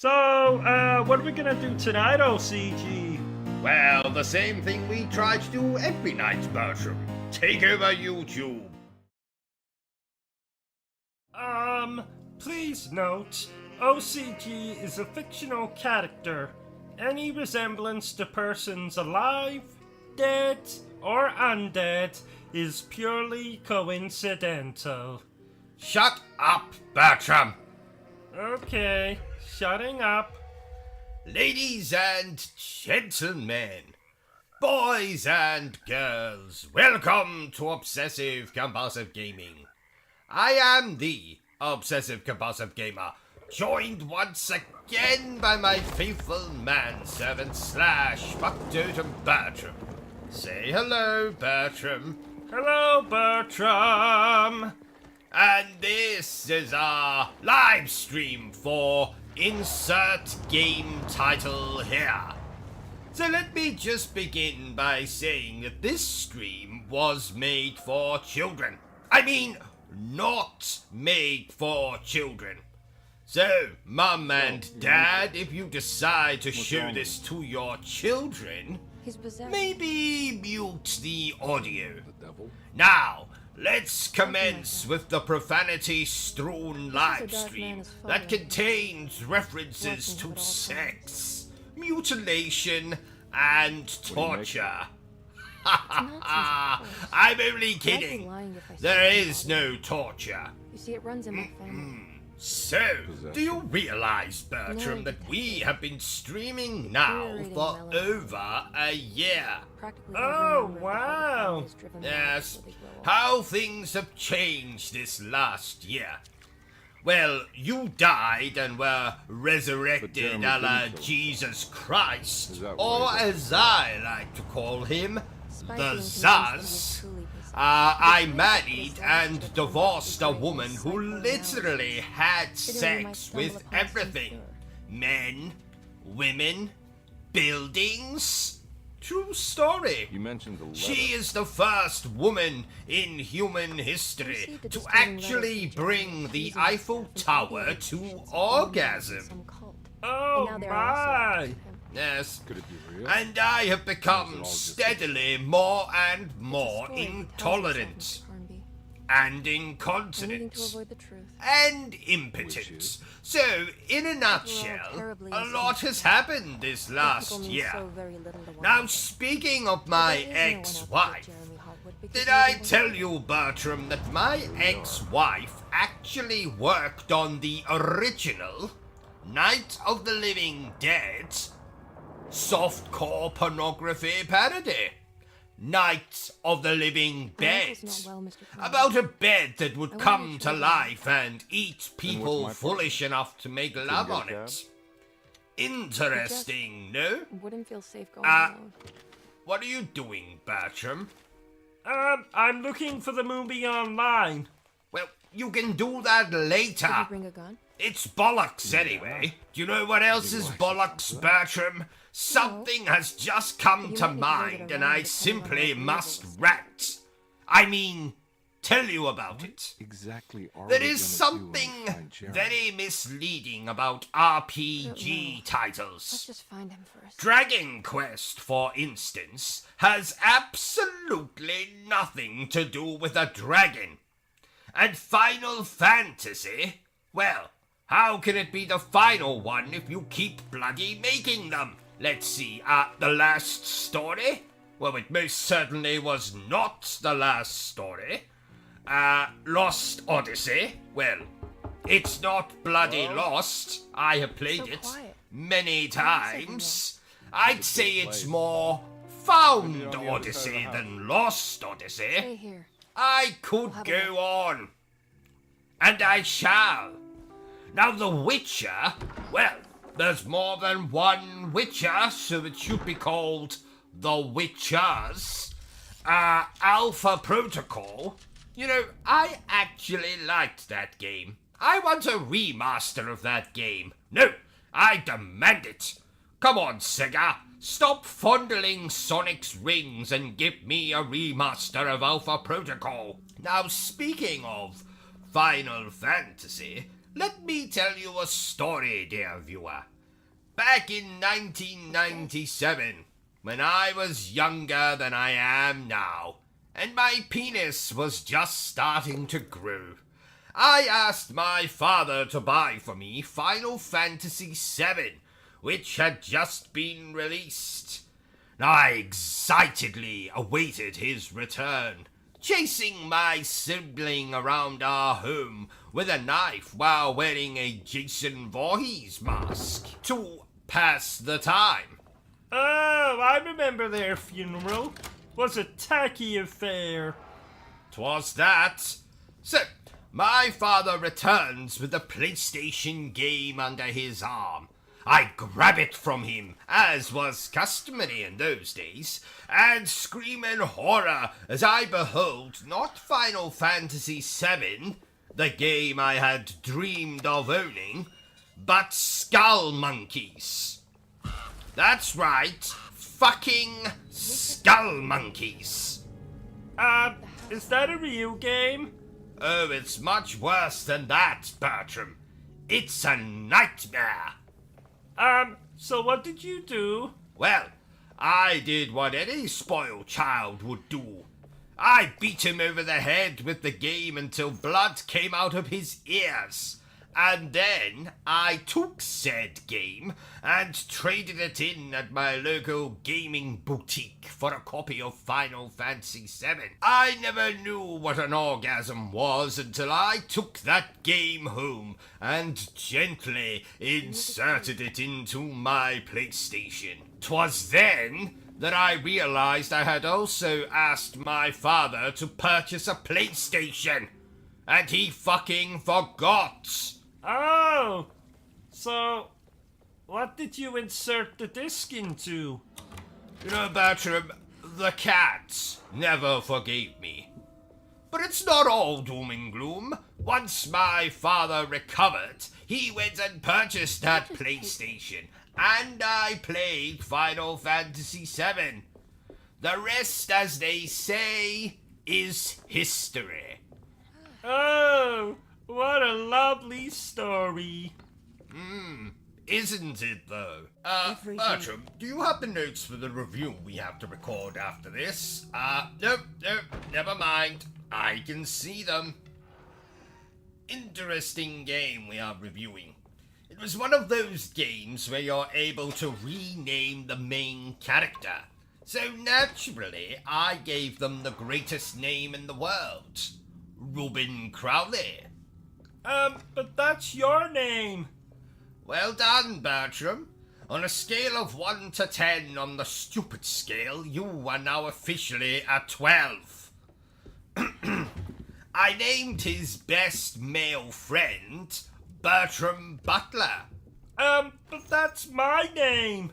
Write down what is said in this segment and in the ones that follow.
What are we gonna do tonight, OCG? Well, the same thing we try to do every night, Bertram. Take over YouTube. Please note, OCG is a fictional character. Any resemblance to persons alive, dead, or undead is purely coincidental. Shut up, Bertram. Okay, shutting up. Ladies and gentlemen, boys and girls, welcome to Obsessive Compulsive Gaming. I am the Obsessive Compulsive Gamer, joined once again by my faithful manservant / factotum Bertram. Say hello, Bertram. Hello, Bertram. And this is our live stream for Insert Game Title here. So let me just begin by saying that this stream was made for children. I mean, not made for children. So, Mum and Dad, if you decide to show this to your children, maybe mute the audio. Now, let's commence with the profanity-strewn live stream that contains references to sex, mutilation, and torture. I'm only kidding. There is no torture. You see, it runs in my family. So, do you realize, Bertram, that we have been streaming now for over a year? Oh, wow. Yes, how things have changed this last year. Well, you died and were resurrected a la Jesus Christ, or as I like to call him, the Zaz. I married and divorced a woman who literally had sex with everything. Men, women, buildings. True story. You mentioned the letter. She is the first woman in human history to actually bring the Eiffel Tower to orgasm. Oh my! Yes, Could it be real? and I have become steadily more and more intolerant, and incontinent, and impotent. So, in a nutshell, a lot has happened this last year. Now, speaking of my ex-wife, did I tell you, Bertram, that my ex-wife actually worked on the original Night of the Living Dead softcore pornography parody? Night of the Living Bed. About a bed that would come to life and eat people foolish enough to make love on it. Interesting, no? Wouldn't feel safe going alone. What are you doing, Bertram? I'm looking for the movie online. Well, you can do that later. Did you bring a gun? It's bollocks anyway. Do you know what else is bollocks, Bertram? Something has just come to mind and I simply must rant. I mean, tell you about it. Exactly. There is something very misleading about RPG titles. Let's just find him first. Dragon Quest, for instance, has absolutely nothing to do with a dragon. And Final Fantasy, well, how can it be the final one if you keep bloody making them? Let's see, the last story? Well, it most certainly was not the last story. Lost Odyssey? Well, it's not bloody lost. I have played it many times. I'd say it's more found Odyssey than lost Stay Odyssey. here. I could go on. And I shall. Now, The Witcher, well, there's more than one Witcher, so it should be called The Witchers. Alpha Protocol. You know, I actually liked that game. I want a remaster of that game. No, I demand it. Come on, Sega. Stop fondling Sonic's rings and give me a remaster of Alpha Protocol. Now, speaking of Final Fantasy, let me tell you a story, dear viewer. Back in 1997, when I was younger than I am now, and my penis was just starting to grow, I asked my father to buy for me Final Fantasy VII, which had just been released. I excitedly awaited his return, chasing my sibling around our home with a knife while wearing a Jason Voorhees mask to pass the time. Oh, I remember their funeral. Was a tacky affair. 'Twas that. So, my father returns with the PlayStation game under his arm. I grab it from him, as was customary in those days, and scream in horror as I behold not Final Fantasy VII, the game I had dreamed of owning, but Skull Monkeys. That's right, fucking Skull Monkeys. Is that a real game? Oh, it's much worse than that, Bertram. It's a nightmare. So what did you do? Well, I did what any spoiled child would do. I beat him over the head with the game until blood came out of his ears. And then I took said game and traded it in at my local gaming boutique for a copy of Final Fantasy VII. I never knew what an orgasm was until I took that game home and gently inserted it into my PlayStation. 'Twas then that I realized I had also asked my father to purchase a PlayStation, and he fucking forgot. Oh, so what did you insert the disc into? You know, Bertram, the cat never forgave me. But it's not all doom and gloom. Once my father recovered, he went and purchased that PlayStation, and I played Final Fantasy VII. The rest, as they say, is history. Oh, what a lovely story. Isn't it, though? Bertram, do you have the notes for the review we have to record after this? Nope, never mind. I can see them. Interesting game we are reviewing. It was one of those games where you're able to rename the main character. So naturally, I gave them the greatest name in the world. Reuben Crowley. But that's your name. Well done, Bertram. On a scale of 1 to 10 on the stupid scale, you are now officially a 12. I named his best male friend Bertram Butler. But that's my name.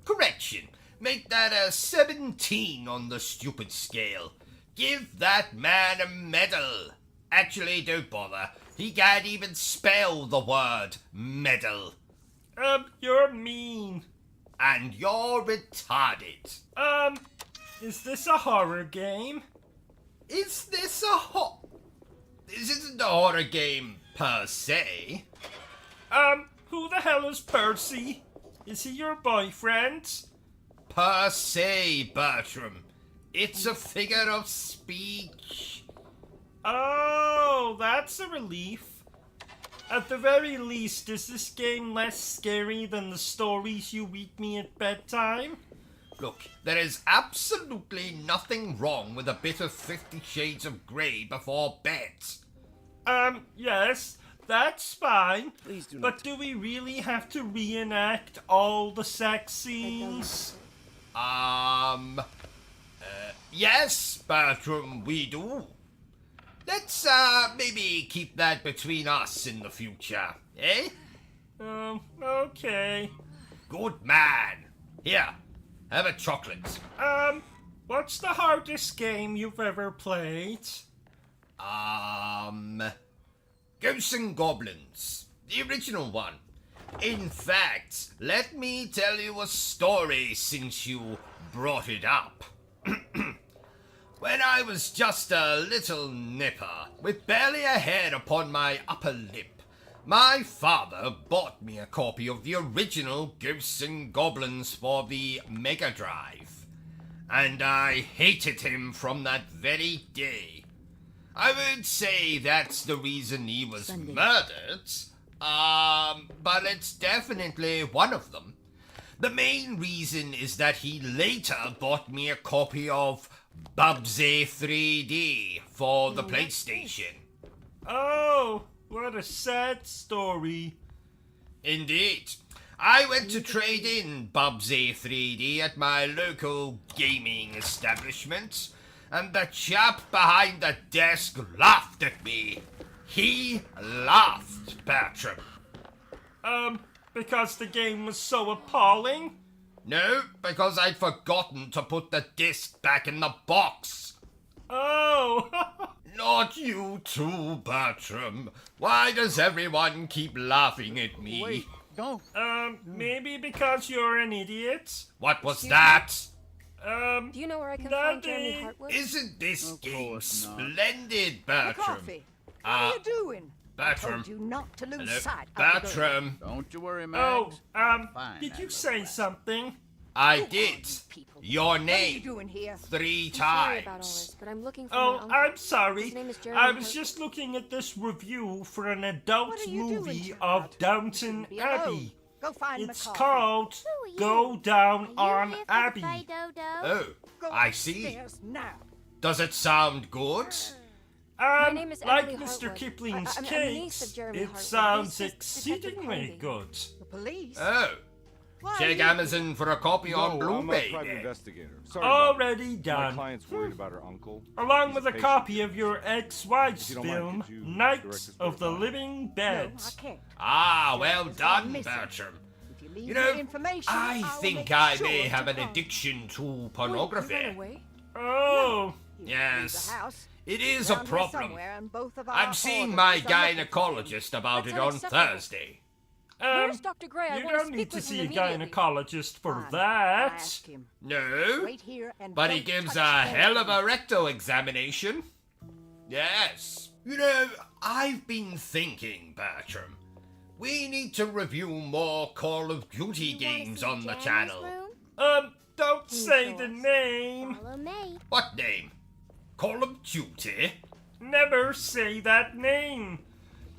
Correction. Make that a 17 on the stupid scale. Give that man a medal. Actually, don't bother. He can't even spell the word medal. You're mean. And you're retarded. Is this a horror game? Is this a This isn't a horror game per se. Who the hell is Percy? Is he your boyfriend? Per se, Bertram. It's a figure of speech. Oh, that's a relief. At the very least, is this game less scary than the stories you read me at bedtime? Look, there is absolutely nothing wrong with a bit of 50 Shades of Grey before bed. Yes, that's fine. Please do not. But do we really have to reenact all the sex scenes? Yes, Bertram, we do. Let's, maybe keep that between us in the future, eh? Okay. Good man. Here, have a chocolate. What's the hardest game you've ever played? Ghosts and Goblins. The original one. In fact, let me tell you a story since you brought it up. When I was just a little nipper, with barely a hair upon my upper lip, My father bought me a copy of the original Ghosts and Goblins for the Mega Drive, and I hated him from that very day. I would say that's the reason he was murdered, but it's definitely one of them. The main reason is that he later bought me a copy of Bubsy 3D for the PlayStation. Oh, what a sad story. Indeed. I went to trade in Bubsy 3D at my local gaming establishment, and the chap behind the desk laughed at me. He laughed, Bertram. Because the game was so appalling? No, because I'd forgotten to put the disc back in the box. Oh! Not you too, Bertram. Why does everyone keep laughing at me? Wait, don't. Maybe because you're an idiot? What was that? Do you know where I can find Jeremy Daddy. Hartwood? Isn't this Of game course not. splendid, Bertram? Coffee. What are you doing? I Bertram. told you not to lose Hello, sight of the girl. Bertram. Don't you worry, Oh, Max. Fine, did you that say little something? I Who are did. these people? Your What are you name doing here? 3 Sorry about all times. this, but I'm looking for my Oh, uncle. I'm sorry. His name is Jeremy I was Hartwood. just looking at this review for an adult What are you doing, movie child? of Downton Be alone. Abbey. Go find It's McCarthy. called Who are Go you? Down Are on you here for Abbey. the Fey Dodo? Oh, Go I see. upstairs now. Does it sound good? name is Like Emily Mr. Hartwood. Kipling's I'm a niece cakes, of Jeremy it Hartwood. sounds This is Detective exceedingly Kennedy. good. The police? Oh, Why check are you- Amazon for a copy on No, I'm a Blu-ray private then. investigator. Sorry about Already it. My done. client's worried about her uncle. Along He's with a patient. copy of your ex-wife's If you don't mind, film, could you Night direct us of the where to find Living No, Dead. I can't. Ah, well It's done, missing. Bertram. If you leave You me know, information, I will think make I sure may to have an come. addiction to Wait, he ran pornography. away? Oh, He Yes. leaves the house, It is a around here problem. somewhere, and both of our I'm seeing my orders are looking for him. gynecologist about That's it on unacceptable. Thursday. Where's Dr. Gray? I you want to don't speak need to with see him a immediately. gynecologist for Fine, I'll that. ask him. No, Wait here and but he don't gives touch a hell of a anything. rectal examination. Yes. You know, I've been thinking, Bertram. We need to review more Call of Duty You wanna games see on the Jeremy's channel. room? Don't Can you say show the us? name. Follow me. What name? Call of Duty? Never say that name.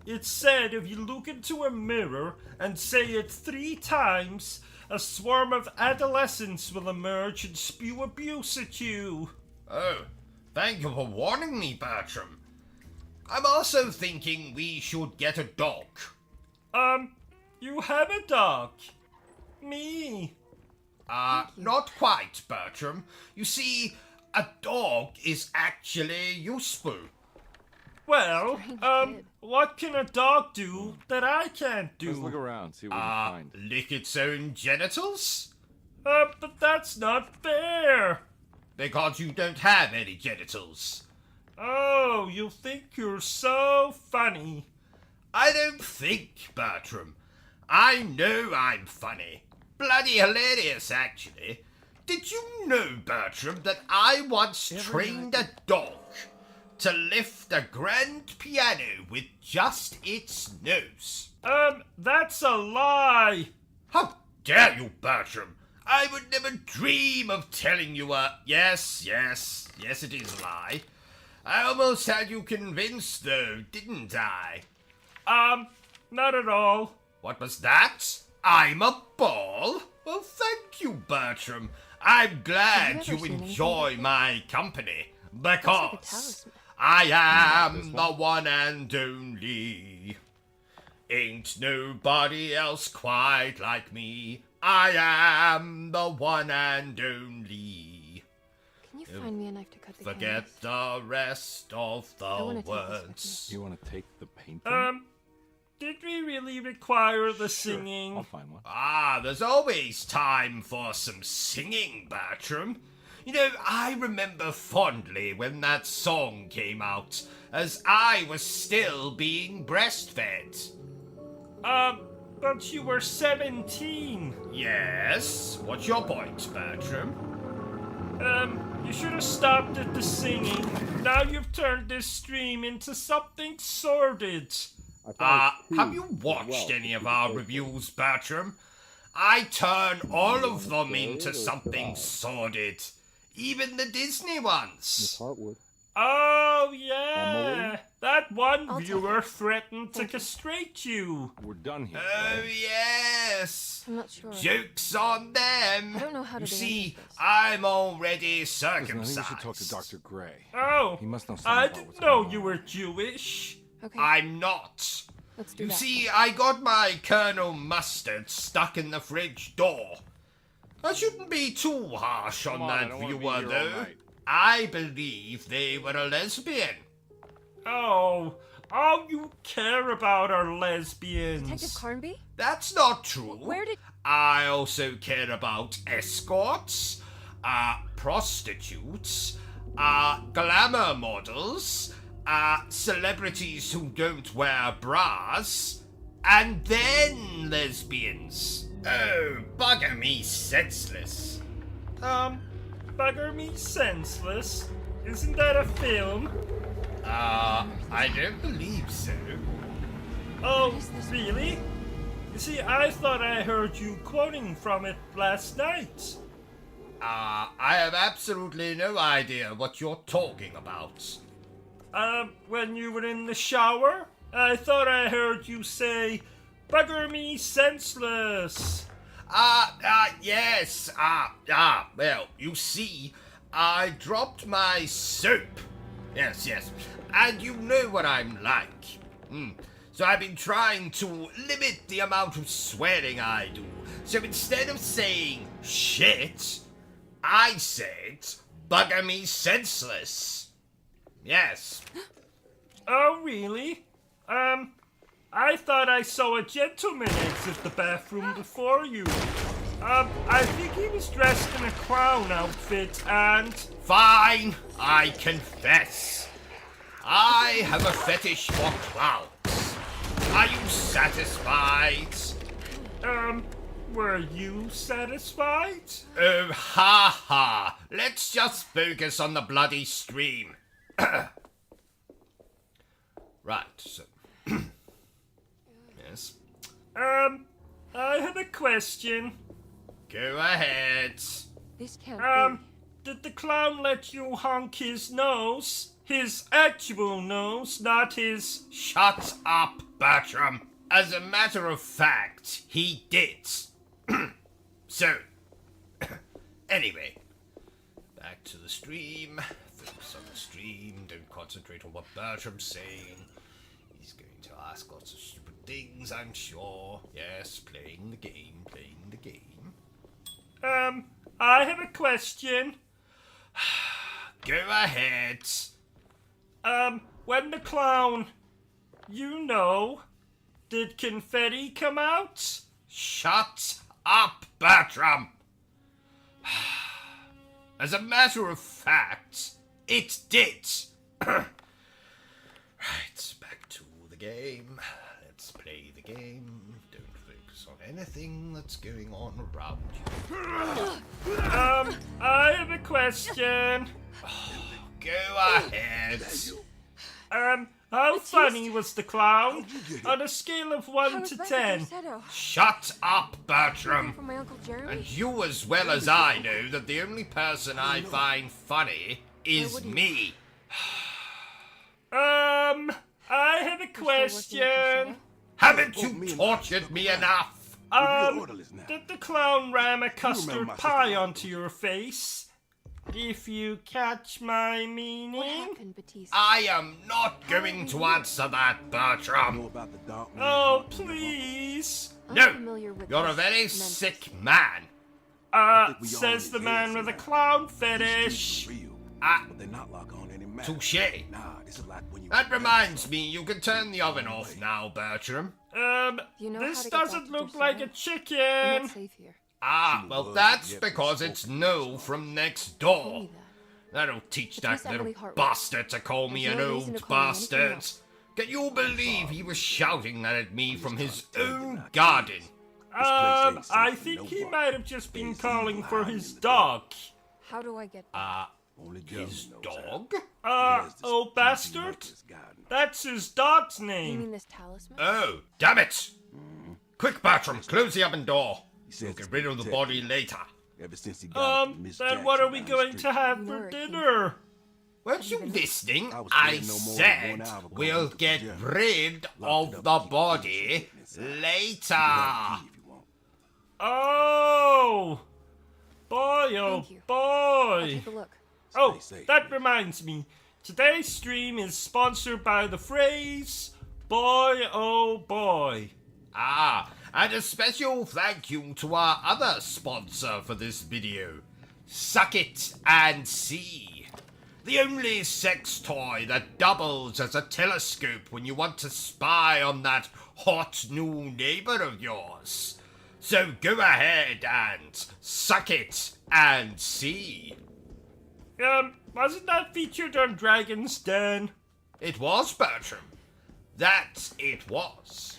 It's said if you look into a mirror and say it 3 times, a swarm of adolescents will emerge and spew abuse at you. Oh, thank you for warning me, Bertram. I'm also thinking we should get a dog. You have a dog. Me. Not quite, Bertram. You see, a dog is actually useful. Well, Strange kid. what can a dog do that I can't Let's look do? around, see what we can find. Lick its own genitals? But that's not fair. Because you don't have any genitals. Oh, you think you're so funny. I don't think, Bertram. I know I'm funny. Bloody hilarious, actually. Did you know, Bertram, that I once trained a dog to lift a grand piano with just its nose? That's a lie. How dare you, Bertram? I would never dream of telling you a... Yes, it is a lie. I almost had you convinced, though, didn't I? Not at all. What was that? I'm a ball? Well, thank you, Bertram. I'm glad Have you you ever seen anything enjoy like this? my company, like a because talisman. I am This the one? one and only. Ain't nobody else quite like me. I am the one and only. Can you find me a knife to cut the Forget canvas? the rest of I the wanna take this with words. You want to take the painting? Did we really require the Sure, singing? I'll find one. Ah, there's always time for some singing, Bertram. You know, I remember fondly when that song came out, as I was still being breastfed. But you were 17. Yes, what's your point, Bertram? You should have stopped at the singing. Now you've turned this stream into something sordid. Have you watched any of our reviews, Bertram? I turn all of them into something sordid. Even the Disney ones. Oh, yeah. That one I'll viewer threatened to castrate you. We're done here. Oh, yes. I'm not sure. Joke's on them. I don't know how to You do see, any of this. I'm already Listen, I think circumcised. we should talk to Dr. Gray. Oh, He must know something I about didn't what's know going you on. were Jewish. Okay, I'm not. let's do You that. see, I got my Colonel Mustard stuck in the fridge door. I shouldn't be too harsh on Come on, I that don't wanna be viewer, here all though. night. I believe they were a lesbian. Oh, all you care about are lesbians. Detective Carnby? That's not true. Where did... I also care about escorts, prostitutes, glamour models, celebrities who don't wear bras, and then lesbians. Oh, bugger me senseless. Bugger me senseless? Isn't that a film? I don't believe so. Oh, really? You see, I thought I heard you quoting from it last night. I have absolutely no idea what you're talking about. When you were in the shower, I thought I heard you say, "Bugger me senseless." Yes. Well, you see, I dropped my soap. Yes. And you know what I'm like. So I've been trying to limit the amount of swearing I do. So instead of saying shit, I said, "Bugger me senseless." Yes. Oh, really? I thought I saw a gentleman exit the bathroom before you. I think he was dressed in a clown outfit and... Fine, I confess. I have a fetish for clowns. Are you satisfied? Were you satisfied? Oh, ha ha. Let's just focus on the bloody stream. Right, so... Yes? Um, I have a question. Go ahead. This can't Did the clown let you honk his nose? His actual nose, not his... Shut up, Bertram. As a matter of fact, he did. So, anyway, back to the stream. Focus on the stream. Don't concentrate on what Bertram's saying. He's going to ask lots of stupid things, I'm sure. Yes, playing the game. I have a question. Go ahead. When the clown... You know... Did confetti come out? Shut up, Bertram! As a matter of fact, it did. Right, back to the game. Let's play the game. Don't focus on anything that's going on around you. I have a question. Go ahead. How funny was the clown? On a scale of 1 to 10. Shut up, Bertram. From my Uncle Jeremy? And you as well as I know that the only person I find funny is me. I have a question. Haven't you tortured me enough? Did the clown ram a custard pie onto your face? If you catch my meaning. What happened, Batista? I am not going to answer that, Bertram. Oh, please. I'm No, familiar with you're a this very menace. sick man. Says the man with a clown fetish. Touche. That reminds me, you can turn the oven off now, Bertram. You know how This to get doesn't back to look your like a cell? I'm chicken. not safe here. Well that's because it's no from next door. That'll teach that Miss Emily little Hartwell. bastard to call me There's an no reason old to call me anything bastard. else. Can you believe he was shouting that at me from his own garden? I think he might have just been calling for his dog. How do I get back? His dog? Oh bastard? That's his dog's You name. mean this talisman? Oh, damn it! Quick, Bertram, close the oven door. We'll get rid of the body later. Ever since he got it from Miss Then what Jackson are we down the going street. to have for Nor it came dinner? Weren't you listening? I was I playing no more than 1 said hour ago. we'll Went to get the gym. rid Locked it of up the to keep body shit inside. later. Have a key if you want. Oh! Boy, oh Thank you. boy! I'll take a look. Oh, Stay safe, that man. reminds me. Today's stream is sponsored by the phrase, boy oh boy. Ah, and a special thank you to our other sponsor for this video, Suck It and See. The only sex toy that doubles as a telescope when you want to spy on that hot new neighbor of yours. So go ahead and suck it and see. Wasn't that featured on Dragon's Den? It was, Bertram. That it was.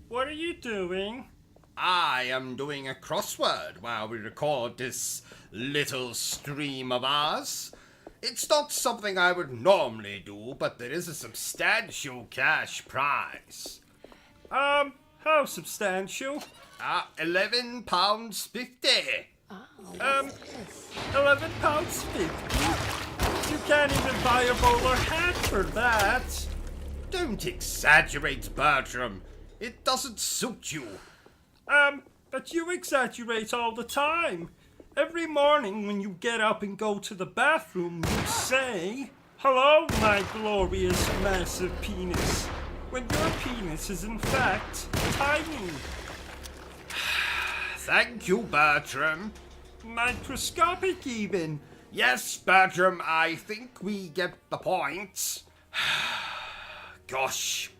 What are you doing? I am doing a crossword while we record this little stream of ours. It's not something I would normally do, but there is a substantial cash prize. How substantial? £11.50. £11.50? You can't even buy a bowler hat for that. Don't exaggerate, Bertram. It doesn't suit you. But you exaggerate all the time. Every morning when you get up and go to the bathroom, you say, "Hello, my glorious massive penis," when your penis is in fact tiny. Thank you, Bertram. Microscopic even. Yes, Bertram, I think we get the point. Gosh,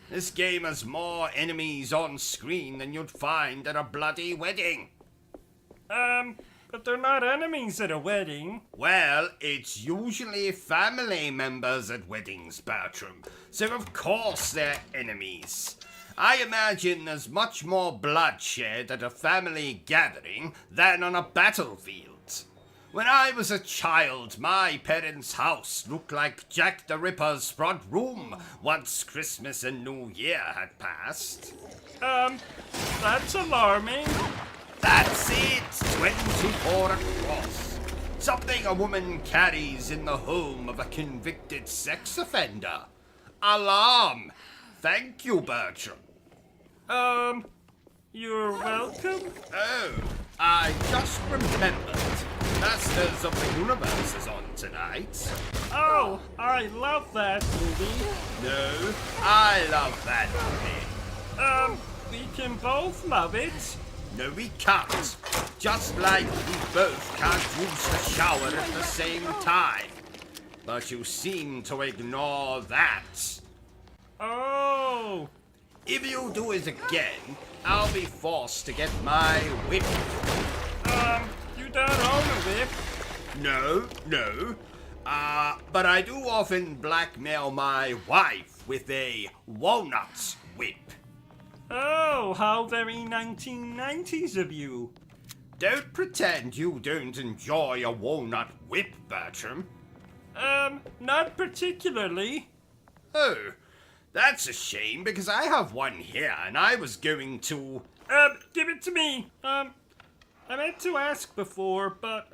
this game has more enemies on screen than you'd find at a bloody wedding. But they're not enemies at a wedding. Well, it's usually family members at weddings, Bertram, so of course they're enemies. I imagine there's much more bloodshed at a family gathering than on a battlefield. When I was a child, my parents' house looked like Jack the Ripper's front room once Christmas and New Year had passed. That's alarming. That's it! 24 across. Something a woman carries in the home of a convicted sex offender. Alarm! Thank you, Bertram. You're welcome. Oh, I just remembered. Masters of the Universe is on tonight. Oh, I love that movie. No, I love that movie. We can both love it. No, we can't. Just like we both can't use the shower at the same time. But you seem to ignore that. Oh. If you do it again, I'll be forced to get my whip. You don't own a whip. No. But I do often blackmail my wife with a walnut whip. Oh, how very 1990s of you. Don't pretend you don't enjoy a walnut whip, Bertram. Not particularly. Oh, that's a shame because I have one here and I was going to... Give it to me. I meant to ask before, but,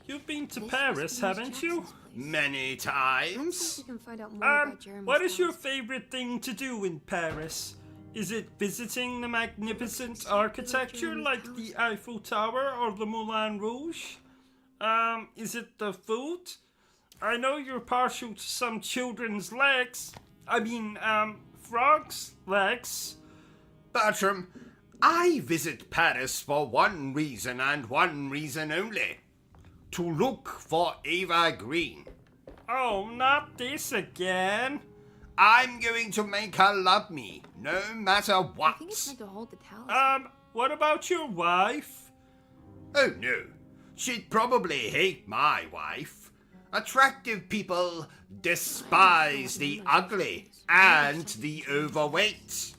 you've been to Paris, haven't you? Many times. We can find out more about Jeremy's What is your past. favorite thing to do in Paris? Is it visiting the magnificent architecture like the Eiffel Tower or the Moulin Rouge? Is it the food? I know you're partial to some children's legs. Frogs' legs. Bertram, I visit Paris for one reason and one reason only. To look for Eva Green. Oh, not this again. I'm going to make her love me, no matter I what. think it's meant to hold the talisman. What about your wife? Oh no, she'd probably hate my wife. Attractive people despise the ugly and the overweight.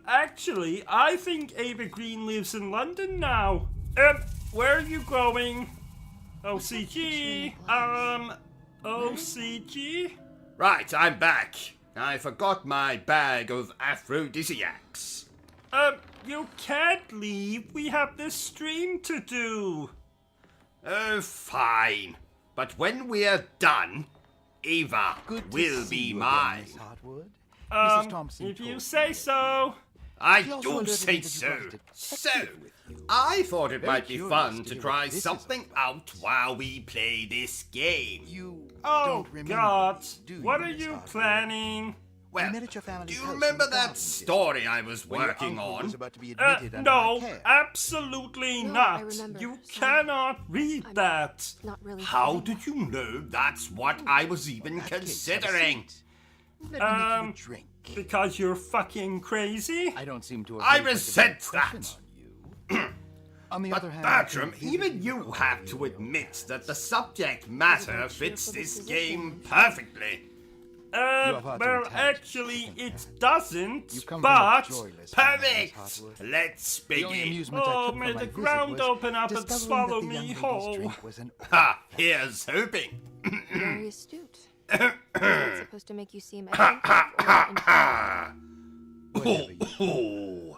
Actually, I think Ava Green lives in London now. where are you going? OCG, OCG? Right, I'm back. I forgot my bag of aphrodisiacs. You can't leave. We have this stream to do. Oh, fine. But when we're done, Eva Good to will see be you again, mine. Miss Hartwood. Mrs. Thompson If you told say me. so. I She also do alerted say me that you so. brought a So, detective with you. I thought it Very might be curious fun to to hear try what this is something all out while we play this game. You Oh, don't remember God. me, do you, What are Miss you Hartwood? planning? Well, We met at your do family's you house in remember the that Garden story I was when your working uncle on? was about to be admitted under No, my care. absolutely No, not. I remember. You Sorry. cannot read that. Not really. How feeling did you know that's what I was even That case, have a considering? seat. Let me make you a drink. Because you're fucking crazy? I don't seem to have I made much of an resent impression that. on you. On the But other hand, Bertram, I can even vividly you recall have to your admit that the subject matter Wasn't sure fits for this this game position. perfectly. have far too Well, intelligent. actually, it doesn't, You come but... from a joyless family, Perfect! Miss Hartwood. Let's The only begin. amusement I Oh, took may from my the visit ground was open up and discovering swallow that the me young lady's whole. drink was an Ha! Here's hoping. very astute. Is that supposed to make you seem attentive or intelligent? whatever you Oh.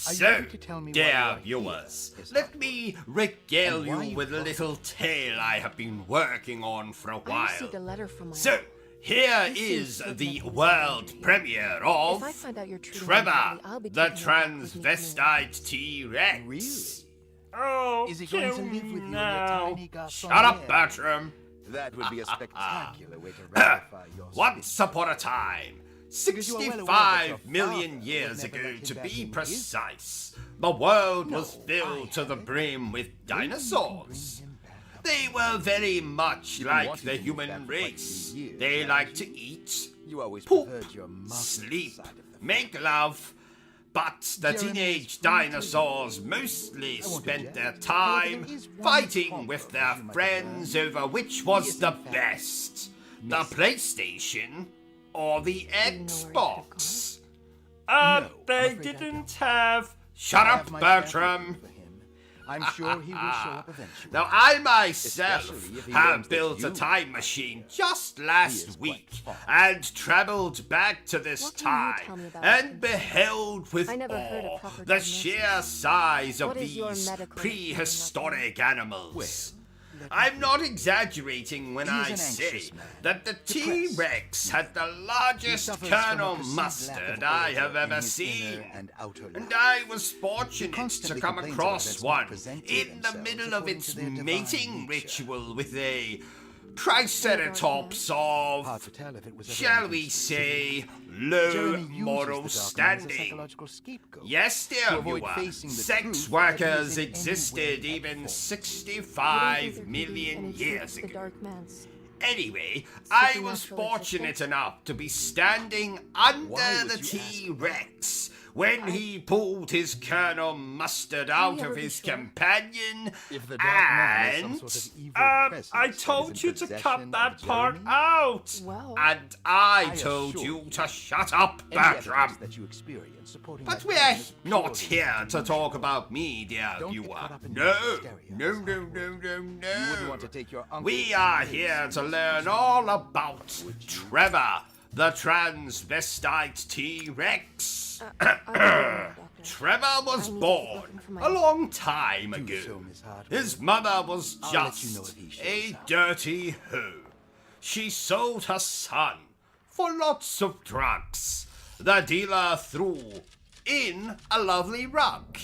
Are you So, going to tell me why dear you are viewers, here, Miss let Hartwood? me regale And why you you with a brought little tale I have been working on for a I received a while. letter from my So, here This is seems the like world something premiere If of I find out you're treating me Trevor, badly, I'll be the taking you back with me to transvestite T-Rex. Really? Oh, Is he going to kill live me with you in your now. tiny garçon? Shut up, Bertram. That would be a spectacular way to rectify your Once spin. upon a time, Because you are well aware that your 65 million father years would never ago let him to back be in his- precise, the world was No, filled I to the have it. brim with Maybe you can dinosaurs. bring him back up. They were very much You've been like wanting the to move human back for quite a race. few years, They haven't like you? to eat, You always poop, preferred your muscular sleep, side of the make love. But the Jeremy teenage is free to dinosaurs mostly I won't spent object. their However, time there is one fighting problem with you their might friends learn. over which He was is the in fact best, the missing. PlayStation or the you know where it could've Xbox. No, I'm They afraid I didn't don't. have... Shut I up, have my staff Bertram. working for him. I'm sure he will show up eventually. Now, I myself Especially if he have learns that built a you time machine just He last is quite week fond. and travelled back to this What can you tell time me about and him? beheld with I never heard a awe proper the diagnosis. sheer size of What is your these medical prehistoric animals. let me I'm not exaggerating when He is I an say anxious man, that the depressed. T-Rex had the He largest suffers from a kernel perceived mustard lack of I order have in ever his seen. inner and outer life. And I was fortunate to constantly come complains across about events one not presenting in the themselves middle of according its to their divine mating nature. ritual with a triceratops Hard of, to tell if it was ever shall anything we say, specific. low Jeremy uses moral the dark man as a standing. psychological scapegoat. Yes, To dear avoid viewer, facing the sex truth workers that he is in any existed way at even fault. 65 million years The ago. dark man's. Anyway, I was Supernatural fortunate existence? enough to be standing under Why the would you ask T-Rex when he pulled his Colonel Mustard out ever of be his sure? companion, If the dark man is and, some sort of evil presence I that is told in you to possession cut of that part Jeremy, out. Well, and I I told assure you you, to shut up, any evidence Bertram. that you experience supporting But that we're claim is not purely here to talk about me, dear Don't get viewer. caught up in No, hysteria, no, Miss no, Hartwood. no, no, You wouldn't want to no. take your uncle We to are place here to in learn all about Trevor, the transvestite T-Rex. I'll be right, Doctor. Trevor was I need to keep born looking for my- a long time Do ago. so, Miss Hartwood. His mother was I'll let you just know if he shows a up. dirty hoe. She sold her son for lots of drugs. The dealer threw in a lovely rug.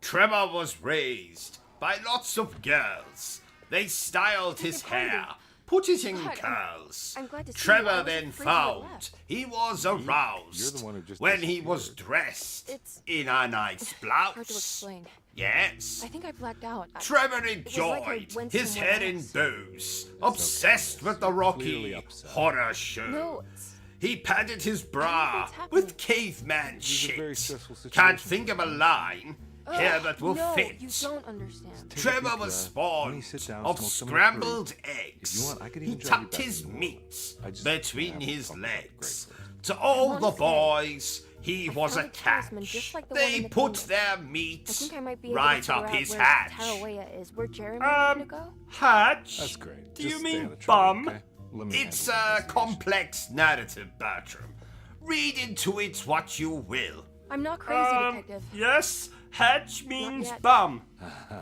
Trevor was raised by lots of girls. They styled his hair, put it in God, curls. I'm glad to see you. I Trevor was then afraid you had found left. he was aroused the one who just when he was disappeared. dressed It's in a nice hard to blouse. explain. Yes. I think I blacked out. Trevor like I enjoyed went his somewhere head in else. bows, obsessed with the Rocky Clearly upset. Horror Show. No, it's- He padded his I bra don't know what's with happening. caveman This is a very shit. stressful situation. Can't think of a line here Ugh, that will no, fit. you don't understand. Take a Trevor deep was breath. Let me spawned sit down, of smoke some scrambled If you eggs. want, I could He even drive you tucked back his to the meat I just between can't have a his fucking legs. breakfast. To all want the to stay. boys, He I was a found a talisman catch. just like the one They in the put painting. their I meat think I might be able right to up figure out his where hatch. Tarawaya is, where Jeremy wanted to go. Hatch? That's great. Do Just you stay mean out of trouble, bum? okay? Let me It's handle the a investigation. complex narrative, Bertram. Read into it what you will. I'm not crazy, detective. Yes, hatch means yet. bum.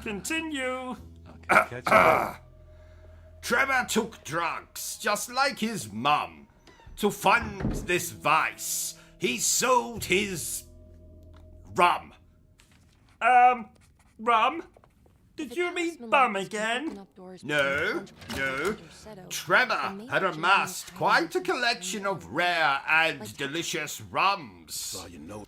Continue. Okay, catch you later. Trevor took drugs, just like his mum. To fund this vice, he sold his rum. Rum? Did If you a mean talisman bum like this can open again? up doors No, between no. and Seto, Trevor then maybe had Jeremy amassed is quite a hiding collection something of rare and Like- delicious rums. Tarawaya.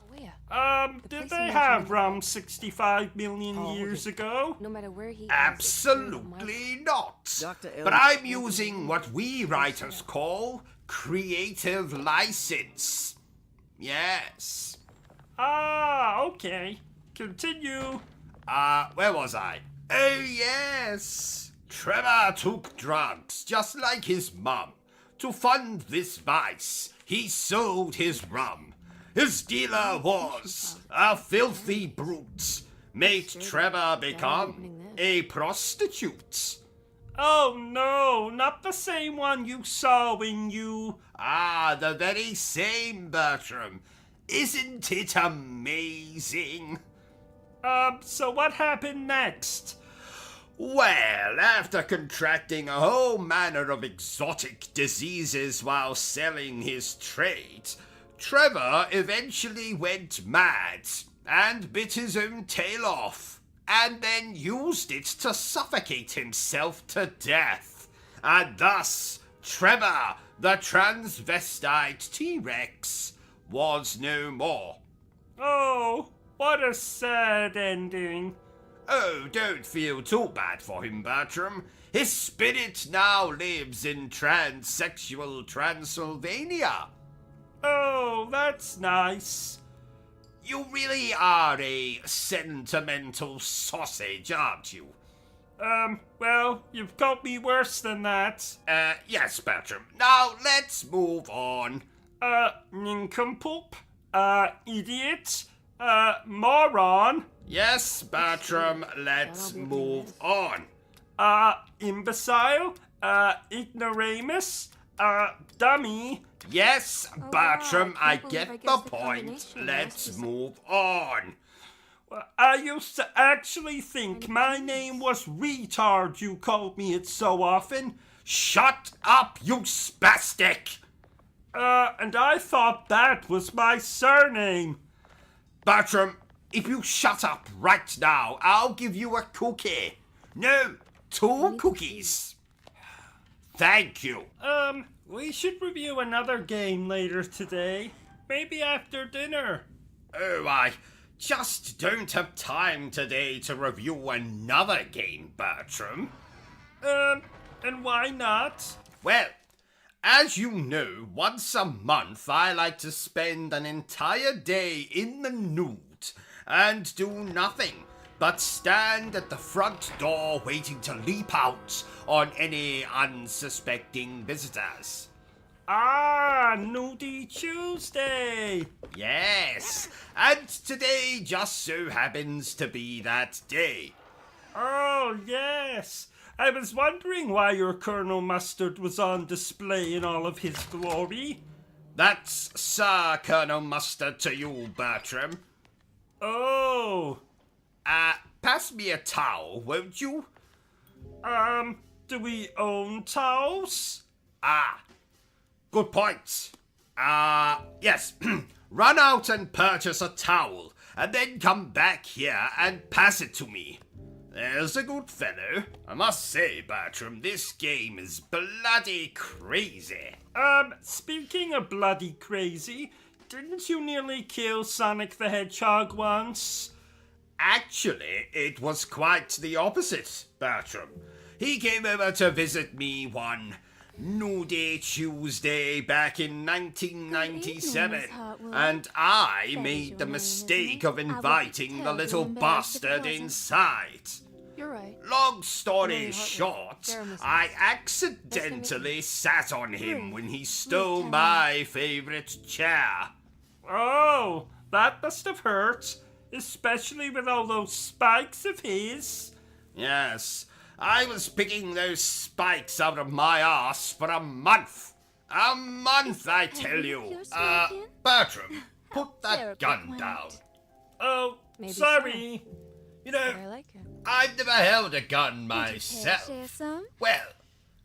Did place they you mentioned have in the rum book. 65 million Oh, years okay. ago? No matter where he is, Absolutely not. Dr. But Ellis- I'm using what we writers call creative license. Yes. Ah, okay. Continue. Where was I? Oh, yes. Trevor took drugs, just like his mum. To fund this vice, he sold his rum. His dealer was a filthy brute. Made Trevor become a prostitute. Oh no, not the same one you saw when you... Ah, the very same, Bertram. Isn't it amazing? So what happened next? Well, after contracting a whole manner of exotic diseases while selling his trade, Trevor eventually went mad and bit his own tail off, and then used it to suffocate himself to death. And thus, Trevor, the transvestite T-Rex, was no more. Oh, what a sad ending. Oh, don't feel too bad for him, Bertram. His spirit now lives in transsexual Transylvania. Oh, that's nice. You really are a sentimental sausage, aren't you? Well, you've got me worse than that. Yes, Bertram. Now let's move on. Nincompoop, idiot, moron, Yes, Bertram, let's move on. imbecile, ignoramus, dummy. Yes, Bertram, wow, I I can't get believe I the guessed the point. combination. Let's This is- move on. I used to actually think my name was retard. You called me it so often. Shut up, you spastic! And I thought that was my surname. Bertram, if you shut up right now, I'll give you a cookie. No, 2 cookies. Thank you. We should review another game later today. Maybe after dinner. Oh, I just don't have time today to review another game, Bertram. And why not? Well, as you know, once a month I like to spend an entire day in the nude and do nothing but stand at the front door waiting to leap out on any unsuspecting visitors. Ah, Nudie Tuesday. Yes, and today just so happens to be that day. Oh, yes. I was wondering why your Colonel Mustard was on display in all of his glory. That's Sir Colonel Mustard to you, Bertram. Oh, Pass me a towel, won't you? do we own towels? Good point. Yes. Run out and purchase a towel, and then come back here and pass it to me. There's a good fellow. I must say, Bertram, this game is bloody crazy. Speaking of bloody crazy, didn't you nearly kill Sonic the Hedgehog once? Actually, it was quite the opposite, Bertram. He came over to visit me one Nudie Tuesday back in 1997, Good evening, Miss Hartwell. and I That is made your the name, mistake isn't of it? I was inviting the terribly little embarrassed if it bastard wasn't. inside. You're right. Long story Hartwell. short, There, Miss I Hartwell. accidentally sat on him Ruth. when he stole Ruth, my favorite chair. Oh, that must have hurt. Especially with all those spikes of his. Yes, I was picking those spikes out of my arse for a month. A month, I tell you. Bertram, put that gun down. Oh, Maybe sorry. You But know, I like it. I've never held a gun Share myself. some? Well,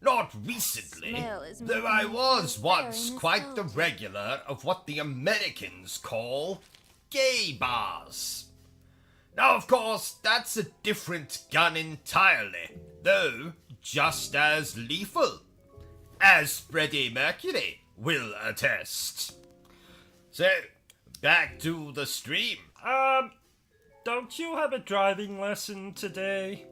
not recently, Smell is though moving I me was so once very quite the nostalgic. regular of what the Americans call gay bars. Now, of course, that's a different gun entirely, though just as lethal, as Freddie Mercury will attest. So, back to the stream. Don't you have a driving lesson today?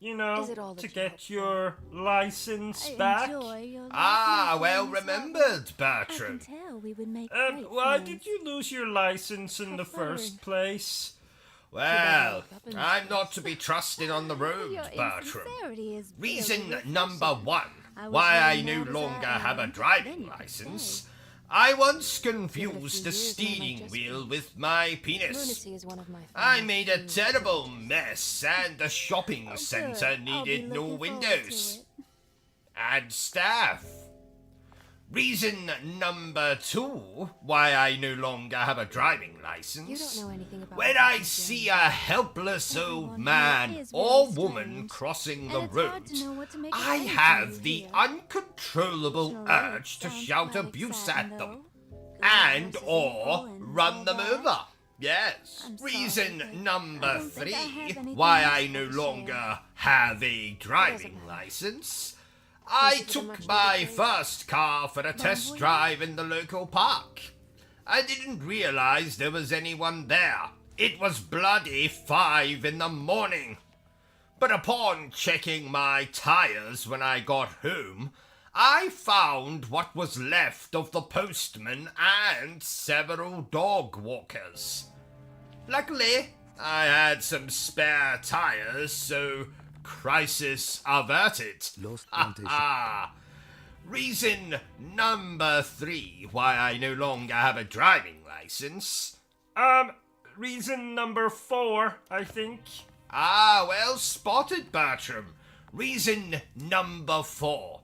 You know, Is it all that to you get hope for? your license I back? enjoy your Ah, laughing well things, Robert. remembered, I can Bertram. tell we would make great Why friends. did you lose your license in the first place? Well, look up in this I'm not to be trusted on the road, Your Bertram. insincerity is really Reason refreshing. number one I was why I really no mad as longer I have a am. Then driving you could license. say. I once few confused the years, I might steering just wheel be. with my penis. Lunacy is one of my I favorite made a things. terrible mess, and the shopping Oh, centre good. I'll be needed no looking forward to windows it. and staff. Reason number two why I no longer have a driving license. You don't know anything about When what I happened, see Jen. a helpless old Everyone man here is or really woman strange. crossing And the it's road, hard to know what to make of I anything have you the hear. uncontrollable Original urge lyrics to sound shout quite abuse exciting, at them though. and Good or voices and run all them that. over. Yes. I'm sorry, Reason but I number don't think I have three anything why else I no to say. longer have a driving matter. license. I This is a took much my needed break. first car for a test well. drive in the local park. I didn't realize there was anyone there. It was bloody 5 in the morning. But upon checking my tires when I got home, I found what was left of the postman and several dog walkers. Luckily, I had some spare tires, so crisis averted. Lost foundation. Ah, reason number 3 why I no longer have a driving license. Reason number 4, I think. Ah, well spotted, Bertram. Reason number 4.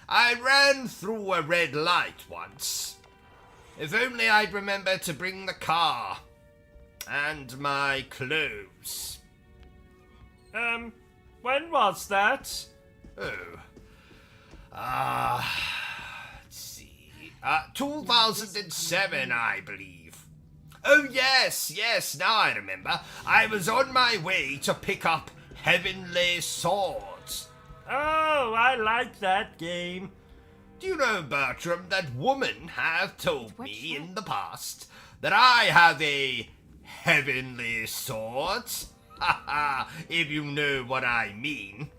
I ran through a red light once. If only I'd remember to bring the car. And my clothes. When was that? Oh. Let's see. 2007, I believe. Oh, yes, now I remember. I was on my way to pick up Heavenly Swords. Oh, I like that game. Do you know, Bertram, that women have told What's me that? in the past that I have a Heavenly Sword? Ha ha, if you know what I mean.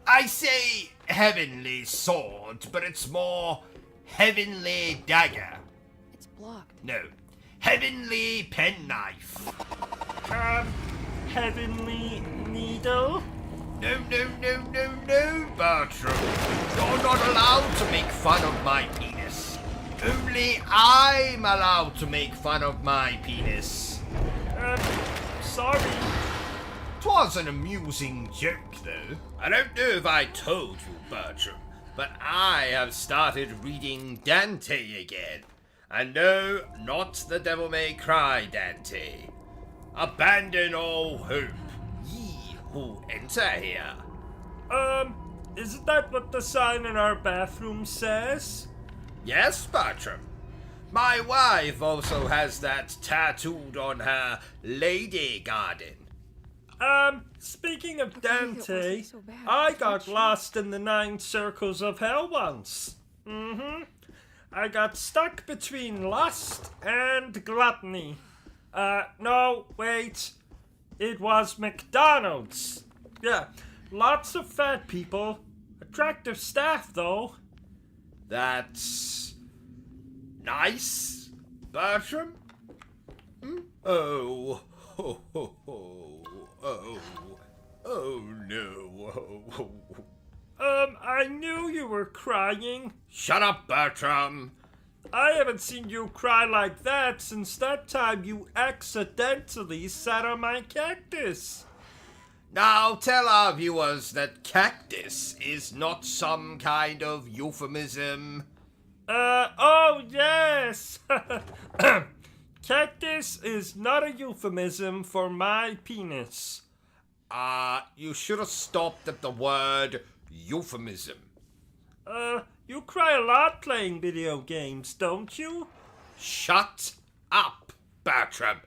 I say Heavenly Sword, but it's more Heavenly Dagger. It's blocked. No, Heavenly Penknife. Heavenly Needle? No, Bertram. You're not allowed to make fun of my penis. Only I'm allowed to make fun of my penis. Sorry. 'Twas an amusing joke, though. I don't know if I told you, Bertram, but I have started reading Dante again. And no, not the Devil May Cry Dante. Abandon all hope, ye who enter here. Isn't that what the sign in our bathroom says? Yes, Bertram. My wife also has that tattooed on her lady garden. Speaking of believe it Dante, wasn't so bad. I got lost in the 9 circles of hell once. I got stuck between lust and gluttony. No, wait. It was McDonald's. Yeah, lots of fat people. Attractive staff, though. That's nice, Bertram? Oh, ho, ho, ho. Oh no. I knew you were crying. Shut up, Bertram. I haven't seen you cry like that since that time you accidentally sat on my cactus. Now tell our viewers that cactus is not some kind of euphemism. Oh yes! Cactus is not a euphemism for my penis. You should have stopped at the word euphemism. You cry a lot playing video games, don't you? Shut up, Bertram.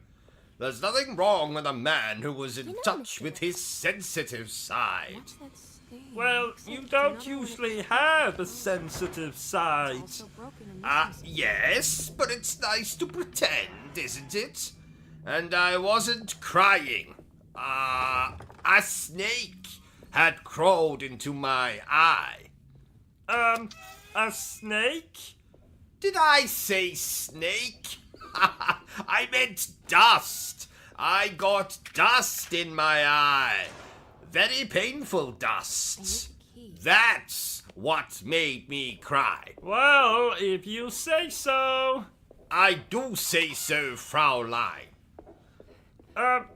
There's nothing wrong with a man who was in touch with his sensitive side. Watch that stain. Well, you don't usually have a sensitive side. Also broken in this Yes, but it's nice to pretend, isn't it? And I wasn't crying. A snake had crawled into my eye. A snake? Did I say snake? I meant dust. I got dust in my eye. Very painful dust. That's what made me cry. Well, if you say so. I do say so, Fraulein.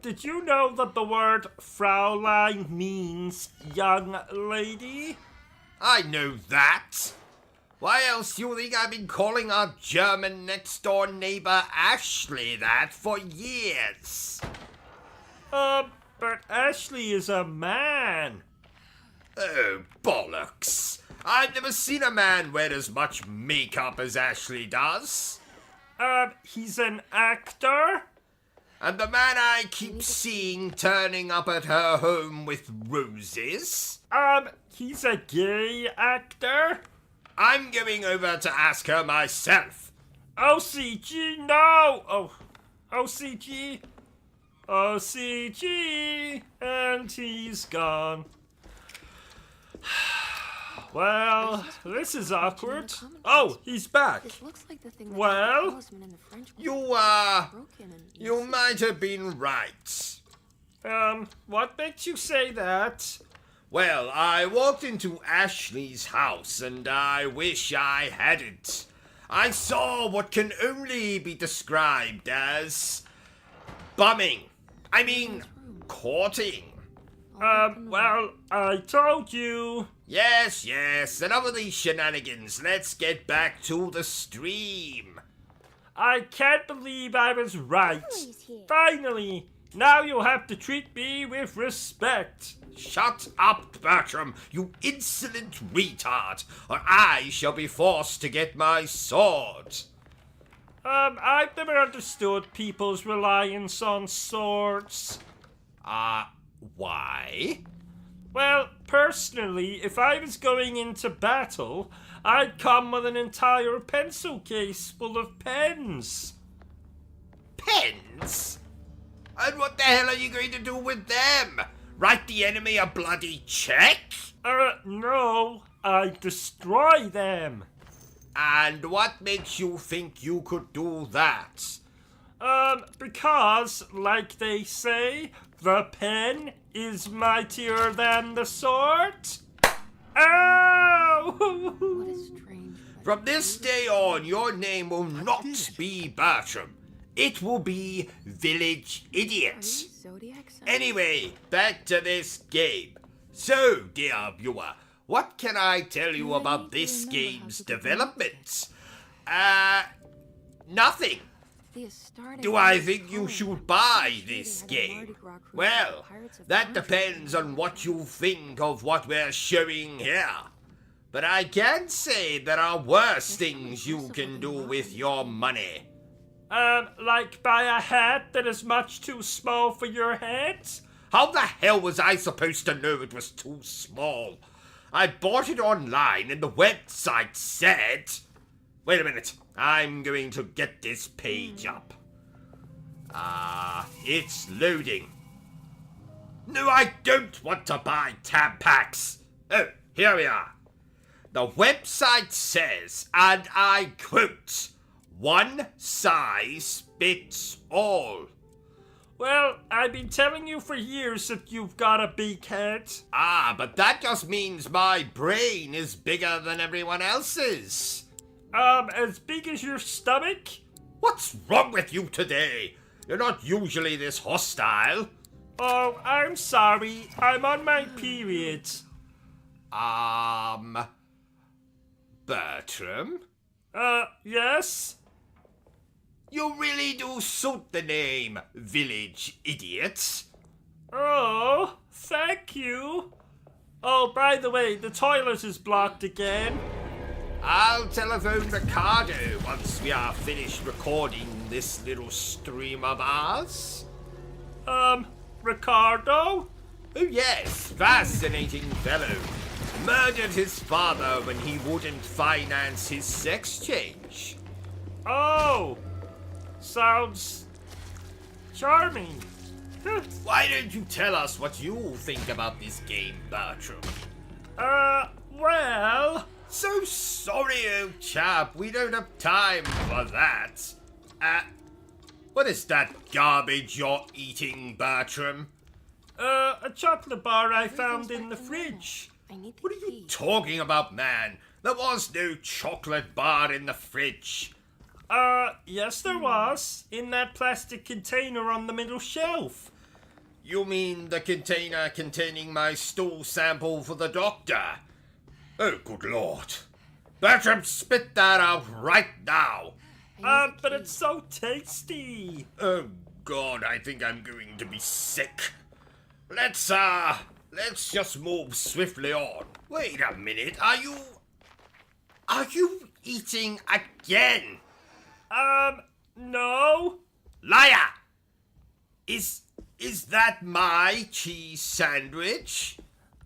Did you know that the word Fraulein means young lady? I know that. Why else do you think I've been calling our German next-door neighbor Ashley that for years? But Ashley is a man. Oh, bollocks. I've never seen a man wear as much makeup as Ashley does. He's an actor? And the man I keep seeing turning up at her home with roses? He's a gay actor? I'm going over to ask her myself. OCG, no! Oh, OCG. OCG, and he's gone. Well, this is awkward. Oh, he's back. This looks like the thing that Well, talisman in the French book You, broken and you might have been right. what makes you say that? Well, I walked into Ashley's house and I wish I hadn't. I saw what can only be described as bumming. I mean, courting. Well, I told you. Yes, enough of these shenanigans. Let's get back to the stream. I can't believe I was right. Emily's here. Finally! Now you'll have to treat me with respect. Shut up, Bertram, you insolent retard, or I shall be forced to get my sword. I've never understood people's reliance on swords. Why? Well, personally, if I was going into battle, I'd come with an entire pencil case full of pens. Pens? And what the hell are you going to do with them? Write the enemy a bloody check? No, I'd destroy them. And what makes you think you could do that? Because, like they say, the pen is mightier than the sword. Ow! what a strange. From this day on, your name will not be Bertram. It will be Village Idiot. Zodiac sign? Anyway, back to this game. So, dear viewer, what can I tell you about this game's development? Nothing. The Astarte Do I is think you calling. should buy Sure they this had a game? Mardi Gras cruise Well, with Pirates of that Montreal. depends on what you think of what we're showing here. But I can say there are worse things you can do with your money. Like buy a hat that is much too small for your head? How the hell was I supposed to know it was too small? I bought it online and the website said... Wait a minute, I'm going to get this page up. It's loading. No, I don't want to buy tab packs. Oh, here we are. The website says, and I quote, "One size fits all." Well, I've been telling you for years that you've got a big head. But that just means my brain is bigger than everyone else's. As big as your stomach? What's wrong with you today? You're not usually this hostile. Oh, I'm sorry. I'm on my period. Bertram? Yes? You really do suit the name, village idiot. Oh, thank you. Oh, by the way, the toilet is blocked again. I'll telephone Ricardo once we are finished recording this little stream of ours. Ricardo? Oh yes, fascinating fellow. Murdered his father when he wouldn't finance his sex change. Oh, sounds charming. Why don't you tell us what you think about this game, Bertram? Well... So sorry, old chap, we don't have time for that. What is that garbage you're eating, Bertram? A chocolate bar I found in the fridge. I need the What are you key. talking about, man? There was no chocolate bar in the fridge. Yes there was. In that plastic container on the middle shelf. You mean the container containing my stool sample for the doctor? Oh, good lord. Bertram, spit that out right now. But it's so tasty. Oh god, I think I'm going to be sick. Let's just move swiftly on. Wait a minute, are you eating again? No. Liar! Is that my cheese sandwich?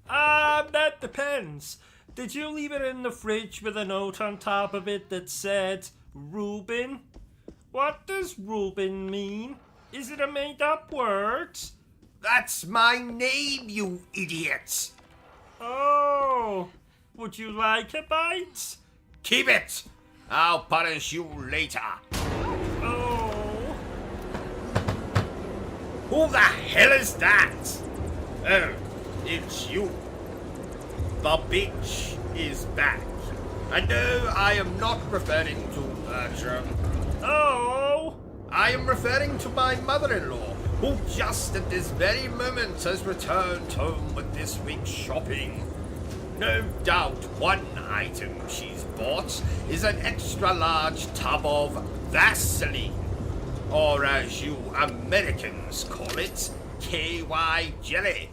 That depends. Did you leave it in the fridge with a note on top of it that said Reuben? What does Reuben mean? Is it a made-up word? That's my name, you idiot! Oh, would you like a bite? Keep it! I'll punish you later. Oh, Who the hell is that? Oh, it's you. The bitch is back. And no, I am not referring to Bertram. oh, I am referring to my mother-in-law, who just at this very moment has returned home with this week's shopping. No doubt one item she's bought is an extra-large tub of Vaseline, or as you Americans call it, KY jelly.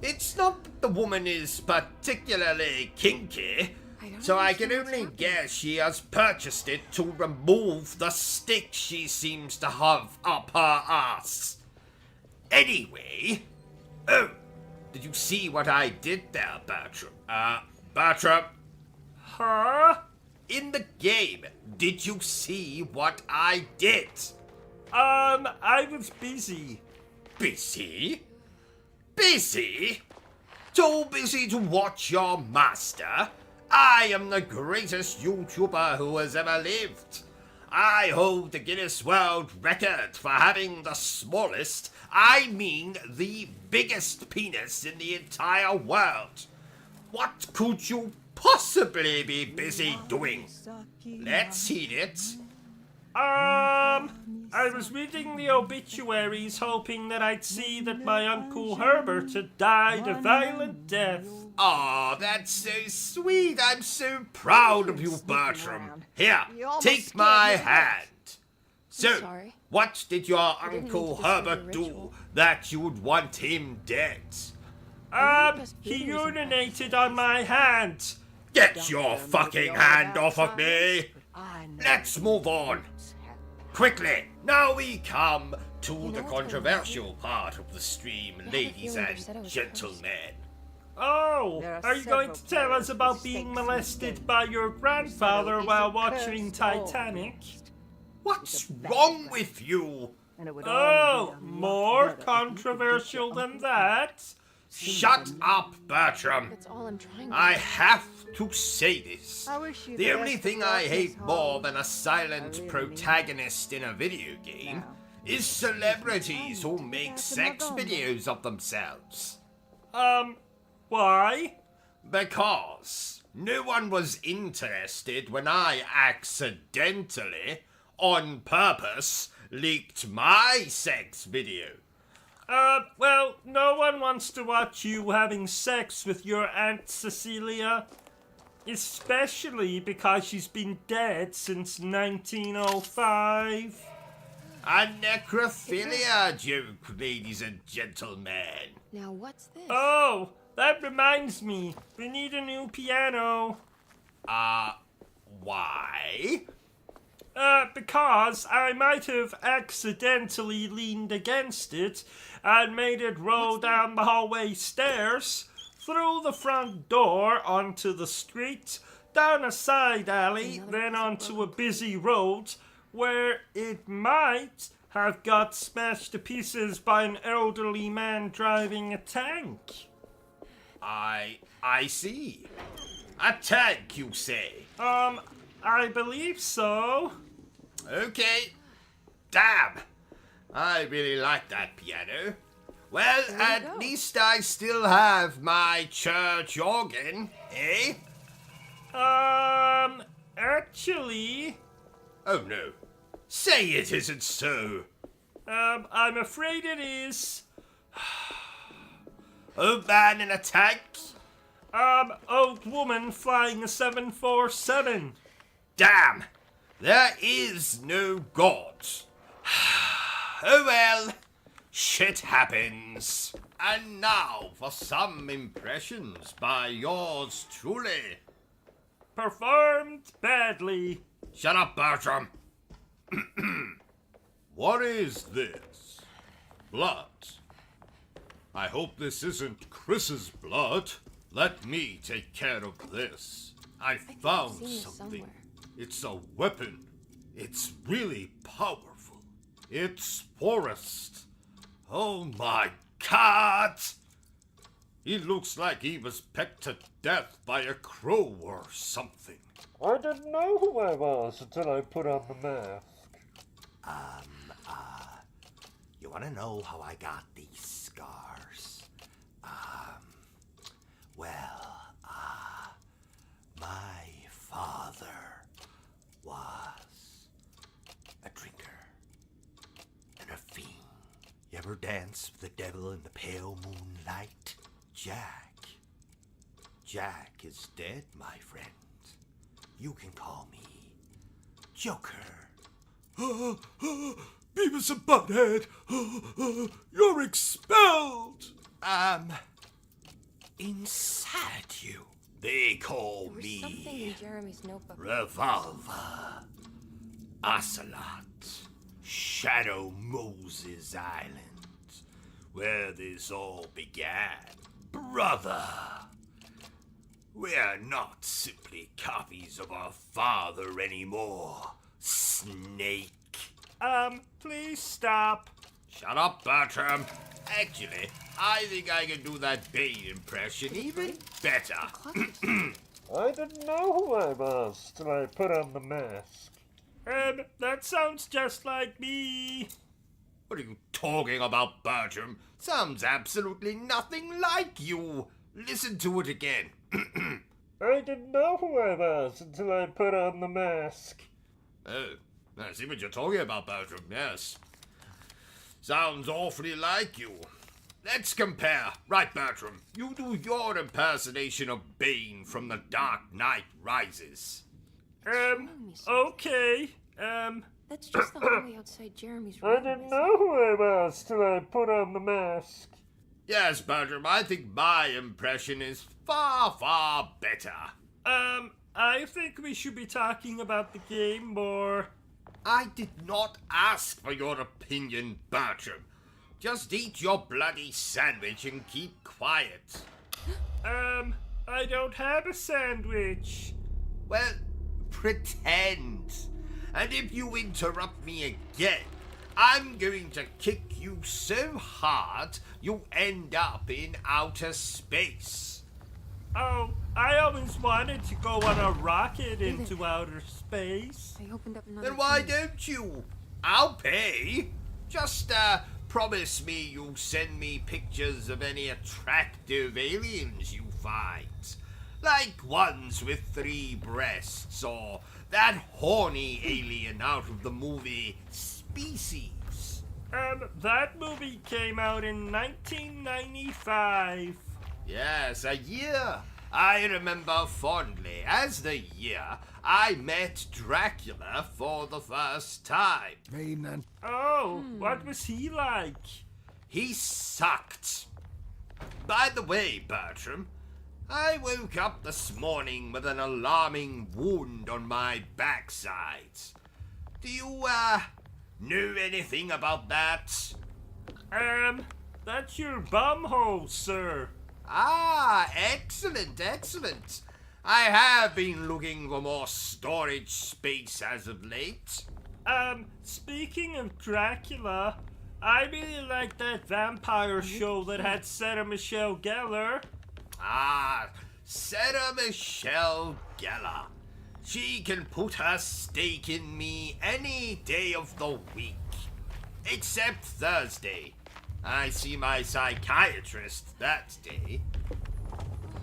It's not that the woman is particularly kinky, so I can only guess she has purchased it to remove the stick she seems to have up her ass. Anyway, oh, did you see what I did there, Bertram? Bertram, huh? in the game, did you see what I did? I was busy. Busy? Busy? Too busy to watch your master? I am the greatest YouTuber who has ever lived. I hold the Guinness World Record for having the smallest, I mean the biggest penis in the entire world. What could you possibly be busy doing? Let's hear it. I was reading the obituaries hoping that I'd see that my Uncle Herbert had died a violent death. Aw, that's so sweet. I'm so proud of you, Bertram. Here, take my hand. So, sorry. what did your didn't Uncle mean to disturb Herbert the do ritual. that you would want him dead? He urinated on my hand. Get your fucking hand off of me! Let's move on. Quickly, now we come to know the what's going on controversial part of the stream, I have a ladies feeling you said it and was gentlemen. Oh, There are are you going several to tell us players about with being stakes in molested the by your grandfather Shadow while is a watching cursed Titanic? What's wrong with you? And it would Oh, all be a lot more better if you could controversial get your than that? Shut up, Bertram. That's all I'm trying to I do. have to say this. I wish you The the only best thing of I luck, hate Miss more Hall. than a I silent really protagonist in a video game Now, is celebrities who to make get sex another one. videos of themselves. Why? Because No one was interested when I accidentally, on purpose, leaked my sex video. Well, no one wants to watch you having sex with your Aunt Cecilia. Especially because she's been dead since 1905. A necrophilia joke, ladies and gentlemen. Now what's this? Oh, that reminds me. We need a new piano. Why? Because I might have accidentally leaned against it and made it roll down the hallway stairs, through the front door onto the street, down a side alley, then onto a busy road, where it might have got smashed to pieces by an elderly man driving a tank. I see. A tank, you say? I believe so. Okay. Damn. I really like that piano. Well, at least I still have my church organ, eh? Actually... Oh no. Say it isn't so. I'm afraid it is. Old man in a tank? Old woman flying a 747. Damn. There is no God. Oh well. Shit happens. And now for some impressions by yours truly. Performed badly. Shut up, Bertram. What is this? Blood. I hope this isn't Chris's blood. Let me take care of this. I found I've seen this something. somewhere. It's a weapon. It's really powerful. It's Forrest. Oh my God! He looks like he was pecked to death by a crow or something. I didn't know who I was until I put on the mask. You wanna know how I got these scars? My father was a drinker and a fiend. You ever dance with the devil in the pale moonlight? Jack is dead, my friend. You can call me Joker. Beavis and Butthead! You're expelled! Inside you. They call There was something me in Jeremy's notebook. Revolver, Ocelot, Shadow Moses Island, where this all began. Brother, we are not simply copies of our father anymore, Snake. Please stop. Shut up, Bertram. Actually, I think I can do that Bane impression even better. I didn't know who I was till I put on the mask. That sounds just like me. What are you talking about, Bertram? Sounds absolutely nothing like you. Listen to it again. I didn't know who I was until I put on the mask. Oh, I see what you're talking about, Bertram, yes. Sounds awfully like you. Let's compare. Right, Bertram, you do your impersonation of Bane from The Dark Knight Rises. Okay. That's just the hallway outside Jeremy's room. I didn't know who I was till I put on the mask. Yes, Bertram, I think my impression is far, far better. I think we should be talking about the game more. I did not ask for your opinion, Bertram. Just eat your bloody sandwich and keep quiet. I don't have a sandwich. Well, pretend. And if you interrupt me again, I'm going to kick you so hard you end up in outer space. Oh, I always wanted to go on a rocket into outer space. I opened up another Then why key. don't you? I'll pay. Just, promise me you'll send me pictures of any attractive aliens you find. Like ones with 3 breasts, or that horny alien out of the movie Species. That movie came out in 1995. Yes, a year I remember fondly as the year I met Dracula for the first time. Oh, what was he like? He sucked. By the way, Bertram, I woke up this morning with an alarming wound on my backside. Do you, know anything about that? That's your bumhole, sir. Ah, excellent, excellent. I have been looking for more storage space as of late. Speaking of Dracula, I really like that vampire show that had Sarah Michelle Gellar. Ah, Sarah Michelle Gellar. She can put her stake in me any day of the week. Except Thursday. I see my psychiatrist that day.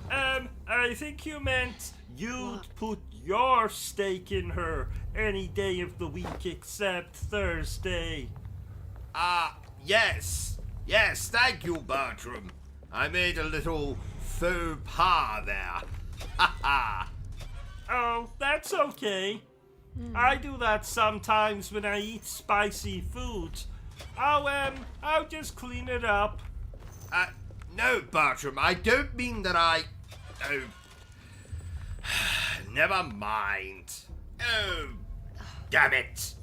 I think you meant you'd put your stake in her any day of the week except Thursday. Yes. Yes, thank you, Bertram. I made a little faux pas there. Ha ha. Oh, that's okay. I do that sometimes when I eat spicy food. I'll just clean it up. No, Bertram, I don't mean that I... Oh. Never mind. Oh, damn it.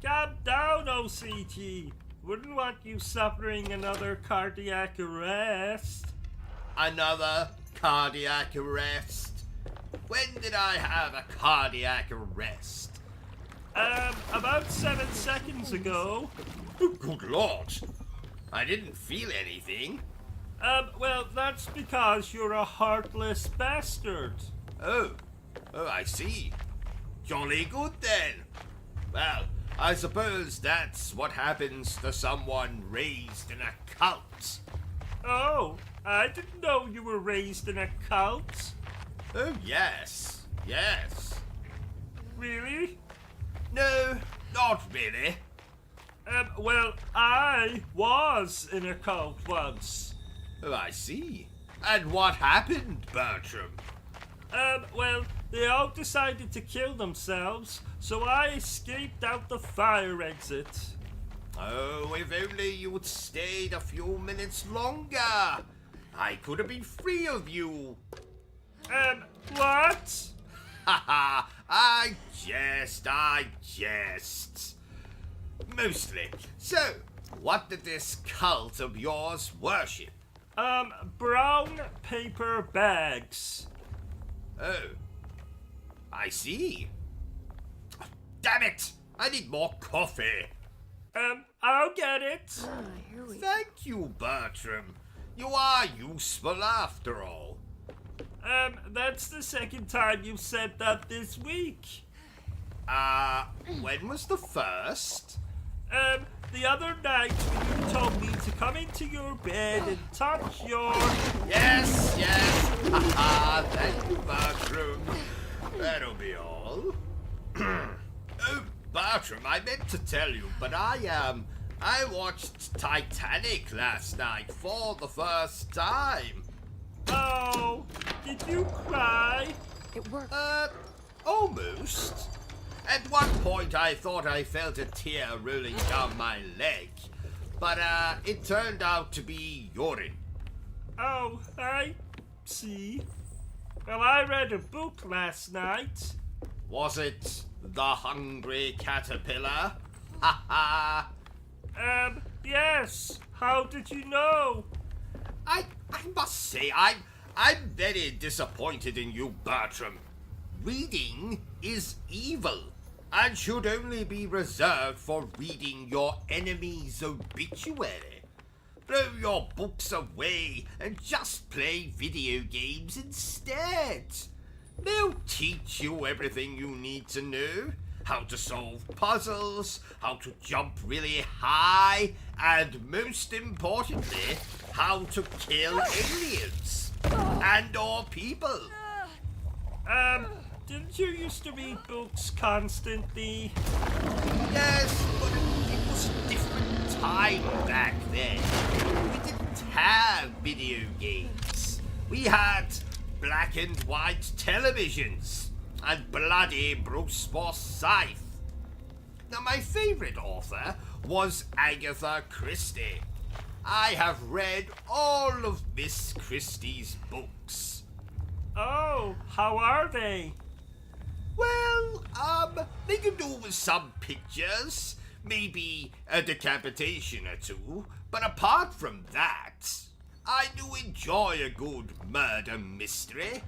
Calm down, OCG. Wouldn't want you suffering another cardiac arrest. Another cardiac arrest? When did I have a cardiac arrest? About 7 seconds ago. Oh, good Lord. I didn't feel anything. Well, that's because you're a heartless bastard. Oh, I see. Jolly good then. Well, I suppose that's what happens to someone raised in a cult. Oh, I didn't know you were raised in a cult. Oh, yes. Really? No, not really. Well, I was in a cult once. Oh, I see. And what happened, Bertram? Well, they all decided to kill themselves, so I escaped out the fire exit. Oh, if only you'd stayed a few minutes longer. I could have been free of you. What? Ha ha! I jest. Mostly. So, what did this cult of yours worship? Brown paper bags. Oh, I see. Damn it! I need more coffee. I'll get it. Here we Thank you, Bertram. You are useful after all. That's the second time you said that this week. When was the first? The other night when you told me to come into your bed and touch your... Yes. Haha, thank you, Bertram. That'll be all. Oh, Bertram, I meant to tell you, but I watched Titanic last night for the first time. Oh, did you cry? It worked. Almost. At one point I thought I felt a tear rolling down my leg, but it turned out to be urine. Oh, I see. Well, I read a book last night. Was it The Hungry Caterpillar? Ha ha! Yes. How did you know? I must say, I'm very disappointed in you, Bertram. Reading is evil, and should only be reserved for reading your enemy's obituary. Throw your books away and just play video games instead. They'll teach you everything you need to know. How to solve puzzles, how to jump really high, and most importantly, how to kill aliens and or people. Didn't you used to read books constantly? Yes, but it was a different time back then. We didn't have video games. We had black and white televisions and bloody Bruce Forsyth. Now, my favorite author was Agatha Christie. I have read all of Miss Christie's books. Oh, how are they? Well, they could do with some pictures, maybe a decapitation or two, but apart from that, I do enjoy a good murder mystery,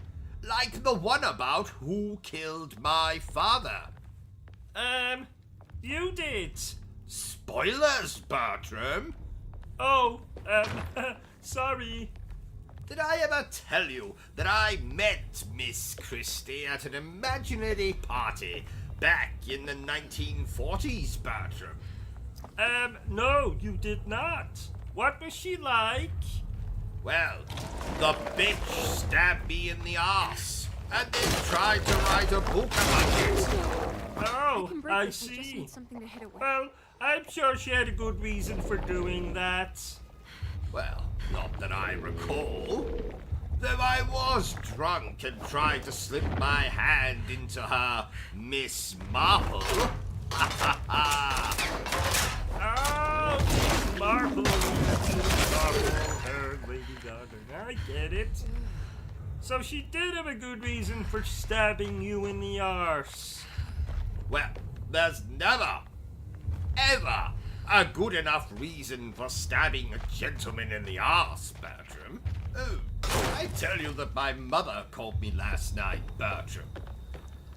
like the one about who killed my father. You did. Spoilers, Bertram. Oh, sorry. Did I ever tell you that I met Miss Christie at an imaginary party back in the 1940s, Bertram? No, you did not. What was she like? Well, the bitch stabbed me in the arse and then tried to write a book about it. Oh, can break I this, I just see. need something to hit it with. Well, I'm sure she had a good reason for doing that. Well, not that I recall. Though I was drunk and tried to slip my hand into her Miss Marple. Ha ha ha! Oh, Marble, her Lady Gaga. I get it. So she did have a good reason for stabbing you in the arse. Well, there's never, ever a good enough reason for stabbing a gentleman in the arse, Bertram. Oh, I tell you that my mother called me last night, Bertram.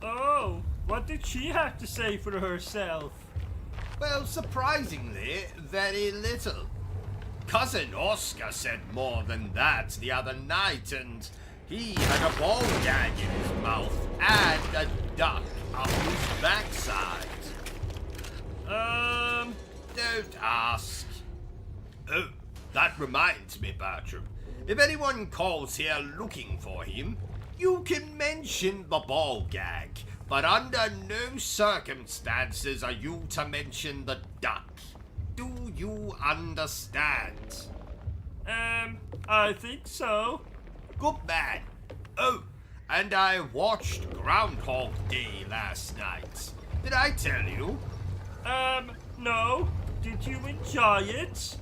Oh, what did she have to say for herself? Well, surprisingly, very little. Cousin Oscar said more than that the other night, and he had a ball gag in his mouth and a duck up his backside. Don't ask. Oh, that reminds me, Bertram. If anyone calls here looking for him, you can mention the ball gag, but under no circumstances are you to mention the duck. Do you understand? I think so. Good man. Oh, and I watched Groundhog Day last night. Did I tell you? No. Did you enjoy it?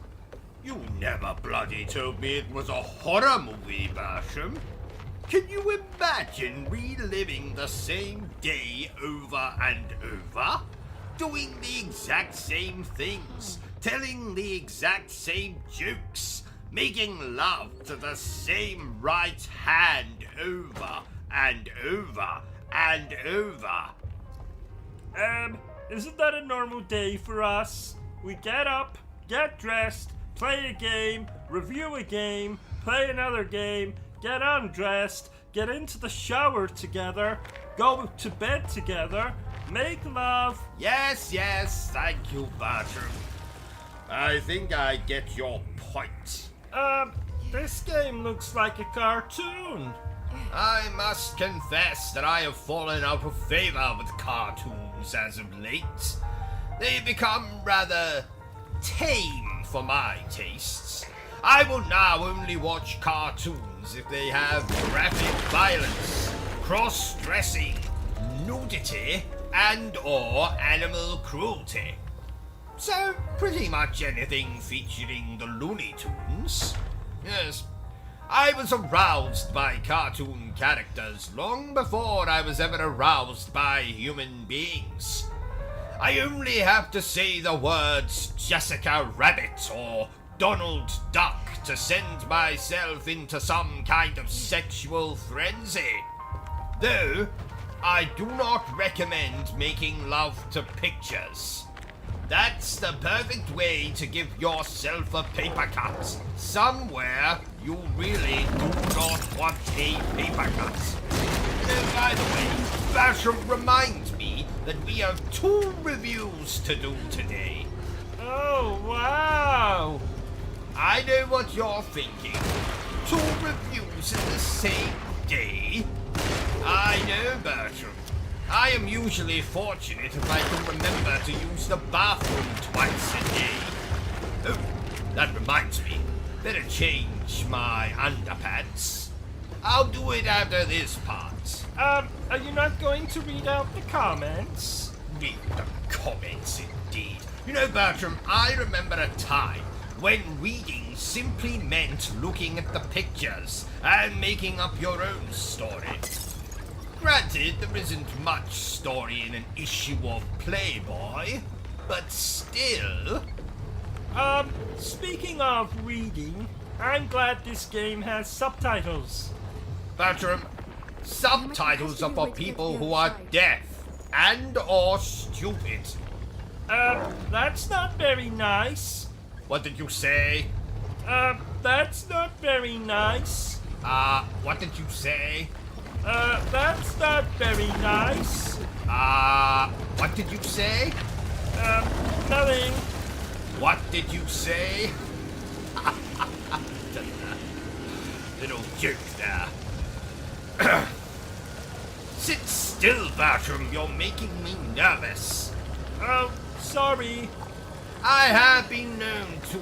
You never bloody told me it was a horror movie, Bertram. Can you imagine reliving the same day over and over? Doing the exact same things, telling the exact same jokes, making love to the same right hand over and over and over. Isn't that a normal day for us? We get up, get dressed, play a game, review a game, play another game, get undressed, get into the shower together, go to bed together, make love. Yes, thank you, Bertram. I think I get your point. This game looks like a cartoon. I must confess that I have fallen out of favor with cartoons as of late. They've become rather tame for my tastes. I will now only watch cartoons if they have graphic violence, cross-dressing, nudity, and or animal cruelty. So, pretty much anything featuring the Looney Tunes. Yes, I was aroused by cartoon characters long before I was ever aroused by human beings. I only have to say the words Jessica Rabbit or Donald Duck to send myself into some kind of sexual frenzy. Though, I do not recommend making love to pictures. That's the perfect way to give yourself a paper cut. Somewhere you really do not want a paper cut. By the way, Bertram reminds me that we have 2 reviews to do today. Oh, wow. I know what you're thinking. 2 reviews in the same day? I know, Bertram. I am usually fortunate if I can remember to use the bathroom twice a day. Oh, that reminds me. Better change my underpants. I'll do it after this part. Are you not going to read out the comments? Read the comments, indeed. You know, Bertram, I remember a time when reading simply meant looking at the pictures and making up your own story. Granted, there isn't much story in an issue of Playboy, but still. Speaking of reading, I'm glad this game has subtitles. Bertram, subtitles are for people who are deaf and or stupid. That's not very nice. What did you say? That's not very nice. What did you say? That's not very nice. What did you say? Nothing. What did you say? Little joke there. Sit still, Bertram. You're making me nervous. Oh, sorry. I have been known to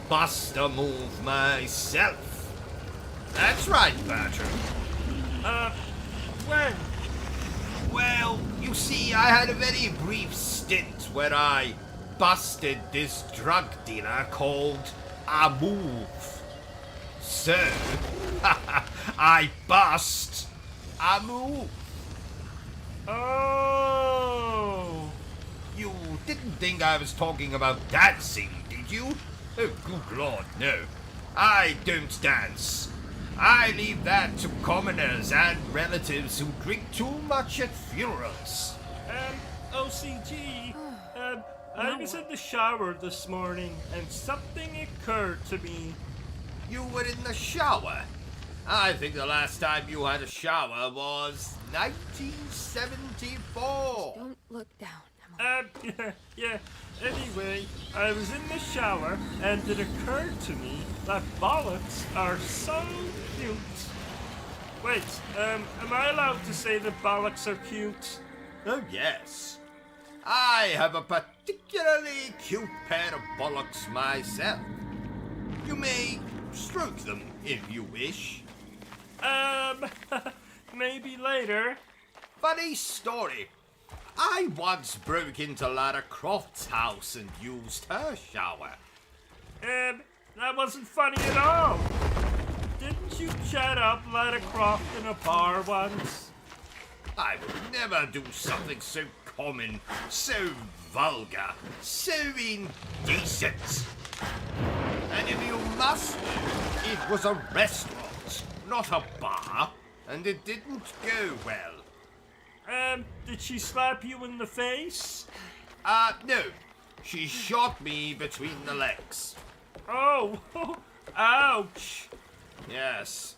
bust a move myself. That's right, Bertram. When? Well, you see, I had a very brief stint where I busted this drug dealer called a move. So, I bust a move. Oh. You didn't think I was talking about dancing, did you? Oh, good lord, no. I don't dance. I leave that to commoners and relatives who drink too much at funerals. OCG. I was in the shower this morning and something occurred to me. You were in the shower? I think the last time you had a shower was 1974. Don't look down, Yeah. Anyway, I was in the shower and it occurred to me that bollocks are so cute. Wait, am I allowed to say that bollocks are cute? Oh, yes. I have a particularly cute pair of bollocks myself. You may stroke them if you wish. Maybe later. Funny story. I once broke into Lara Croft's house and used her shower. That wasn't funny at all. Didn't you chat up Lara Croft in a bar once? I would never do something so common, so vulgar, so indecent. And if you must know, it was a restaurant, not a bar, and it didn't go well. Did she slap you in the face? No. She shot me between the legs. Oh, ouch. Yes,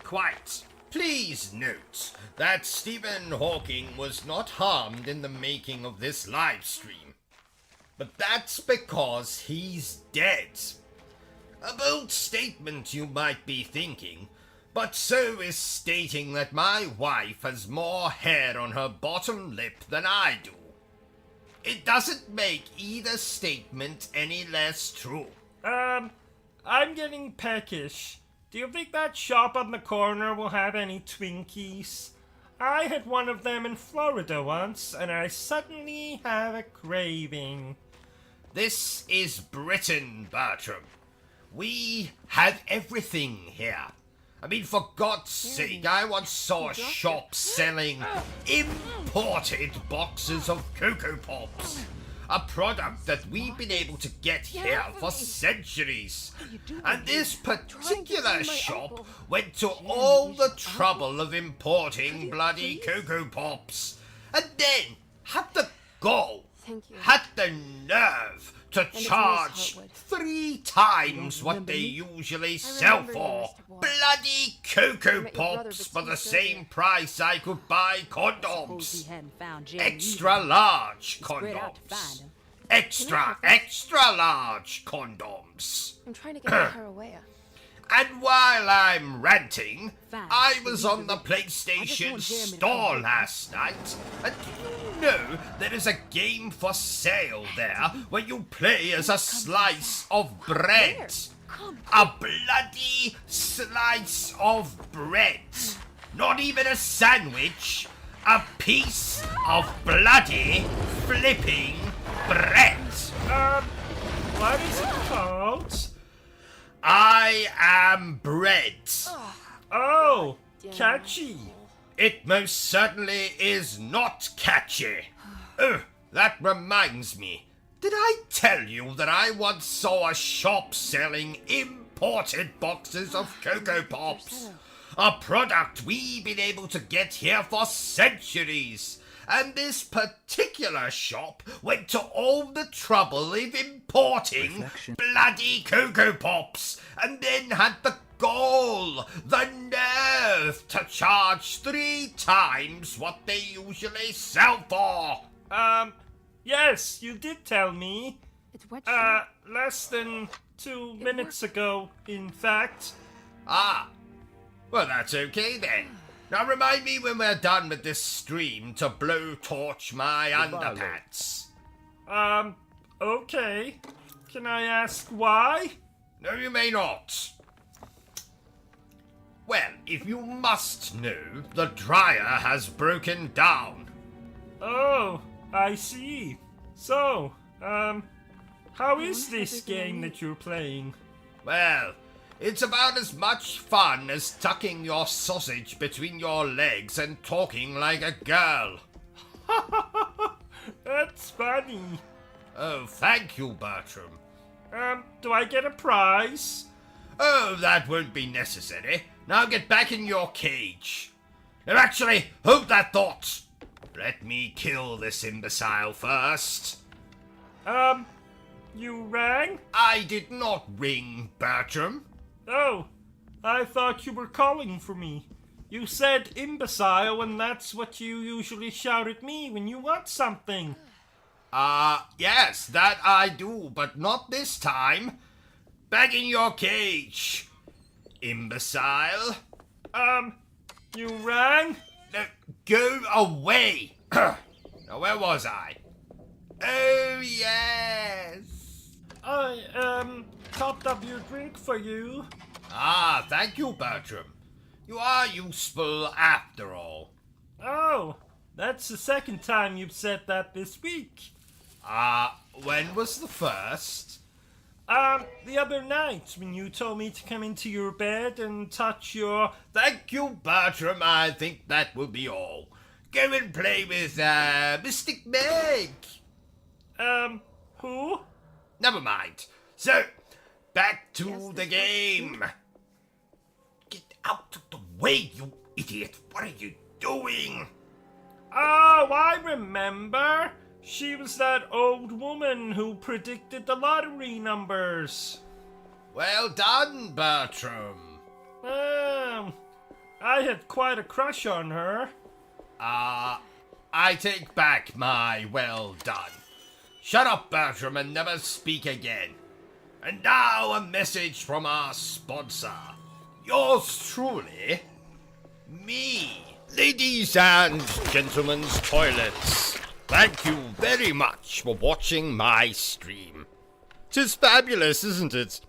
quite. Please note that Stephen Hawking was not harmed in the making of this live stream. But that's because he's dead. A bold statement, you might be thinking, but so is stating that my wife has more hair on her bottom lip than I do. It doesn't make either statement any less true. I'm getting peckish. Do you think that shop on the corner will have any Twinkies? I had one of them in Florida once, and I suddenly have a craving. This is Britain, Bertram. We have everything here. I mean, for God's sake, I once saw a shop selling imported boxes of Cocoa Pops. A product that we've been able to get here for centuries. And this particular shop went to all the trouble of importing bloody Cocoa Pops. And then had the gall, had the nerve to charge 3 times what they usually sell for. Bloody Cocoa Pops for the same price I could buy condoms. Extra large condoms. Extra large condoms. I'm trying to get the car away. And while I'm ranting, Fast, I was leave on the the PlayStation won't dare me to store come last night, and do you know there is a game for sale there where you play as a slice of bread. A bloody slice of bread. Not even a sandwich. A piece of bloody flipping bread. What is it called? I am bread. Oh, catchy. It most certainly is not catchy. Oh, that reminds me. Did I tell you that I once saw a shop selling imported boxes of Cocoa Pops? A product we've been able to get here for centuries. And this particular shop went to all the trouble of importing bloody Cocoa Pops, and then had the gall, the nerve to charge 3 times what they usually sell for. Yes, you did tell me. It's wet. Less than 2 minutes ago, in fact. Ah, well that's okay then. Now remind me when we're done with this stream to blowtorch my underpants. Okay. Can I ask why? No, you may not. Well, if you must know, the dryer has broken down. Oh, I see. So, how is this game that you're playing? Well, it's about as much fun as tucking your sausage between your legs and talking like a girl. That's funny. Oh, thank you, Bertram. Do I get a prize? Oh, that won't be necessary. Now get back in your cage. And actually, hold that thought. Let me kill this imbecile first. You rang? I did not ring, Bertram. Oh, I thought you were calling for me. You said imbecile, and that's what you usually shout at me when you want something. Yes, that I do, but not this time. Back in your cage, imbecile. You rang? No, go away. Now, where was I? Oh, yes. I, topped up your drink for you. Ah, thank you, Bertram. You are useful after all. Oh, that's the second time you've said that this week. When was the first? The other night when you told me to come into your bed and touch your... Thank you, Bertram. I think that will be all. Go and play with, Mystic Meg. Who? Never mind. So, back to the game. Get out of the way, you idiot. What are you doing? Oh, I remember. She was that old woman who predicted the lottery numbers. Well done, Bertram. I had quite a crush on her. I take back my well done. Shut up, Bertram, and never speak again. And now a message from our sponsor. Yours truly, me. Ladies and gentlemen's toilets, thank you very much for watching my stream. 'Tis fabulous, isn't it?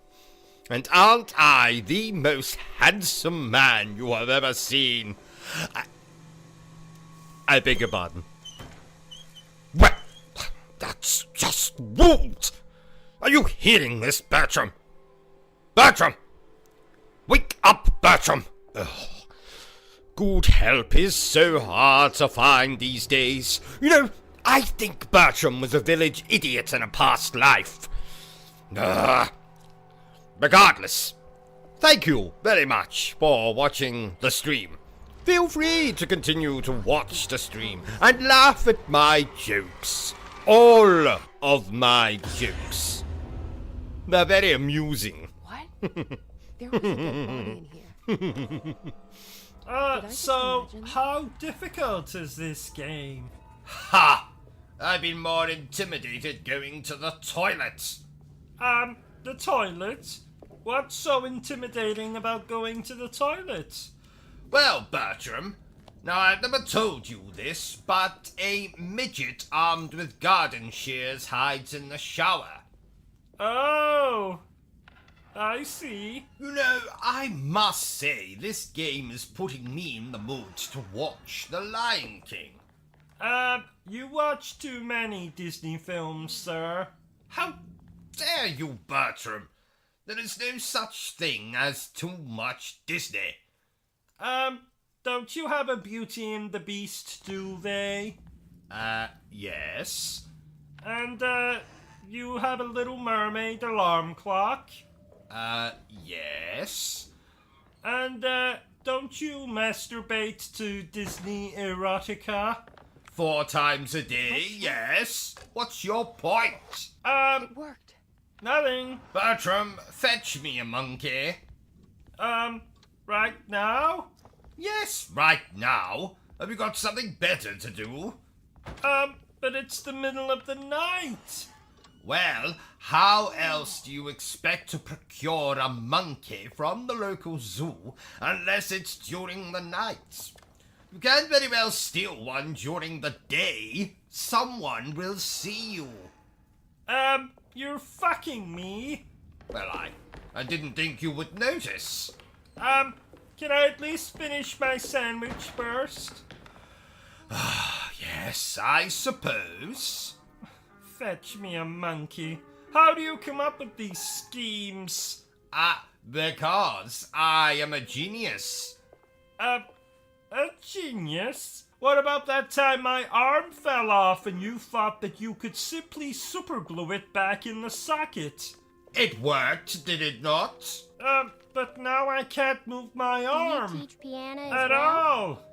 And aren't I the most handsome man you have ever seen? I beg your pardon. Well, that's just rude. Are you hearing this, Bertram? Bertram! Wake up, Bertram! Ugh. Good help is so hard to find these days. You know, I think Bertram was a village idiot in a past life. Regardless, thank you very much for watching the stream. Feel free to continue to watch the stream and laugh at my jokes. All of my jokes. They're very amusing. What? There was a dead body in here. So how difficult is this game? Ha! I've been more intimidated going to the toilet. The toilet? What's so intimidating about going to the toilet? Well, Bertram, now I've never told you this, but a midget armed with garden shears hides in the shower. Oh, I see. You know, I must say, this game is putting me in the mood to watch The Lion King. You watch too many Disney films, sir. How dare you, Bertram? There is no such thing as too much Disney. Don't you have a Beauty and the Beast duvet? Yes. And, you have a Little Mermaid alarm clock? Yes. And, don't you masturbate to Disney erotica? 4 times a day, yes. What's your point? It worked. Nothing. Bertram, fetch me a monkey. Right now? Yes, right now. Have you got something better to do? But it's the middle of the night. Well, how else do you expect to procure a monkey from the local zoo unless it's during the night? You can't very well steal one during the day. Someone will see you. You're fucking me. Well, I didn't think you would notice. Can I at least finish my sandwich first? Yes, I suppose. Fetch me a monkey. How do you come up with these schemes? Because I am a genius. A genius? What about that time my arm fell off and you thought that you could simply superglue it back in the socket? It worked, did it not? But now I can't move my Do arm. you teach piano as At well? all.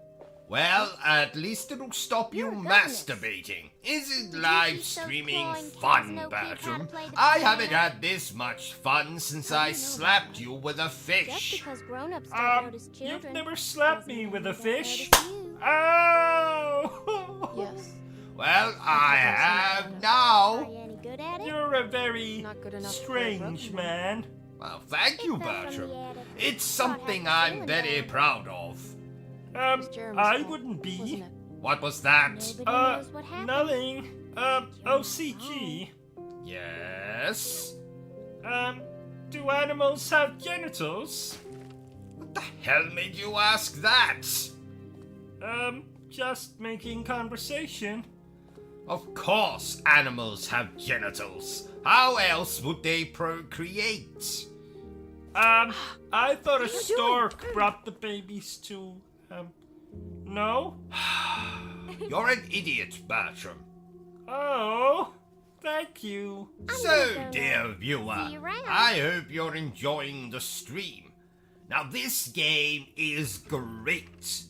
Well, at least it'll stop you You're a governess. masturbating. Isn't you live teach those streaming clawing kids fun, no kids how to Bertram? play the I piano? haven't had this much fun since I slapped you with a Just fish. because grown-ups don't notice You've children. never slapped doesn't me mean with they a don't fish. notice you. Oh! Yes. Well, I have Are now. you any good at it? You're a very Not good enough to play strange rugby. man. Well, thank you, It fell from Bertram. the attic. It's God, something how I'm feeling very bad. proud of. was Jeremy's I fault, wouldn't wasn't be. it? What was that? Nobody knows what happened. Nothing. OCG. Yes? Do animals have genitals? What the hell made you ask that? Just making conversation. Of course animals have genitals. How else would they procreate? I thought a are you doing? stork brought the babies to, no? You're an idiot, Bertram. Oh, thank you. So, gonna go dear now. viewer, See you around. I hope you're enjoying the stream. Now, this game is great.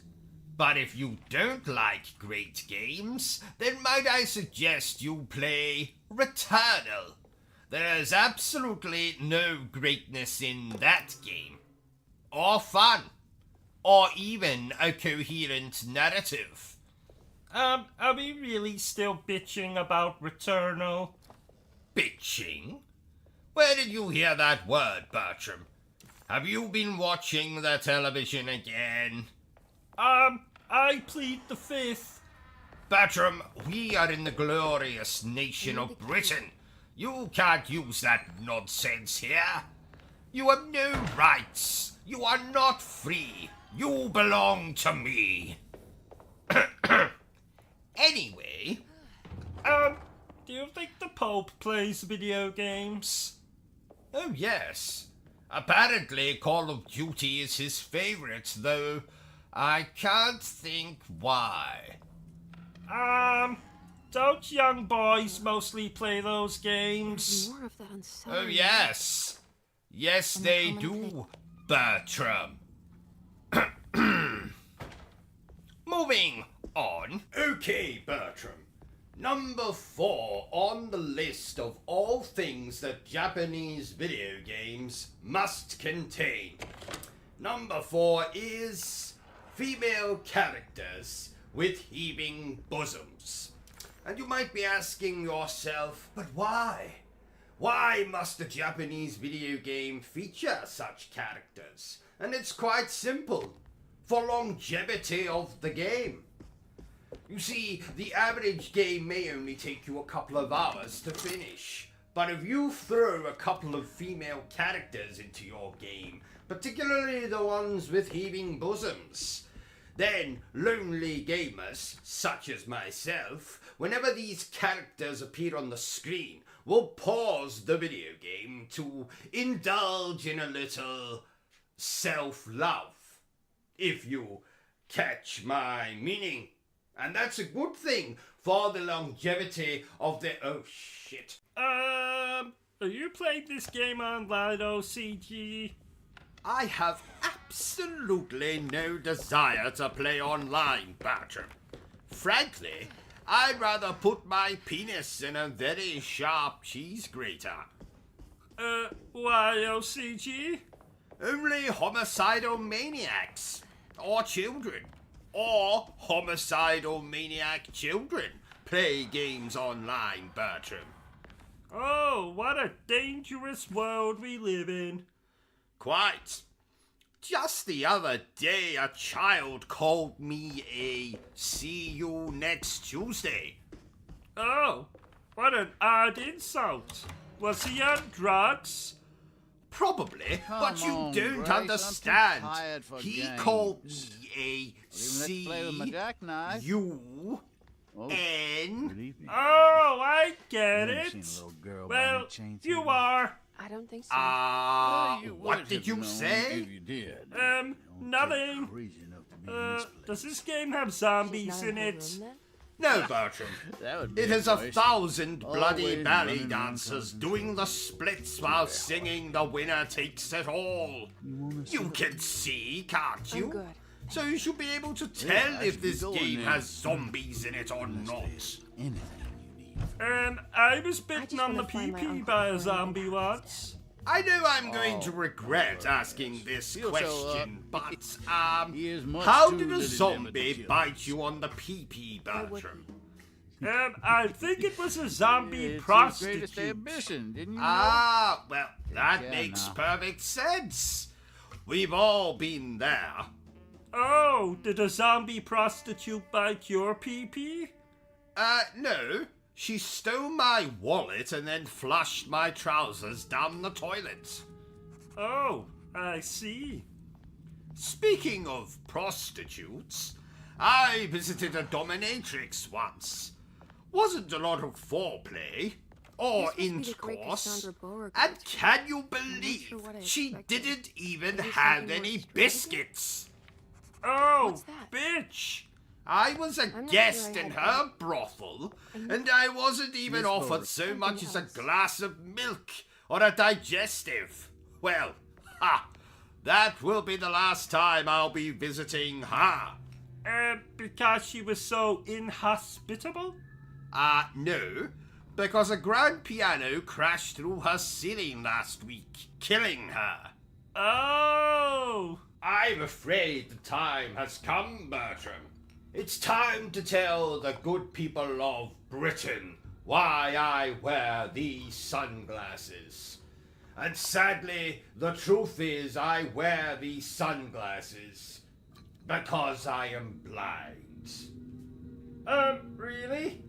But if you don't like great games, then might I suggest you play Returnal. There's absolutely no greatness in that game. Or fun. Or even a coherent narrative. Are we really still bitching about Returnal? Bitching? Where did you hear that word, Bertram? Have you been watching the television again? I plead the fifth. Bertram, we are in the glorious nation of Britain. You can't use that nonsense here. You have no rights. You are not free. You belong to me. Anyway, Do you think the Pope plays video games? oh yes. Apparently Call of Duty is his favorite, though I can't think why. Don't young boys mostly play those games? More of that on Oh Saturday. yes. Yes, And they the common do, Bertram. Moving on. Okay, Bertram. Number 4 on the list of all things that Japanese video games must contain. Number 4 is female characters with heaving bosoms. And you might be asking yourself, but why? Why must a Japanese video game feature such characters? And it's quite simple. For longevity of the game. You see, the average game may only take you a couple of hours to finish. But if you throw a couple of female characters into your game, particularly the ones with heaving bosoms, then lonely gamers, such as myself, whenever these characters appear on the screen, will pause the video game to indulge in a little self-love. If you catch my meaning. And that's a good thing for the longevity of the... Oh, shit. Are you playing this game online, OCG? I have absolutely no desire to play online, Bertram. Frankly, I'd rather put my penis in a very sharp cheese grater. Why, OCG? Only homicidal maniacs, or children, or homicidal maniac children play games online, Bertram. Oh, what a dangerous world we live in. Quite. Just the other day, a child called me a "see you next Tuesday." Oh, what an odd insult. Was he on drugs? Probably, but you on, don't Grace, I'm too understand. tired for He games. called me a Let's play with my jackknife. "C-U-N." Oh, good evening. Oh, I get You ain't it. seen a little girl by Well, any chance, you have you? are. I don't think so. Ah, You what would did have you known say? If you did. Um, Don't nothing. get crazy enough to be in this place. Does this game have She's zombies not in in her it? room then? No, Bertram. That would be It has a 1,000 bloody Always ballet running around dancers causing doing trouble. the splits while singing "The Winner Takes It All." wanna see You the- can see, can't you? I'm good. So you should be able to Yeah, tell I if should be this going game there. has zombies in it or not. Anything you need. I was I bitten just on the wanna find my pee-pee uncle by a Frank zombie and once. I know I'm going to regret asking this He'll show question, but He is much how too did a little zombie dimmed to bite you on the pee-pee, Bertram? I think it was a zombie It's his prostitute. greatest ambition, didn't you? Ah, well, that Yeah, makes no. perfect sense. We've all been there. Oh, did a zombie prostitute bite your pee-pee? No. She stole my wallet and then flushed my trousers down the toilet. Oh, I see. Speaking of prostitutes, I visited a dominatrix once. Wasn't a lot of foreplay or This must be the great intercourse. Cassandra Beauregard. And can you believe sure what I she expected. didn't even Maybe have something more any extravagant? biscuits? Oh, What's that? bitch. I was a not guest sure I in had her brothel, and I wasn't even Miss offered Beauregard. so much as a else. glass of milk or a digestive. Well, that will be the last time I'll be visiting her. Because she was so inhospitable? No, because a grand piano crashed through her ceiling last week, killing her. Oh, I'm afraid the time has come, Bertram. It's time to tell the good people of Britain why I wear these sunglasses. And sadly, the truth is I wear these sunglasses because I am blind. really?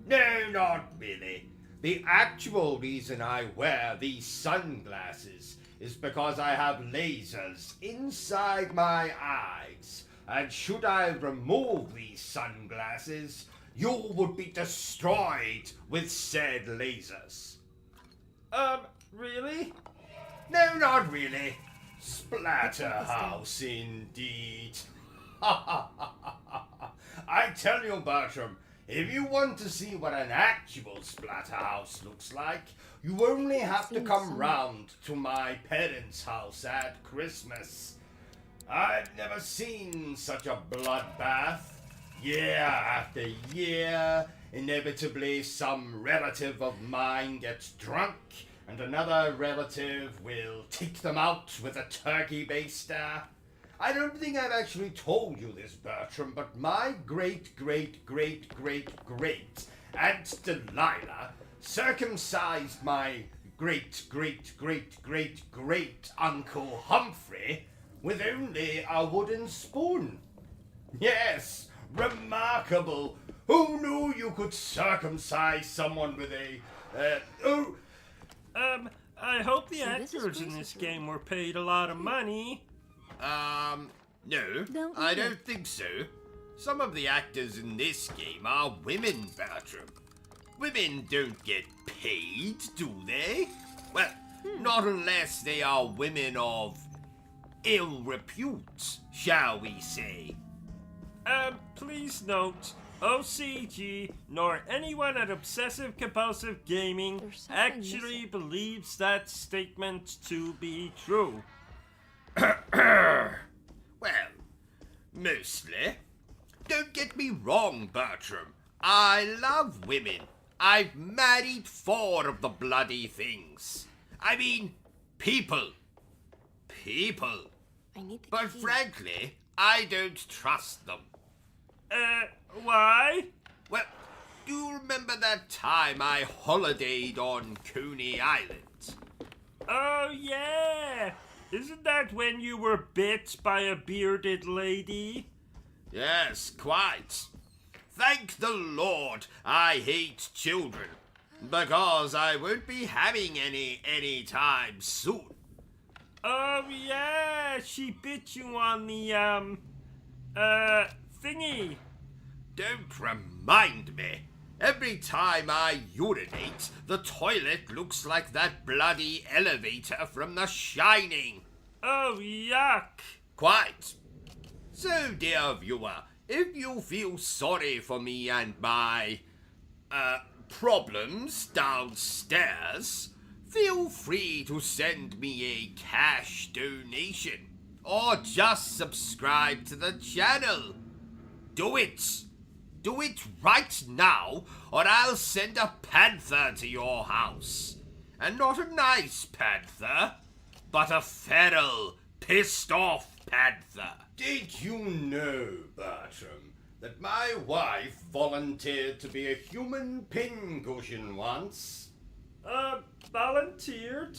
No, not really. The actual reason I wear these sunglasses is because I have lasers inside my eyes. And should I remove these sunglasses, you would be destroyed with said lasers. Really? No, not really. Splatterhouse, indeed. I tell you, Bertram, if you want to see what an actual splatterhouse looks like, you only have to Seems come so- round to my parents' house at Christmas. I've never seen such a bloodbath. Year after year, inevitably some relative of mine gets drunk, and another relative will take them out with a turkey baster. I don't think I've actually told you this, Bertram, but my great-great-great-great-great Aunt Delilah circumcised my great Uncle Humphrey with only a wooden spoon. Yes, remarkable. Who knew you could circumcise someone with a, I hope the So this is actors in Bruce's this room. game were paid a lot of money. No, No, I no. don't think so. Some of the actors in this game are women, Bertram. Women don't get paid, do they? Well, not unless they are women of ill repute, shall we say. Please note, OCG nor anyone at Obsessive Compulsive Gaming There's something actually missing. believes that statement to be true. Well, mostly. Don't get me wrong, Bertram. I love women. I've married 4 of the bloody things. I mean, people. People. I need the But key. frankly, I don't trust them. Why? Well, do you remember that time I holidayed on Coney Island? Oh, yeah! Isn't that when you were bit by a bearded lady? Yes, quite. Thank the Lord I hate children, because I won't be having any time soon. Oh, yeah! She bit you on the, thingy. Don't remind me. Every time I urinate, the toilet looks like that bloody elevator from The Shining. Oh, yuck! Quite. So, dear viewer, if you feel sorry for me and my, problems downstairs, feel free to send me a cash donation or just subscribe to the channel. Do it. Do it right now, or I'll send a panther to your house. And not a nice panther, but a feral, pissed off panther. Did you know, Bertram, that my wife volunteered to be a human pincushion once? Volunteered?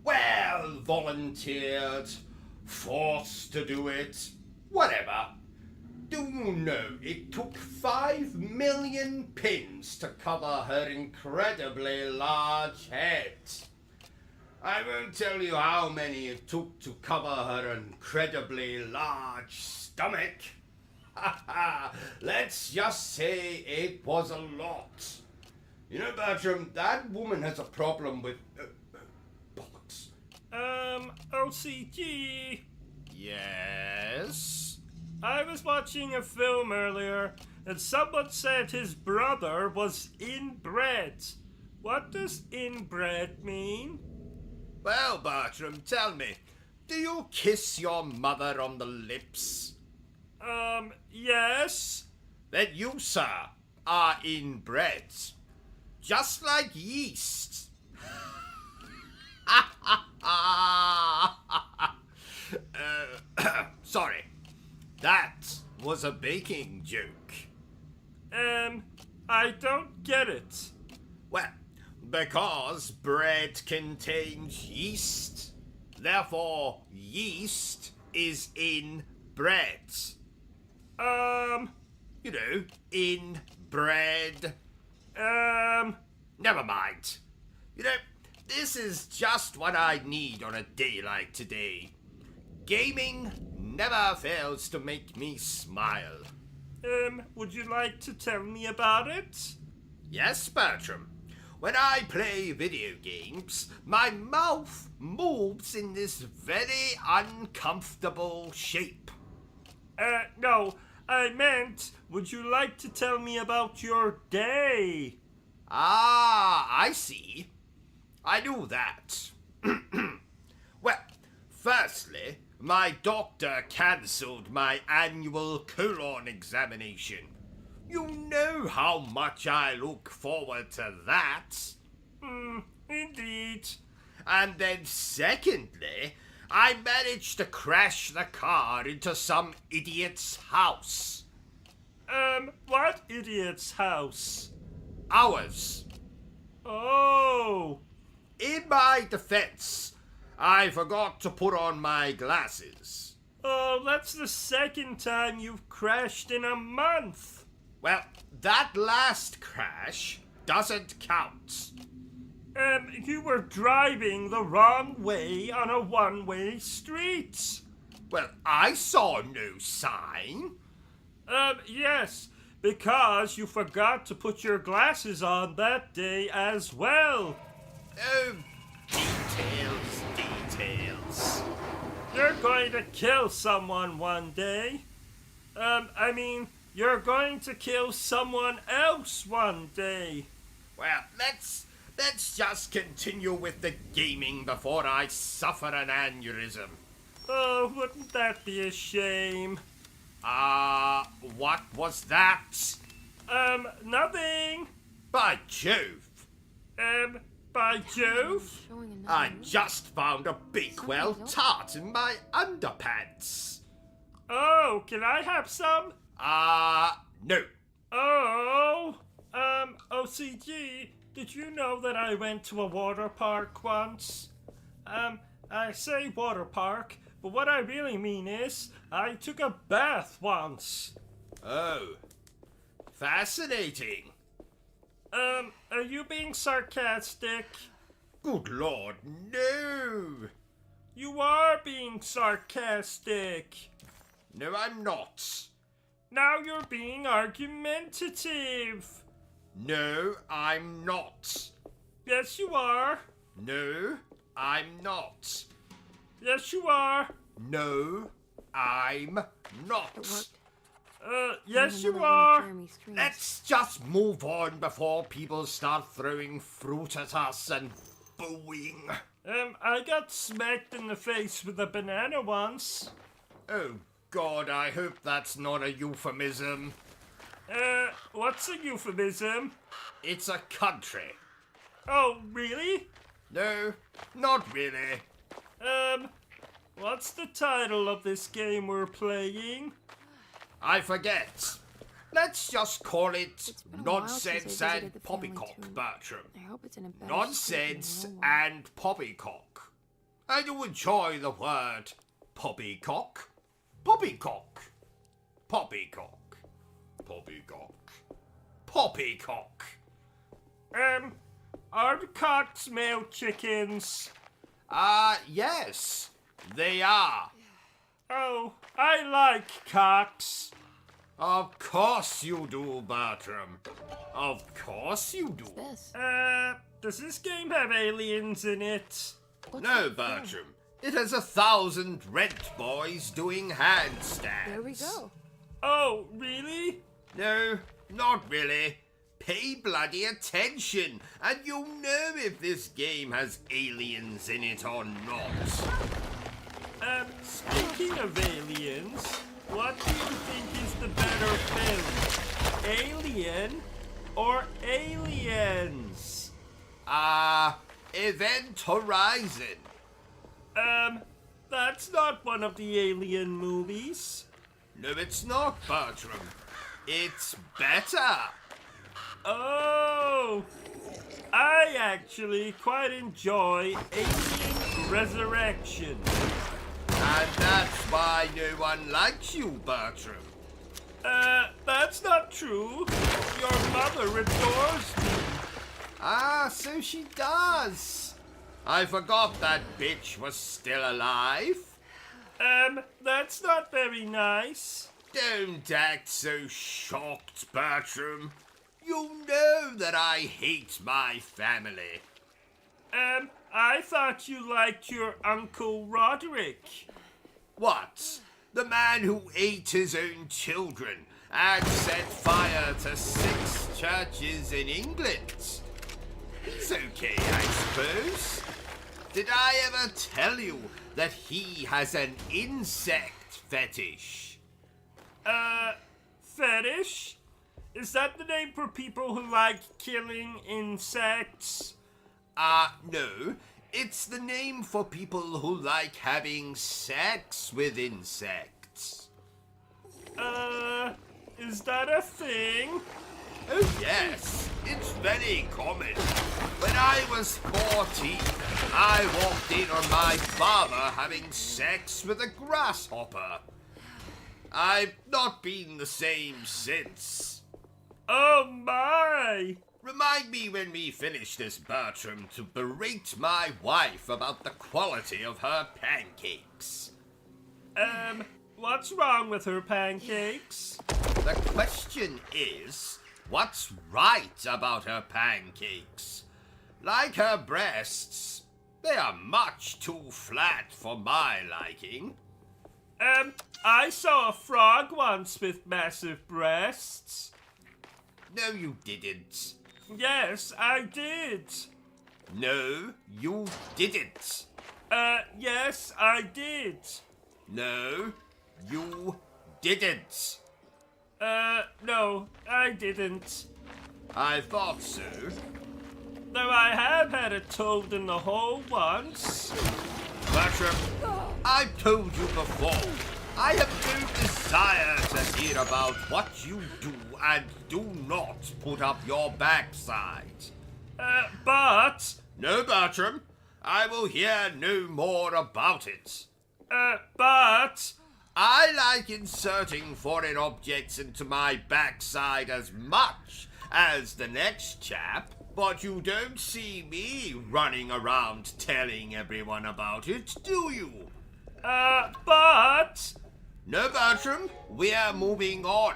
Well, volunteered, forced to do it, whatever. Do you know it took 5 million pins to cover her incredibly large head? I won't tell you how many it took to cover her incredibly large stomach. Let's just say it was a lot. You know, Bertram, that woman has a problem with... bollocks. OCG. Yes? I was watching a film earlier, and someone said his brother was inbred. What does inbred mean? Well, Bertram, tell me, do you kiss your mother on the lips? Yes? Then you, sir, are inbred. Just like yeast. Sorry. That was a baking joke. I don't get it. Well, because bread contains yeast, therefore yeast is in bread. You know, in bread. Never mind. You know, this is just what I need on a day like today. Gaming never fails to make me smile. Would you like to tell me about it? Yes, Bertram. When I play video games, my mouth moves in this very uncomfortable shape. No, I meant, would you like to tell me about your day? Ah, I see. I knew that. Well, firstly, my doctor cancelled my annual colon examination. You know how much I look forward to that. Indeed. And then secondly, I managed to crash the car into some idiot's house. What idiot's house? Ours. Oh. in my defense, I forgot to put on my glasses. Oh, that's the second time you've crashed in a month. Well, that last crash doesn't count. You were driving the wrong way on a one-way street. Well, I saw no sign. Yes, because you forgot to put your glasses on that day as well. Oh, details. You're going to kill someone one day. You're going to kill someone else one day. Well, let's just continue with the gaming before I suffer an aneurysm. Oh, wouldn't that be a shame? What was that? Nothing. By Jove. By Jove? Showing I another just found a Bakewell tart in my underpants. Oh, can I have some? No. Oh, OCG, did you know that I went to a water park once? I say water park, but what I really mean is I took a bath once. Oh. Fascinating. Are you being sarcastic? Good Lord, no. You are being sarcastic. No, I'm not. Now you're being argumentative. No, I'm not. Yes, you are. No, I'm not. Yes, you are. No, I'm not. It worked. Yes, you Another one of are. Jeremy's streams. Let's just move on before people start throwing fruit at us and booing. I got smacked in the face with a banana once. Oh God, I hope that's not a euphemism. What's a euphemism? It's a country. Oh, really? No, not really. What's the title of this game we're playing? I forget. Let's just call it been a while since I Nonsense visited and the family Poppycock, tomb. Bertram. I hope it's in a better Nonsense state than the old one. and Poppycock. I do enjoy the word Poppycock. Poppycock. Poppycock. Poppycock. Poppycock. Are the cocks male chickens? Yes, they are. Oh, I like cocks. Of course you do, Bertram. Of course you do. This. Does this game have aliens in it? What's No, that for? Bertram. It has 1,000 rent boys doing handstands. There we go. Oh, really? No, not really. Pay bloody attention, and you'll know if this game has aliens in it or not. Speaking of aliens, what do you think is the better film? Alien or Aliens? Event Horizon. That's not one of the Alien movies. No, it's not, Bertram. It's better. Oh, I actually quite enjoy Alien Resurrection. And that's why no one likes you, Bertram. That's not true. Your mother adores me. So she does. I forgot that bitch was still alive. That's not very nice. Don't act so shocked, Bertram. You know that I hate my family. I thought you liked your Uncle Roderick. What? The man who ate his own children and set fire to 6 churches in England. He's okay, I suppose. Did I ever tell you that he has an insect fetish? Fetish? Is that the name for people who like killing insects? No. It's the name for people who like having sex with insects. Is that a thing? Oh yes, it's very common. When I was 14, I walked in on my father having sex with a grasshopper. I've not been the same since. Oh my! Remind me when we finish this, Bertram, to berate my wife about the quality of her pancakes. What's wrong with her pancakes? The question is, what's right about her pancakes? Like her breasts, they are much too flat for my liking. I saw a frog once with massive breasts. No, you didn't. Yes, I did. No, you didn't. Yes, I did. No, you didn't. No, I didn't. I thought so. Though I have had a toad in the hole once. Bertram, I've told you before, I have no desire to hear about what you do and do not put up your backside. But... No, Bertram, I will hear no more about it. But... I like inserting foreign objects into my backside as much as the next chap, but you don't see me running around telling everyone about it, do you? But... No, Bertram, we're moving on.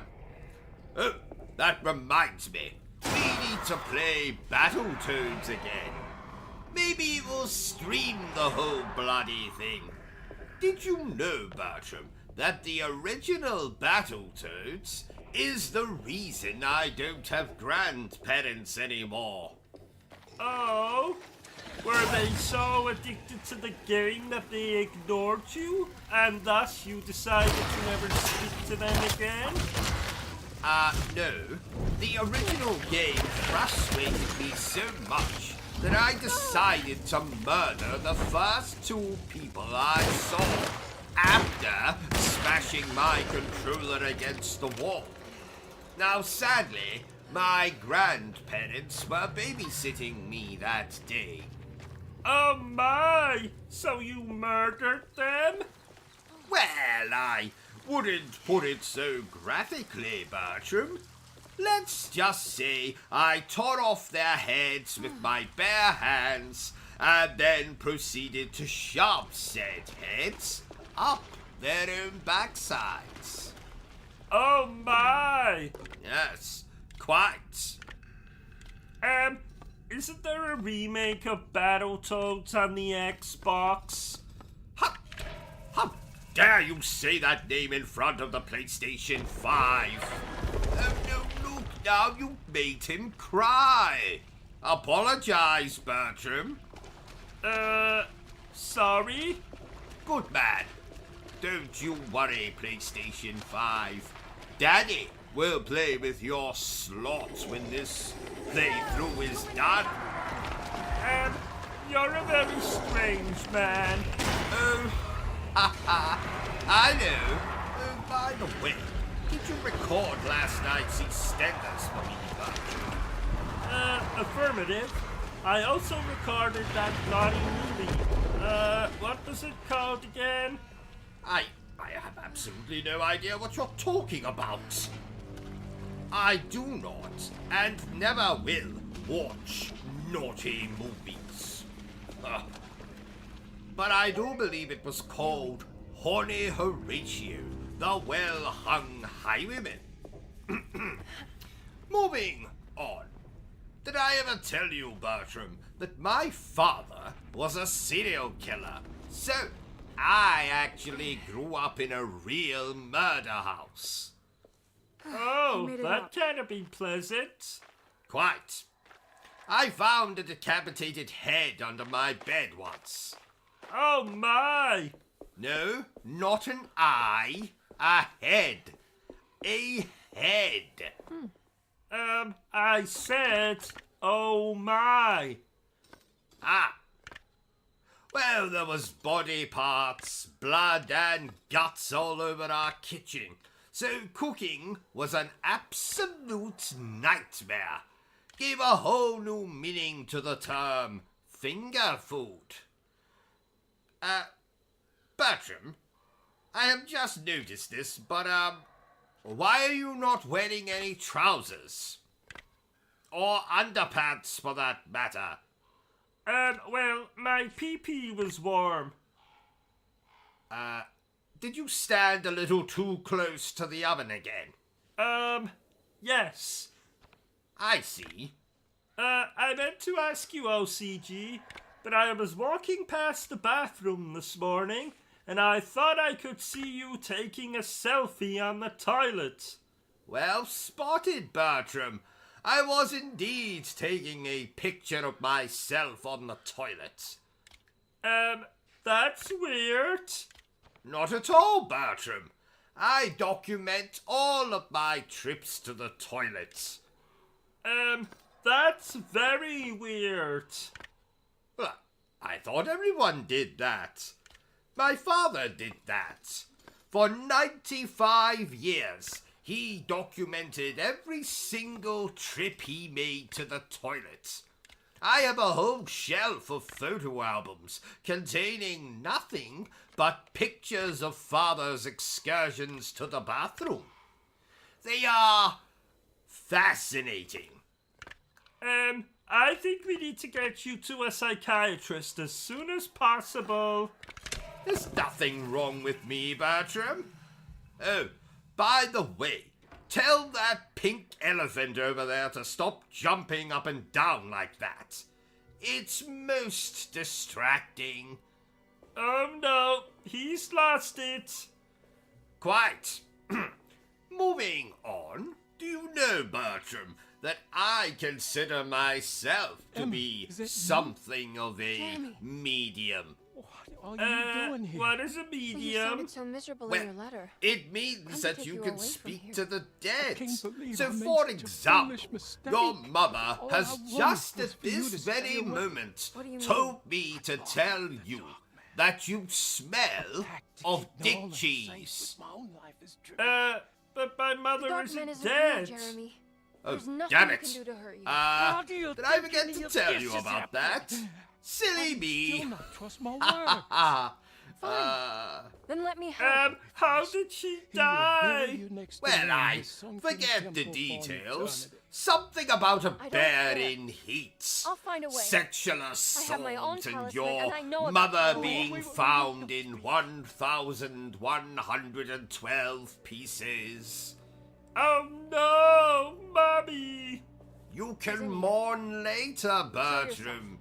Oh, that reminds me. We need to play Battletoads again. Maybe we'll stream the whole bloody thing. Did you know, Bertram, that the original Battletoads is the reason I don't have grandparents anymore? Oh? Were they so addicted to the game that they ignored you, and thus you decided to never speak to them again? No. The original game frustrated me so much that I decided to murder the first two people I saw after smashing my controller against the wall. Now, sadly, my grandparents were babysitting me that day. Oh my! So you murdered them? Well, I wouldn't put it so graphically, Bertram. Let's just say I tore off their heads with my bare hands and then proceeded to shove said heads up their own backsides. Oh my! Yes, quite. Isn't there a remake of Battletoads on the Xbox? How dare you say that name in front of the PlayStation 5? Oh, no, look now, you made him cry. Apologize, Bertram. Sorry? Good man. Don't you worry, PlayStation 5. Daddy will play with your slots when this playthrough is done. You're a very strange man. Oh, I know. Oh, by the way, did you record last night's EastEnders for me, Bertram? Affirmative. I also recorded that naughty movie. What was it called again? I have absolutely no idea what you're talking about. I do not, and never will, watch naughty movies. But I do believe it was called Horny Horatio, the Well-Hung Highwayman. Moving on. Did I ever tell you, Bertram, that my father was a serial killer? So, I actually grew up in a real murder house. Oh, that can't be pleasant. Quite. I found a decapitated head under my bed once. Oh my! No, not an eye. A head. A head. I said, oh my. Ah. Well, there was body parts, blood and guts all over our kitchen. So cooking was an absolute nightmare. Gave a whole new meaning to the term finger food. Bertram, I have just noticed this, but, why are you not wearing any trousers? Or underpants, for that matter? Well, my pee-pee was warm. Did you stand a little too close to the oven again? Yes. I see. I meant to ask you, OCG, but I was walking past the bathroom this morning, and I thought I could see you taking a selfie on the toilet. Well spotted, Bertram. I was indeed taking a picture of myself on the toilet. That's weird. Not at all, Bertram. I document all of my trips to the toilet. That's very weird. Well, I thought everyone did that. My father did that. For 95 years, he documented every single trip he made to the toilet. I have a whole shelf of photo albums containing nothing but pictures of Father's excursions to the bathroom. They are fascinating. I think we need to get you to a psychiatrist as soon as possible. There's nothing wrong with me, Bertram. Oh, by the way, tell that pink elephant over there to stop jumping up and down like that. It's most distracting. Oh no, he's lost it. Quite. Moving on, do you know, Bertram, that I consider myself to be something of a medium? What are you doing here? What is a Well, you medium? sounded so miserable Well, in your letter. it means Come to that take you you can away from speak here. to the dead. can't believe So, I made for such a example, foolish mistake. your mother All has I wanted just was at for you this to stay very away. moment What do you told me to tell you that you smell of dick cheese. My own life is But my The mother dark isn't man isn't dead. real, Jeremy. Oh, There's nothing damn we it. can do to hurt you. Did I forget to tell you about that? Silly Still me. not trust my word. Then let me help. How did she die? Well, I forget the details. Something about a don't bear care. in heat. I'll find a way. Sexual my own assault and talisman, your and I know about mother the being law. found in 1,112 pieces. Oh no, Mommy! You can mourn later, Bertram.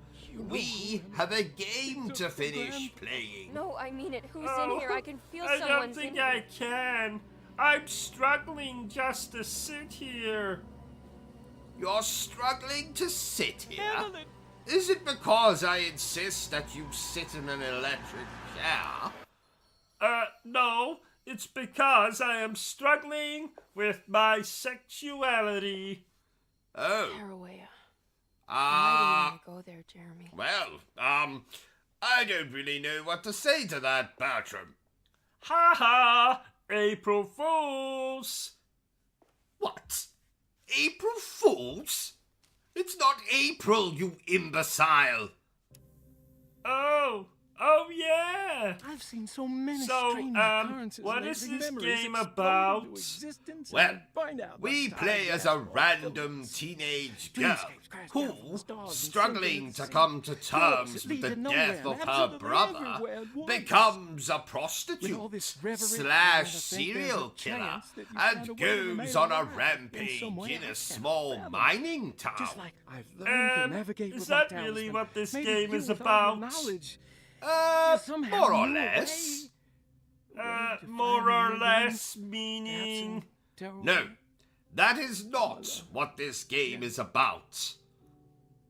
We have a game to finish playing. No, I mean it. Who's in here? I can feel I don't someone's think in I here. can. I'm struggling just to sit here. You're struggling to sit here? Is it because I insist that you sit in an electric chair? No. It's because I am struggling with my sexuality. Oh, Caraway. Why ah, do you want to go there, Jeremy? well, I don't really know what to say to that, Bertram. Ha ha! April Fools! What? April Fools? It's not April, you imbecile. Oh yeah! I've seen so many So, strange occurrences what lately. is this Memories game explode about? into existence, Well, and I find out we that play time as a lapse random fulfills. teenage girl Dreamscapes crash down from who, the stars and struggling sinking to into come to Doors terms that with lead the to nowhere death and of her absolutely brother, everywhere at once. becomes a With all prostitute this reverie, I slash never think there's serial a killer chance that you find a and way to remain goes on a alive in rampage somewhere in I a can't small fathom. mining town. Just like I've learned to navigate is with my that really talisman. what this Maybe game you, is with all your about? knowledge, you somehow more or knew a less. way to More find or the less absent meaning. terror. No, that is not what this game is about.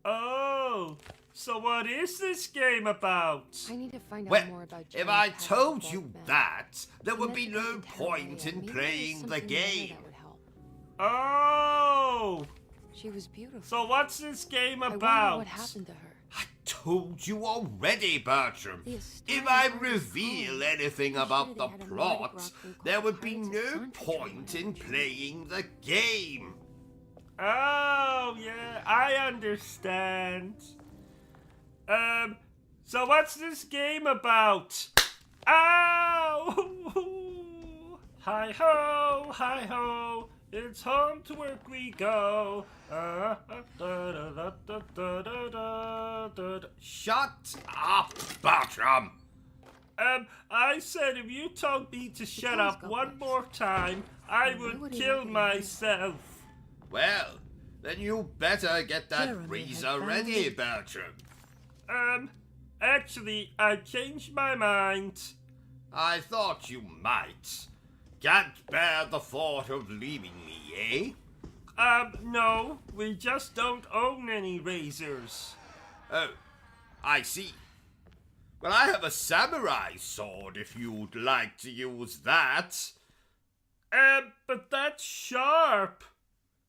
Oh, so what is this game about? I need to find Well, out more about if Jeremy's I past told with you Dark Man. that, there And would then be if no I could tell point Leia, in maybe playing the there's something in there game. that would help. Oh, She was beautiful. so what's this game I wonder about? what happened to her. I told you already, Bertram. The If I astounding reveal home. anything I'm about sure the they had a Mardi plot, Gras crew there called would be Pirates of no Conchita point in around. playing the game. Oh, yeah, I understand. So what's this game about? Ow! Hi ho, it's home to work we go. Shut up, Bertram. I said if you told me to shut toys up got one worse. more time, I Why would would he kill look at you? myself. Well, then you better get that Jeremy had razor found ready, it. Bertram. Actually, I changed my mind. I thought you might. Can't bear the thought of leaving me, eh? No, we just don't own any razors. Oh, I see. Well, I have a samurai sword if you'd like to use that. But that's sharp.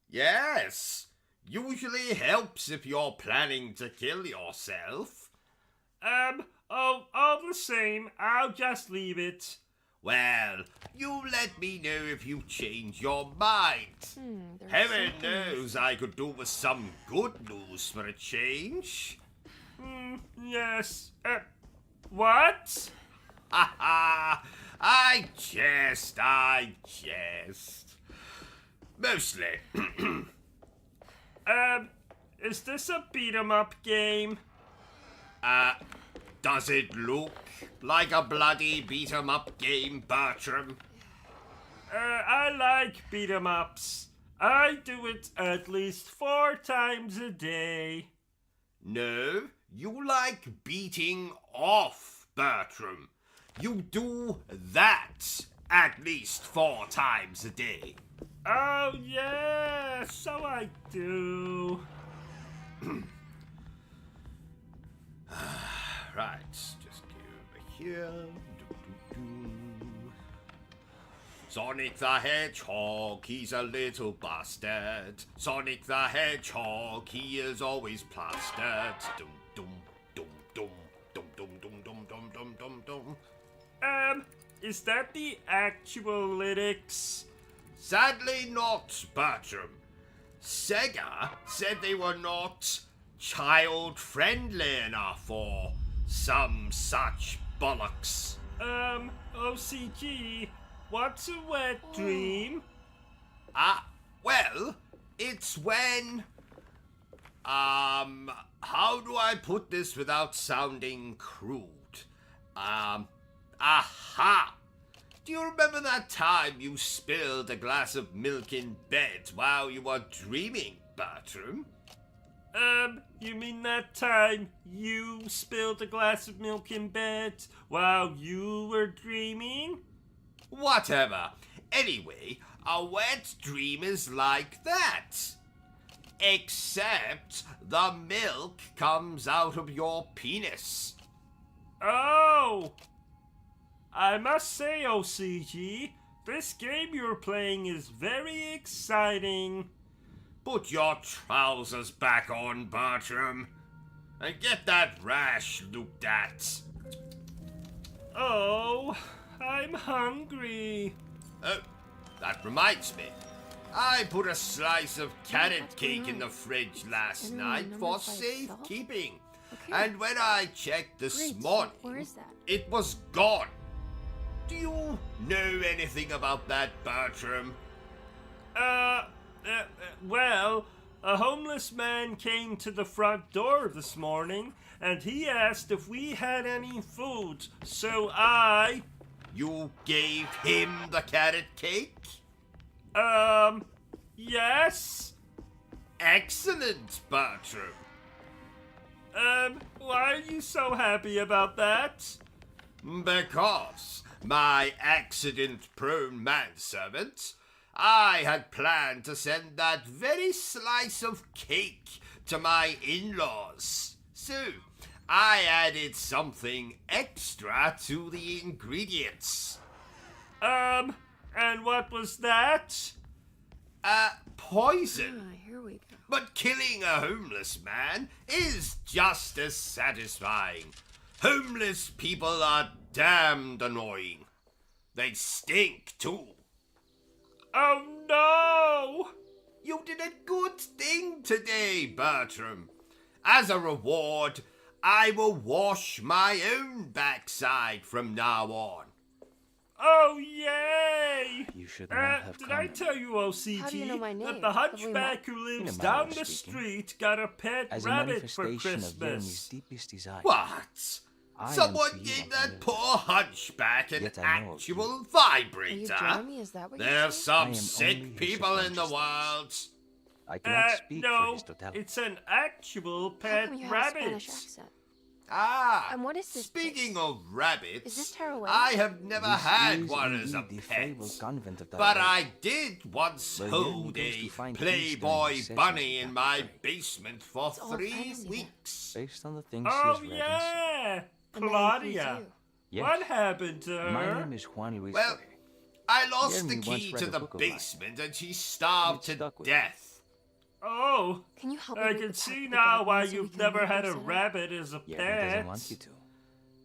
Yes. Usually helps if you're planning to kill yourself. All the same, I'll just leave it. Well, you let me know if you change your mind. There's Heaven something knows I could do with some good news for a change. Yes. What? Ha ha! I jest. Mostly. Is this a beat 'em up game? Does it look like a bloody beat-em-up game, Bertram? I like beat 'em ups. I do it at least 4 times a day. No, you like beating off, Bertram. You do that at least 4 times a day. Oh, yeah, so I do. Right, just go over here. Sonic the Hedgehog, he's a little bastard. Sonic the Hedgehog, he is always plastered. Dum dum dum dum dum dum dum dum dum dum dum dum. Is that the actual lyrics? Sadly not, Bertram. Sega said they were not child-friendly enough or some such bollocks. OCG, what's a wet dream? Well, it's when... how do I put this without sounding crude? Aha! Do you remember that time you spilled a glass of milk in bed while you were dreaming, Bertram? You mean that time you spilled a glass of milk in bed while you were dreaming? Whatever. Anyway, a wet dream is like that. Except the milk comes out of your penis. Oh! I must say, OCG, this game you're playing is very exciting. Put your trousers back on, Bertram, and get that rash looked at. Oh, I'm hungry. Oh, that reminds me. I put a slice of carrot cake in the fridge last night for safekeeping. And when I checked this morning, Where is that? it was gone. Do you know anything about that, Bertram? Well, a homeless man came to the front door this morning, and he asked if we had any food, so I... You gave him the carrot cake? Yes? Excellent, Bertram. Why are you so happy about that? Because my accident-prone manservant, I had planned to send that very slice of cake to my in-laws. So, I added something extra to the ingredients. And what was that? Poison. Ah, here we go. But killing a homeless man is just as satisfying. Homeless people are damned annoying. They stink too. Oh no! You did a good thing today, Bertram. As a reward, I will wash my own backside from now on. Oh yay! You should not have did come. I tell you, OCG, How do you know my that name? the Have we hunchback who lives In a manner down of the speaking. street got a pet As a rabbit for manifestation of Jeremy's Christmas? deepest desire. What? I am Someone to you gave a that little. poor hunchback an Yet I know of actual Are you vibrator. Jeremy? Is that what you're There's saying? I some am sick only his people in the subconscious world. I cannot speak for No, his totality. it's an actual How pet come you have a rabbit. Spanish accent? Ah, And what is this speaking place? of rabbits, Is this Taraway? I have never This had is one as a indeed the pet. fabled convent of But Taraway. I did once Where hold Jeremy goes a to find peace during Playboy his sessions bunny with in Dr. my Dre. basement for It's all 3 fantasy there. weeks. Based on the things Oh he has read and seen. yeah, And that includes Claudia. you. Yes. What happened to her? My name is Juan Luis. Well, Ferrer. I lost Jeremy the once key read to a the book of mine. basement and she starved It to stuck with death. Oh, Can you help me I read can the see packet now of why documents so we you've can never read had a this in? rabbit as a Jeremy pet. doesn't want you to.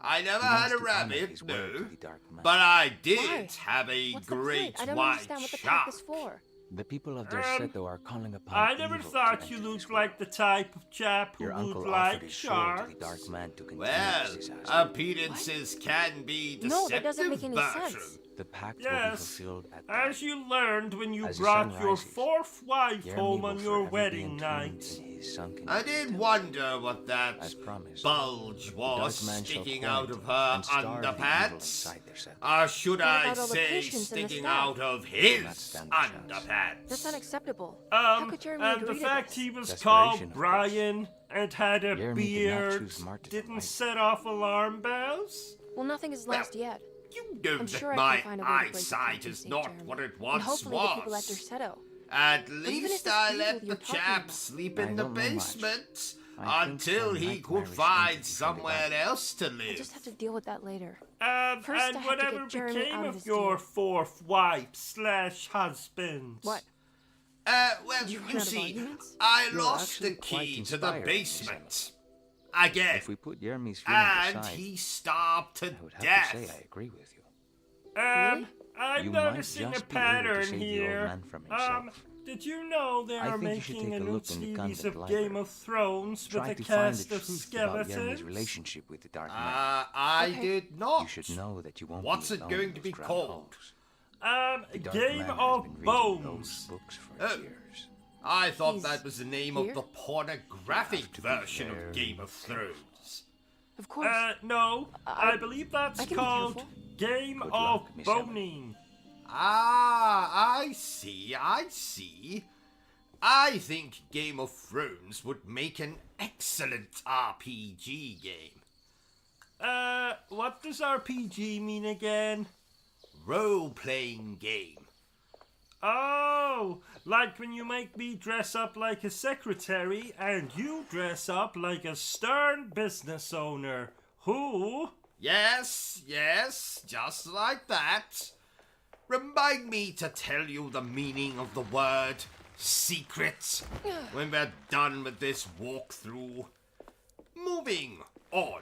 I never He had wants a to honor rabbit, his word no. to the dark man. But I did Why? have a What's the great point? I don't white understand what the shark. pack is for. The people of Um, Derceto are calling upon I never evil to thought you enter looked this like the type of chap who Your would uncle offered like his soul to sharks. the dark man to continue Well, his disaster. appearances can be deceptive, No, that doesn't make any Bertram. sense. The pact will be Yes, fulfilled at as dawn. you learned when you As the brought sun your rises, fourth wife Jeremy home will on your forever be wedding entombed night. in his sunken I did temple. wonder what that As promised, bulge was the dark man shall sticking out of quarantine her and starve the evil underpants. inside their set. Or should What I about all the say patients and the sticking staff? out of not his stand a chance. underpants? That's unacceptable. How could Jeremy And agree the to fact this? he was Desperation, called of course. Brian and had a Jeremy did not beard choose Martin didn't lightly. set off alarm bells? Well, nothing is lost yet. You know I'm that sure I my can find a way to break the eyesight pact and is save not Jeremy. what it And once hopefully the people at was. Derceto. At even least if I this let evil the you're talking chap about- sleep I in the don't know much. basement I think until some he nightmarish could entity find from the somewhere Bible. else to I'll live. just have to deal with that later. First, And I have to whatever get Jeremy became out of of this your deal. fourth wife slash husband? What? Well, you run you out of see, arguments? I You're lost the actually quite key to the inspiring, basement. Again. If we put Jeremy's feelings And aside, he starved to I would have death. to say I agree with you. Really? I'm You might noticing a just be able to pattern save the old here. man from himself. Did you know they I are think you should making take a a new look in the series convent of library. Game of Thrones with Try a to find the cast of truth about Jeremy's skeletons? relationship with the dark man. I Okay. did not. You should know that you won't What's be it alone going in to those be drowned called? halls. A The dark Game man has of been reading Bones. those books for Oh. years. I thought He's that was the name of here? the pornographic have to be version of very Game of Thrones. Of course. No, I believe that's I can be called careful. Game Good of luck, Miss Emma. Boning. Ah, I see, I see. I think Game of Thrones would make an excellent RPG game. What does RPG mean again? Role-playing game. Oh, like when you make me dress up like a secretary and you dress up like a stern business owner. Who? Yes, just like that. Remind me to tell you the meaning of the word secret when we're done with this walkthrough. Moving on.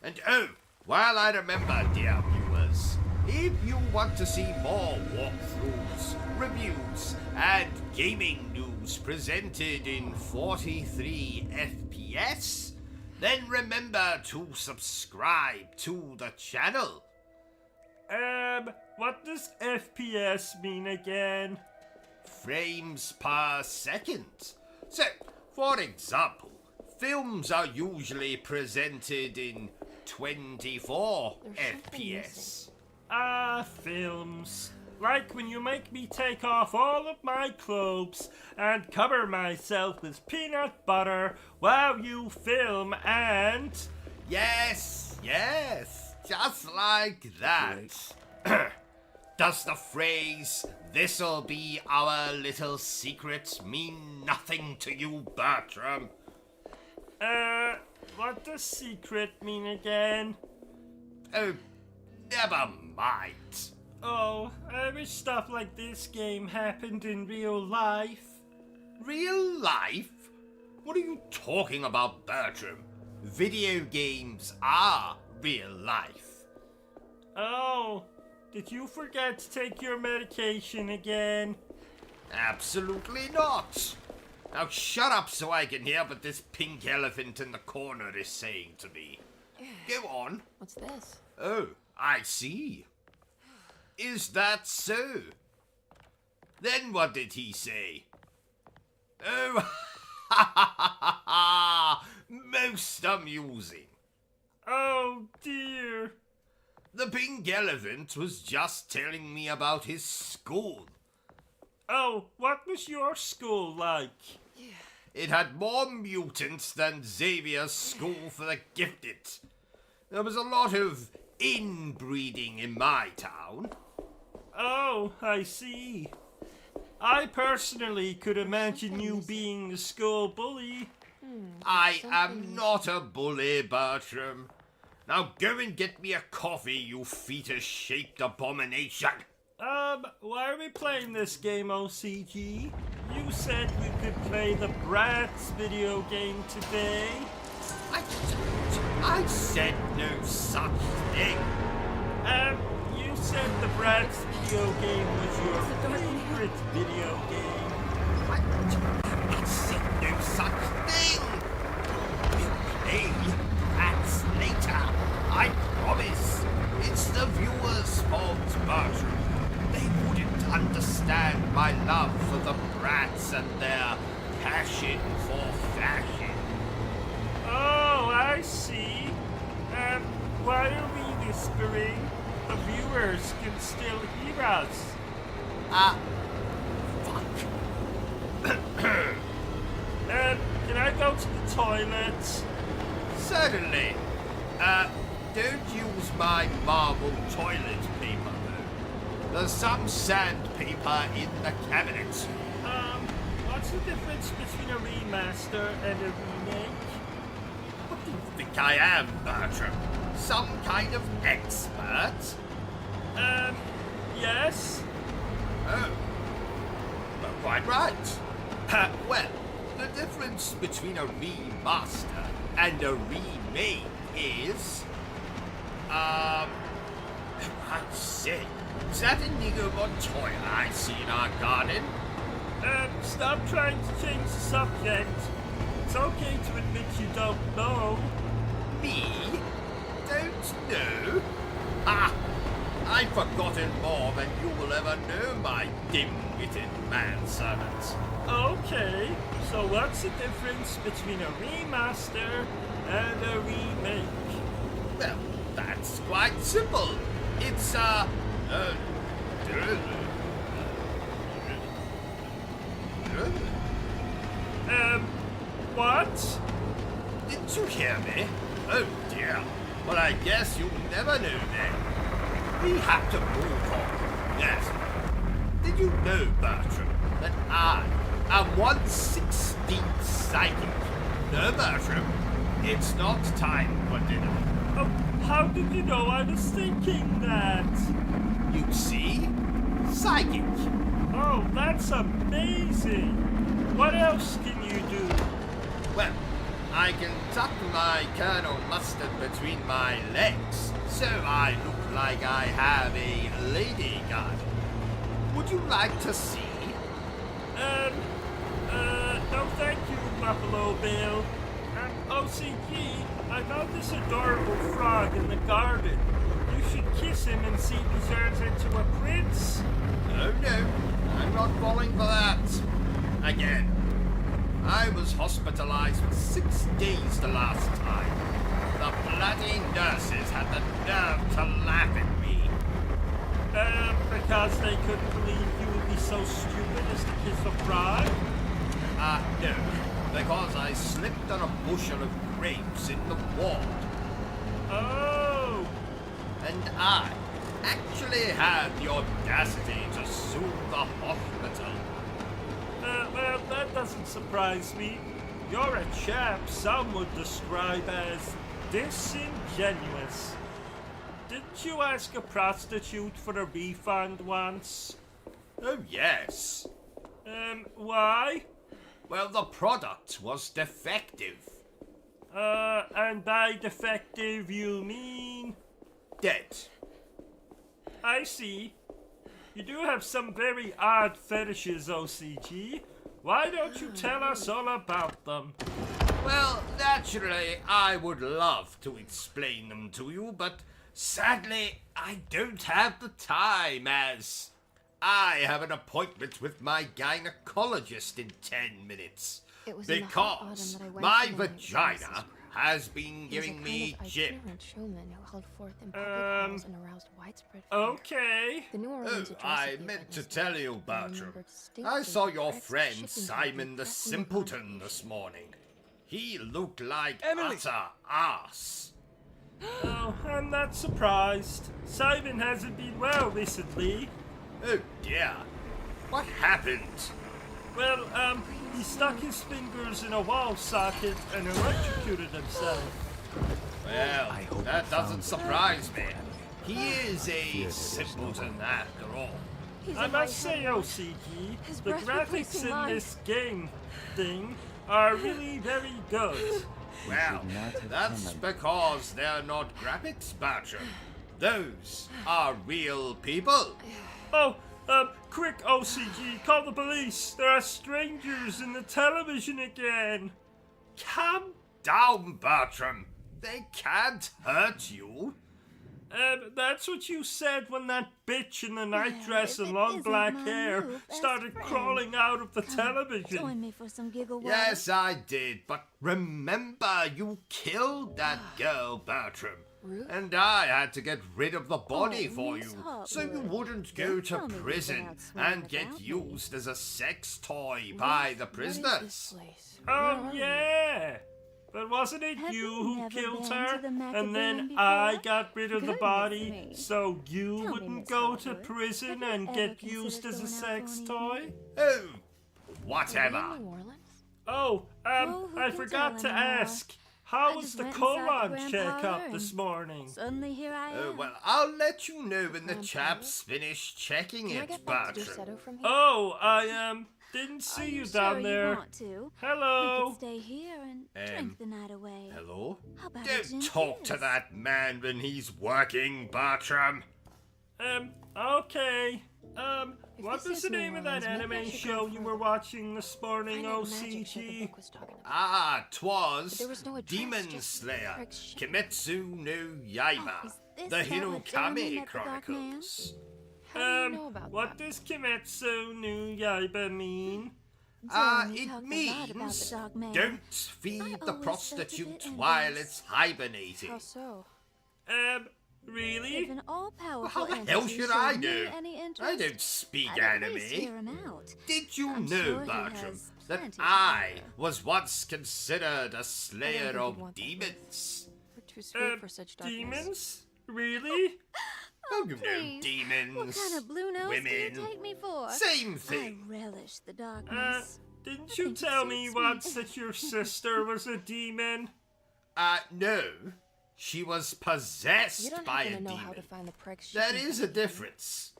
And oh, while I remember, dear viewers, if you want to see more walkthroughs, reviews, and gaming news presented in 43 FPS, then remember to subscribe to the channel. What does FPS mean again? Frames per second. So, for example, films are usually presented in 24 There's something FPS. Films. Like when you make me take off all of my clothes and cover myself with peanut butter while you film and... Yes, just like that. Does the phrase, "this'll be our little secret," mean nothing to you, Bertram? What does secret mean again? Oh, never mind. Oh, I wish stuff like this game happened in real life. Real life? What are you talking about, Bertram? Video games are real life. Oh, did you forget to take your medication again? Absolutely not. Now shut up so I can hear what this pink elephant in the corner is saying to me. Go on. What's this? Oh, I see. Is that so? Then what did he say? Oh, most amusing. Oh dear. The pink elephant was just telling me about his school. Oh, what was your school like? It had more mutants than Xavier's School for the Gifted. There was a lot of inbreeding in my town. Oh, I see. I personally could imagine you being the school bully. I am not a bully, Bertram. Now go and get me a coffee, you fetus-shaped abomination. Why are we playing this game, OCG? You said we could play the Bratz video game today. I said no such thing. You said the Bratz video game was your favorite video game. I said no such thing. We'll play Bratz later. I promise. It's the viewers' fault, Bertram. They wouldn't understand my love for the Bratz and their passion for fashion. Oh, I see. Why are we whispering? The viewers can still hear us. Fuck. Can I go to the toilet? Certainly. Don't use my marble toilet paper, though. There's some sandpaper in the cabinet. What's the difference between a remaster and a remake? What do you think I am, Bertram? Some kind of expert? Yes? Oh. Well, quite right. Well, the difference between a remaster and a remake is... I say, is that Inigo Montoya I see in our garden? Stop trying to change the subject. It's okay to admit you don't know. Me? Don't know? Ah! I've forgotten more than you will ever know, my dim-witted manservant. Okay, so what's the difference between a remaster and a remake? Well, that's quite simple. It's what? Didn't you hear me? Oh dear. Well, I guess you'll never know then. We have to move on. Yes. Did you know, Bertram, that I am 1/16th psychic? No, Bertram. It's not time for dinner. Oh, how did you know I was thinking that? You see? Psychic. Oh, that's amazing. What else can you do? Well, I can tuck my Colonel Mustard between my legs, so I look like I have a lady guard. Would you like to see? No thank you, Buffalo Bill. OCG, I found this adorable frog in the garden. You should kiss him and see if he turns into a prince. Oh no, I'm not falling for that. Again. I was hospitalized for 6 days the last time. The bloody nurses had the nerve to laugh at me. Because they couldn't believe you would be so stupid as to kiss a frog? No. Because I slipped on a bushel of grapes in the ward. Oh! And I actually had the audacity to sue the hospital. Well, that doesn't surprise me. You're a chap some would describe as disingenuous. Didn't Didn't you ask a prostitute for a refund once? Oh, yes. Why? Well, the product was defective. And by defective you mean? Dead. I see. You do have some very odd fetishes, OCG. Why don't you tell us all about them? Well, naturally, I would love to explain them to you, but sadly, I don't have the time, as I have an appointment with my gynecologist in 10 minutes. It was in the hot autumn Because that I went my to the night vagina classes. has been He was a giving kind me of jip. itinerant showman who held forth in public halls and aroused widespread fear. Okay. The New Oh, Orleans address I of the meant event to was tell there, you, and I Bertram. remembered I distinctly saw the your Craig's friend shipping Simon company the cracking Simpleton behind this me. morning. He looked like Emily! utter ass. Oh, I'm not surprised. Simon hasn't been well recently. Oh dear. What happened? Well, he stuck his fingers in a wall socket and electrocuted himself. Well, I hope that you doesn't found surprise me. He is a simpleton after all. I must say, OCG, His the breath graphics replacing in mine. this game thing are really very good. Well, should not have that's come. because they're not graphics, Bertram. Those are real people. Oh, quick, OCG, call the police. There are strangers in the television again. Calm down, Bertram. They can't hurt you. That's what you said when that bitch in the nightdress if and it long isn't black my hair new best started friend. crawling out of the Join television. me for some giggle Yes, I did, but remember, you killed that girl, Bertram. Ruth? And I had to get rid of the body Oh, for Miss you, Hotwood. so you wouldn't go Don't to tell me you've been prison out swimming and get without me. used as a sex toy by the What is this prisoners. place? Oh, yeah. But wasn't it Have you you who never killed been her? to the And Macadam then before? I got rid of the Goodness body me. so you Tell me, wouldn't Miss go to Hotwood, prison have you and ever get considered used as a going out sex for an toy? evening? Oh, Are we whatever. in New Orleans? Oh, Oh, who I can forgot tell to anymore? ask. How I was just the went inside the colon grand checkup parlor this and morning? Suddenly here I am. Oh, well, I'll let you know when the Grandpa? chaps finish checking Can I it, get back to Bertram. Dorsetto from here? Oh, I didn't Are see you you sure down you there. want to? We Hello. could stay here and drink the night away. Hello? How about a Don't gin talk to fizz? that man when he's working, Bertram. Okay. If What this was is the New name of that Orleans, maybe I anime should show go you further. were watching this morning, Find that magic show the OCG? book was talking about. Ah, 'twas But there was no address, Demon just Slayer, Craig's ship. Kimetsu no Oh, Yaiba, is this the about what Jeremy Hinokami met the Dark Man? Chronicles. How do you know about What that? does Kimetsu no Yaiba mean? Jeremy It talked a lot about means the Dark Man. don't feed the always felt a prostitute bit while envious. it's hibernating. How so? Really? If an all-powerful How the hell entity should I showed me know? any I interest, don't speak I'd at least hear anime. him out. Did you I'm know, sure he Bertram, has that plenty to I offer. was once considered a slayer think of you'd want that. demons? We're too sweet for such darkness. Demons? Really? Oh, you know, Please, demons, What kind of blue nose do you women, take me for? same I thing. relish the darkness. Didn't I you think it tell me suits me. once that your sister was a demon? No, she was You possessed don't by a happen to know how to demon. find the Craig's ship. That is a difference.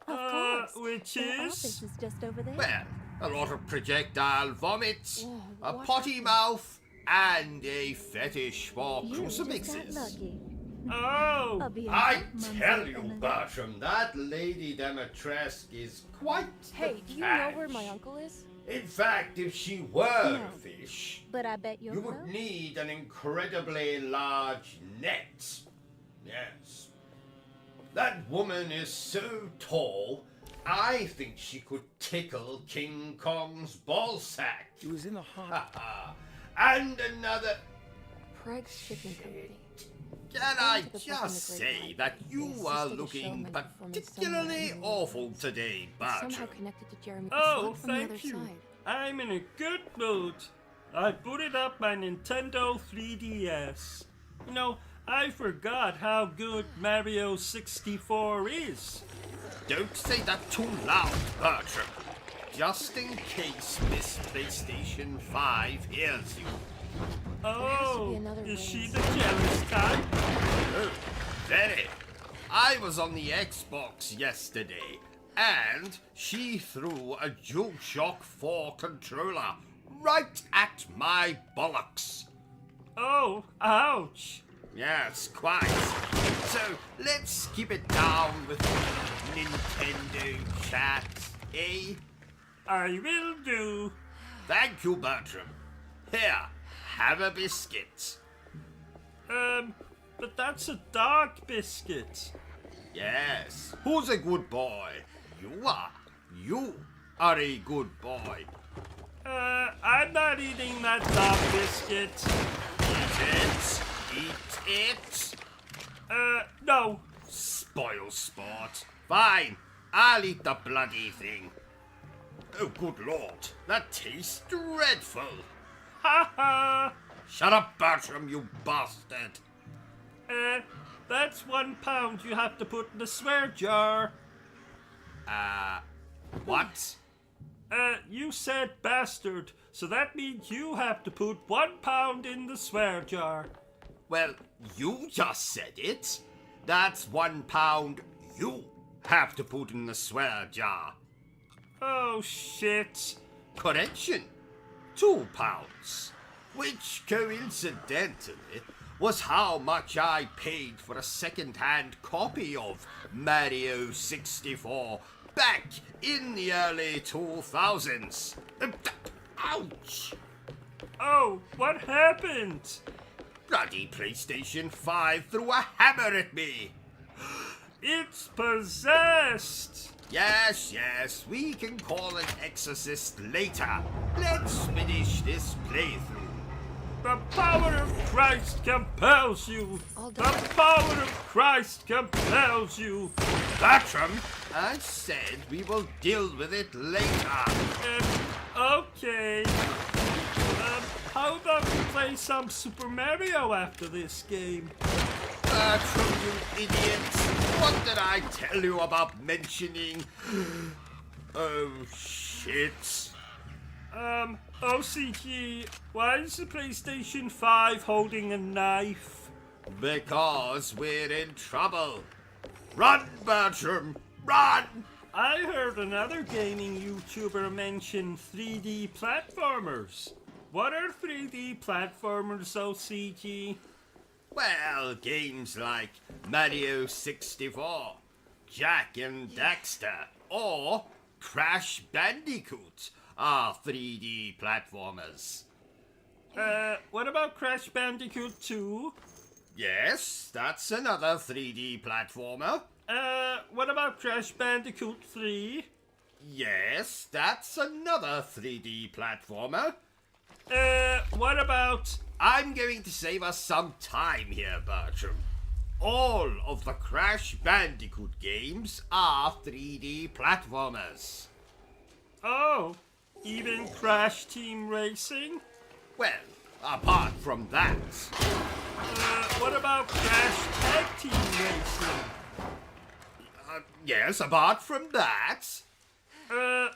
Of course. Which Their is? office is just over there. Well, a lot of projectile vomit, Whoa, a what potty mouth, and a fetish for You just got crucifixes. lucky. Oh, I'll be in I touch, Mumsy tell you, Emily. Bertram, that Lady Demetresque is quite Hey, the do you know where catch. my uncle is? In fact, if she were No. a fish, But I bet you're you would close. need an incredibly large net. Yes. That woman is so tall, I think she could tickle King Kong's ballsack. He was in the hot. And another... Craig's Shipping Company. Can I to the book in the just Great say Library. that They you assisted are a looking showman performing particularly somewhere in awful today, Somehow Bertram. connected to Jeremy. oh, from the other thank you. side. I'm in a good mood. I booted up my Nintendo 3DS. You know, I forgot how good Mario 64 is. Don't say that too loud, Bertram. Just in case Miss PlayStation 5 hears you. has to be Oh, another is way she in. the jealous type? Oh, very. I was on the Xbox yesterday, and she threw a DualShock 4 controller right at my bollocks. Oh, ouch. Yes, quite. So let's keep it down with Nintendo chat, eh? I will do. Thank you, Bertram. Here, have a biscuit. But that's a dog biscuit. Yes, who's a good boy? You are. You are a good boy. I'm not eating that dog biscuit. Eat it. No. Spoil sport. Fine, I'll eat the bloody thing. Oh, good lord, that tastes dreadful. Ha ha. Shut up, Bertram, you bastard. That's £1 you have to put in the swear jar. What? You said bastard, so that means you have to put £1 in the swear jar. Well, you just said it. That's £1 you have to put in the swear jar. Oh, shit. Correction, £2. Which, coincidentally, was how much I paid for a second-hand copy of Mario 64 back in the early 2000s. Ouch! Oh, what happened? Bloody PlayStation 5 threw a hammer at me. It's possessed. Yes, we can call an exorcist later. Let's finish this playthrough. The power of Christ compels you. The power of Christ compels you. Bertram, I said we will deal with it later. Okay. How about we play some Super Mario after this game? Bertram, you idiot. What did I tell you about mentioning? Oh, shit. OCG, why is the PlayStation 5 holding a knife? Because we're in trouble. Run, Bertram, run! I heard another gaming YouTuber mention 3D platformers. What are 3D platformers, OCG? Well, games like Mario 64, Jack and Daxter, or Crash Bandicoot are 3D platformers. What about Crash Bandicoot 2? Yes, that's another 3D platformer. What about Crash Bandicoot 3? Yes, that's another 3D platformer. What about... I'm going to save us some time here, Bertram. All of the Crash Bandicoot games are 3D platformers. Oh, even Crash Team Racing? Well, apart from that. What about Crash Tag Team Racing? Yes, apart from that.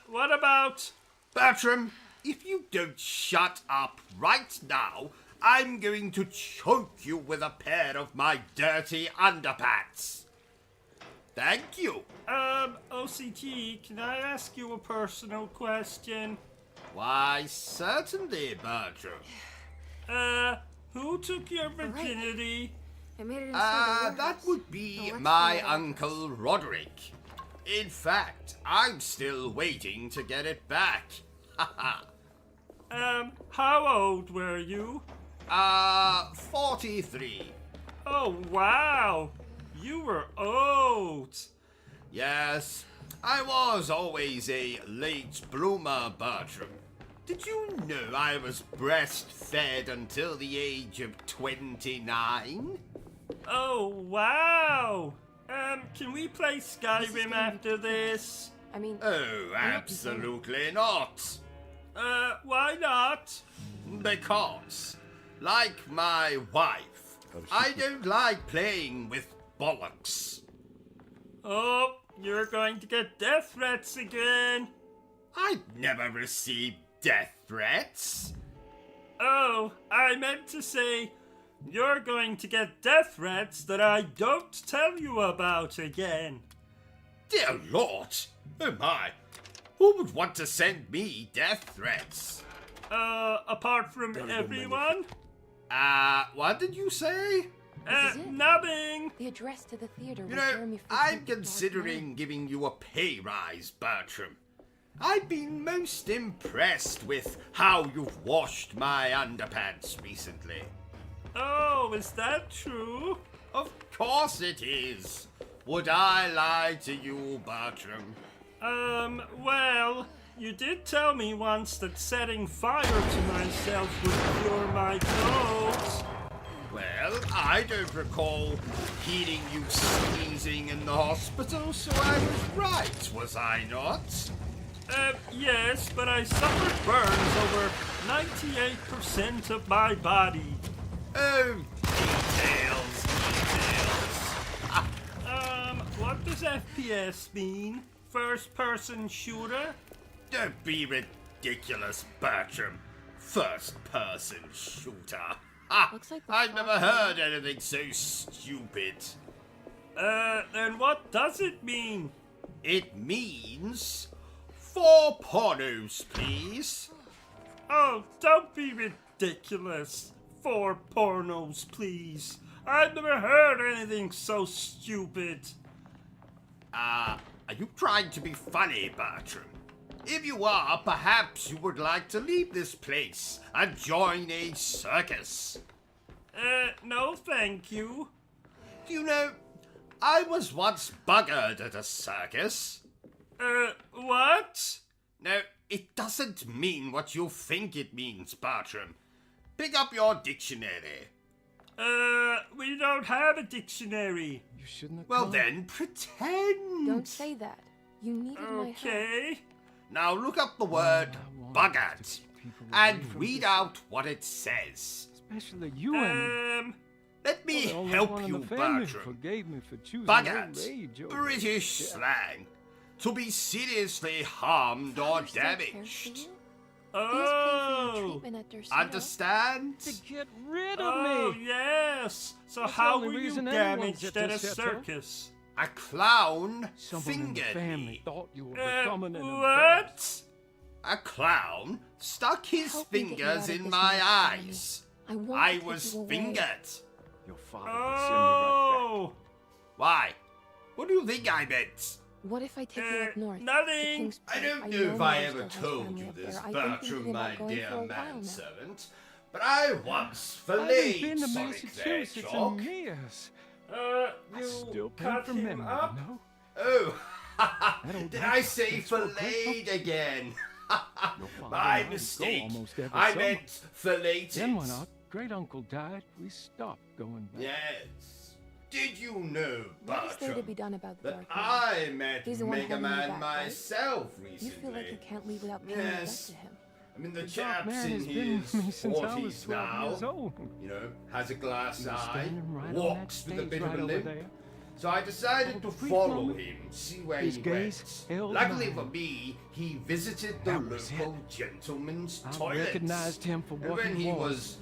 What about... Bertram, if you don't shut up right now, I'm going to choke you with a pair of my dirty underpants. Thank you. OCG, can I ask you a personal question? Why, certainly, Bertram. Who took your virginity? I made it inside the That warehouse. would be Now let's my find out. Uncle Roderick. In fact, I'm still waiting to get it back. Haha. How old were you? 43. Oh, wow. You were old. Yes, I was always a late bloomer, Bertram. Did you know I was breastfed until the age of 29? Oh, wow. Can we play Skyrim after this? I mean, Oh, absolutely not. Why not? Because, like my wife, I don't like playing with bollocks. Oh, you're going to get death threats again. I've never received death threats. Oh, I meant to say, you're going to get death threats that I don't tell you about again. Dear Lord! Oh my! Who would want to send me death threats? Apart from everyone? What did you say? This is it. Nothing. The address to the theater. You where know, Jeremy I'm frequented the dark considering night. giving you a pay rise, Bertram. I've been most impressed with how you've washed my underpants recently. Oh, is that true? Of course it is. Would I lie to you, Bertram? Well, you did tell me once that setting fire to myself would cure my clothes. Well, I don't recall hearing you sneezing in the hospital, so I was right, was I not? Yes, but I suffered burns over 98% of my body. Oh, details. What does FPS mean? First person shooter? Don't be ridiculous, Bertram. First person shooter. Looks like the I've never shotgun- heard anything so stupid. Then what does it mean? It means 4 pornos, please. Oh, don't be ridiculous. 4 pornos, please. I've never heard anything so stupid. Are you trying to be funny, Bertram? If you are, perhaps you would like to leave this place and join a circus. No thank you. Do you know, I was once buggered at a circus. What? No, it doesn't mean what you think it means, Bertram. Pick up your dictionary. We don't have a dictionary. You shouldn't have Well come. then, pretend. Don't say that. You needed my help. Okay. Now look up the word I want buggered to keep people and away from read this. out what it says. Especially you, Emmy. Let me The only help one in you, the family Bertram. forgave me for choosing Buggered, old age over British slang. To be seriously harmed or Father still cares for damaged. you? He is paying for your Oh. treatment at Dercero. Understand? to get rid of Oh, me. yes. So That's the how only were you reason anyone's damaged at at a this circus? A clown Someone in the fingered family me. thought you were becoming an What? A clown stuck his Help me get you fingers out of in this my mess, Jeremy. eyes. I want I to take was you away. fingered. Your father would send me right Oh. Why? What do you think I meant? What if I take you up north? to nothing. Kingsport? I don't know know if I Mother ever still has told family you up this, there. I've been Bertram, thinking my about going dear for a while now. manservant, but I once back. I haven't filleted been to Sonic the Massachusetts Hedgehog. in years. You Still pain cut for him memory, up? you know? Oh, old did man, I say that's what filleted again? Your father and My I would go mistake. almost every I summer. meant filleted. Then when our great uncle died, we stopped going back. Yes. Did you know, What is there to be Bertram, done about the that dark man? I met He's the one Mega holding you Man back, right? myself You recently? feel like you can't leave without paying respect Yes. to him. I mean, the The dark chap's man in has been his with me since I was 40s 12 years now. old. You know, has a glass He was eye, standing right on walks that with a stage bit right of a over limp. there. So I decided All to the brief follow moment, him, see where his he gaze went. held Luckily mine. for me, he visited the That was local gentleman's I toilet. recognized him for And what when he he was. was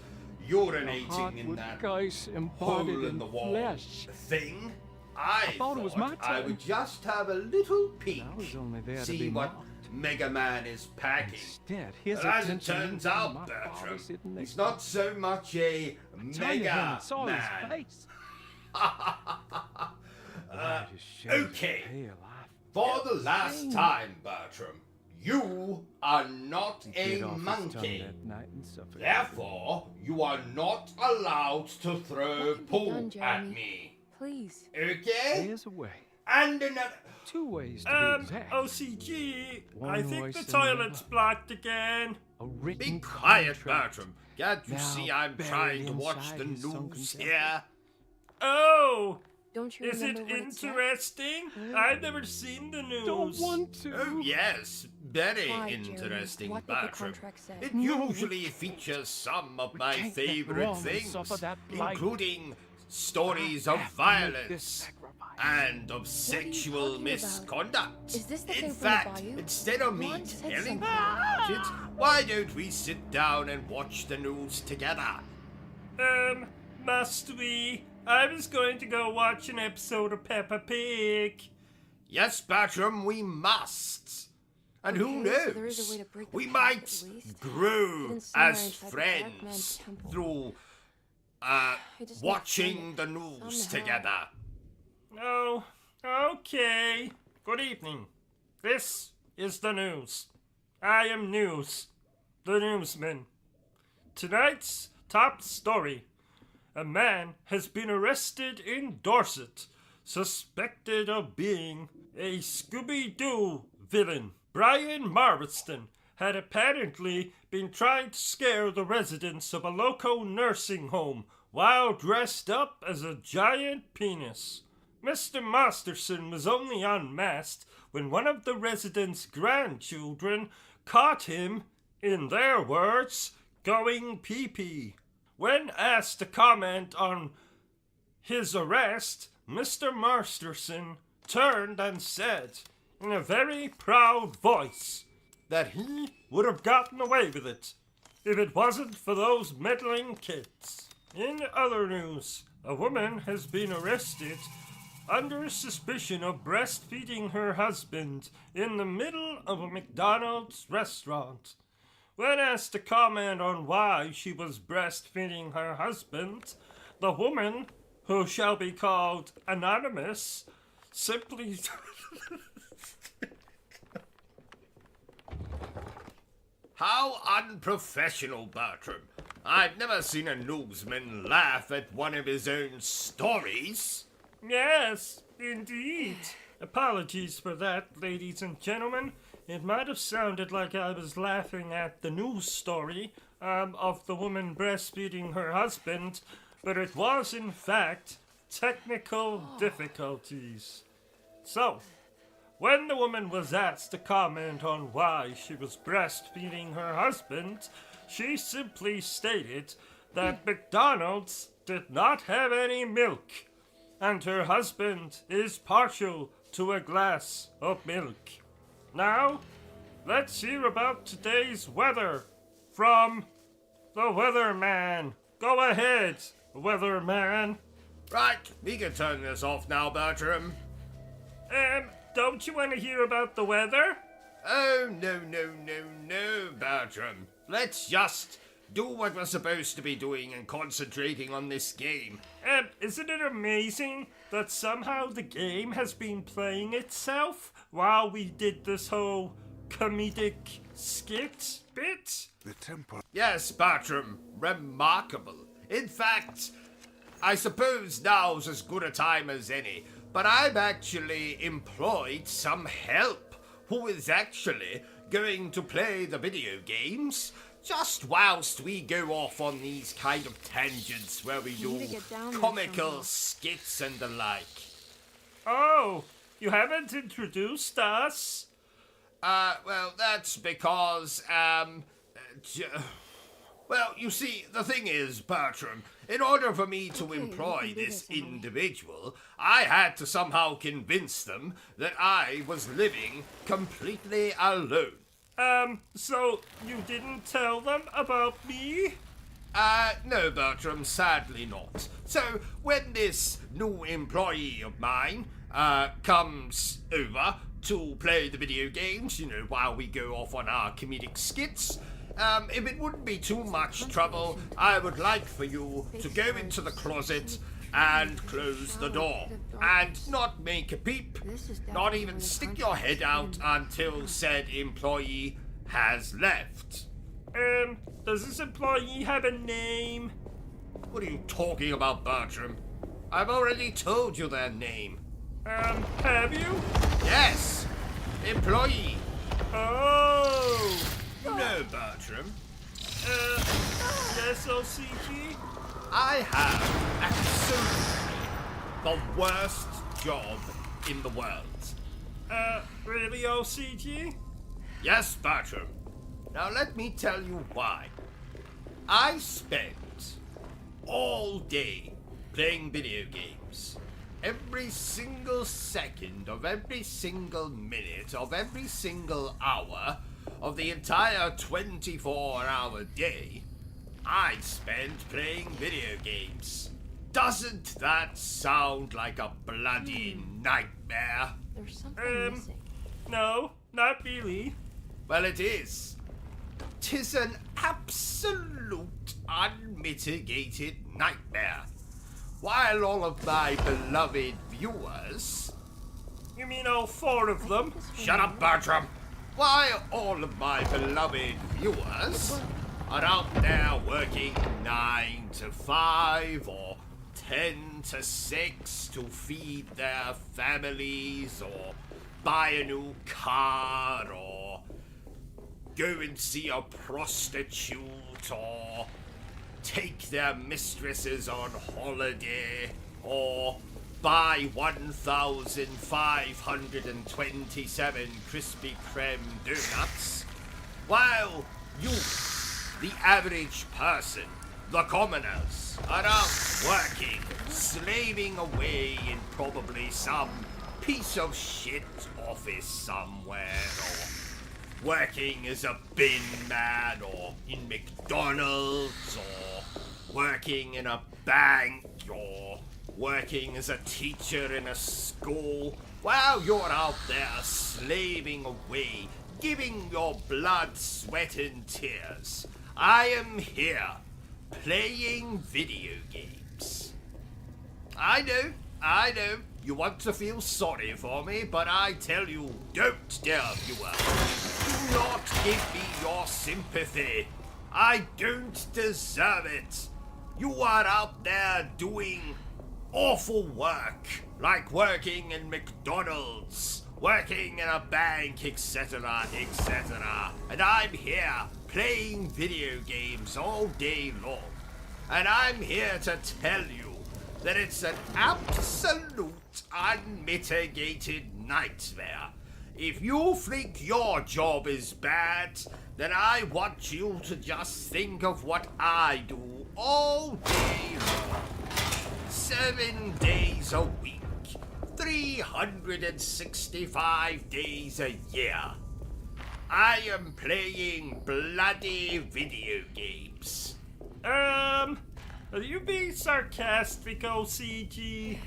The urinating in hardwood that guys hole embodied in the wall flesh. thing, I thought it was my I turn. would just have a little peek, I was only there to see be what mocked. Mega Man is packing. Instead, his But as it attention turns moved to out, my Bertram, father sitting next he's to me. not so much a I tell you, when I Mega saw his Man. face. Why, it just shows okay. how pale I For the last Shame. time, Bertram, you are not a bit off his tongue monkey. that night and suffocated. Therefore, you are not allowed to throw What can be poo done, at Jeremy? me. Please. Okay? There's a way. And another. 2 ways to be exact. OCG, One I think the voice and toilet's another. blocked again. A written Be quiet, contract. Bertram. Can't you Now see I'm buried trying to watch inside the his sunken news temple. here? Oh, Don't you is it remember what it said? interesting? I've never seen the news. Don't want to. Oh, yes. Very Why, Jeremy? interesting, What did the Bertram. contract say? It No, usually features some of my can't let favorite Roman things, suffer that blight. including stories I of have to make this violence sacrifice. and of you sexual talking about? misconduct. Is this the In thing from the fact, bayou? instead of me Juan said telling something you about it, why don't we sit down and watch the news together? must we? I was going to go watch an episode of Peppa Pig. Yes, Bertram, we must. And who Okay, so there is a knows? way to break the We pact might at least. grow Hidden somewhere as inside the Dark Man's friends temple. through I just need to watching find the it news somehow. together. Oh, okay. Good evening. This is the news. I am News, the newsman. Tonight's top story. A man has been arrested in Dorset, suspected of being a Scooby-Doo villain. Brian Marston had apparently been trying to scare the residents of a local nursing home while dressed up as a giant penis. Mr. Masterson was only unmasked when one of the residents' grandchildren caught him, in their words, going pee-pee. When asked to comment on his arrest, Mr. Masterson turned and said, in a very proud voice, that he would have gotten away with it if it wasn't for those meddling kids. In other news, a woman has been arrested under suspicion of breastfeeding her husband in the middle of a McDonald's restaurant. When asked to comment on why she was breastfeeding her husband, the woman, who shall be called Anonymous, simply... How unprofessional, Bertram. I've never seen a newsman laugh at one of his own stories. Yes, indeed. Apologies for that, ladies and gentlemen. It might have sounded like I was laughing at the news story of the woman breastfeeding her husband, but it was, in fact, technical difficulties. So, when the woman was asked to comment on why she was breastfeeding her husband, she simply stated that McDonald's did not have any milk, and her husband is partial to a glass of milk. Now, let's hear about today's weather from the weatherman. Go ahead, weatherman. Right, we can turn this off now, Bertram. Don't you want to hear about the weather? Oh, no, Bertram. Let's just do what we're supposed to be doing and concentrating on this game. Isn't it amazing that somehow the game has been playing itself while we did this whole comedic skit bit? The temple. Yes, Bertram, remarkable. In fact, I suppose now's as good a time as any, but I've actually employed some help who is actually going to play the video games just whilst we go off on these kind of tangents where we do need to get down there comical somehow. skits and the like. Oh, you haven't introduced us? Well, that's because, well, you see, the thing is, Bertram, in order for me to Okay, we employ can do this this, Emily. individual, I had to somehow convince them that I was living completely alone. So you didn't tell them about me? No, Bertram, sadly not. So, when this new employee of mine, comes over to play the video games, while we go off on our comedic skits, if it wouldn't be too much trouble, I would like for you to go into the closet and close the door, and not make a peep, not even stick your head out until said employee has left. Does this employee have a name? What are you talking about, Bertram? I've already told you their name. Have you? Yes! Employee. Oh! You know, Bertram, Yes, OCG? I have absolutely the worst job in the world. Really, OCG? Yes, Bertram. Now let me tell you why. I spent all day playing video games. Every single second of every single minute of every single hour of the entire 24-hour day, I spend playing video games. Doesn't that sound like a bloody nightmare? There's something missing. No, not really. Well, it is. 'Tis an absolute, unmitigated nightmare. While all of my beloved viewers... You mean all 4 of them? Shut up, Bertram! While all of my beloved viewers are out there working 9 to 5 or 10 to 6 to feed their families or buy a new car or go and see a prostitute or take their mistresses on holiday or buy 1,527 Krispy Kreme donuts, while you, the average person, the commoners, are out working, slaving away in probably some piece of shit office somewhere, or working as a bin man, or in McDonald's, or working in a bank, or working as a teacher in a school, while you're out there slaving away, giving your blood, sweat, and tears, I am here, playing video games. I know, you want to feel sorry for me, but I tell you, don't, dear viewer. Do not give me your sympathy. I don't deserve it. You are out there doing awful work, like working in McDonald's, working in a bank, etc., etc. And I'm here playing video games all day long. And I'm here to tell you that it's an absolute unmitigated nightmare. If you think your job is bad, then I want you to just think of what I do all day long. 7 days a week, 365 days a year. I am playing bloody video games. Are you being sarcastic, OCG?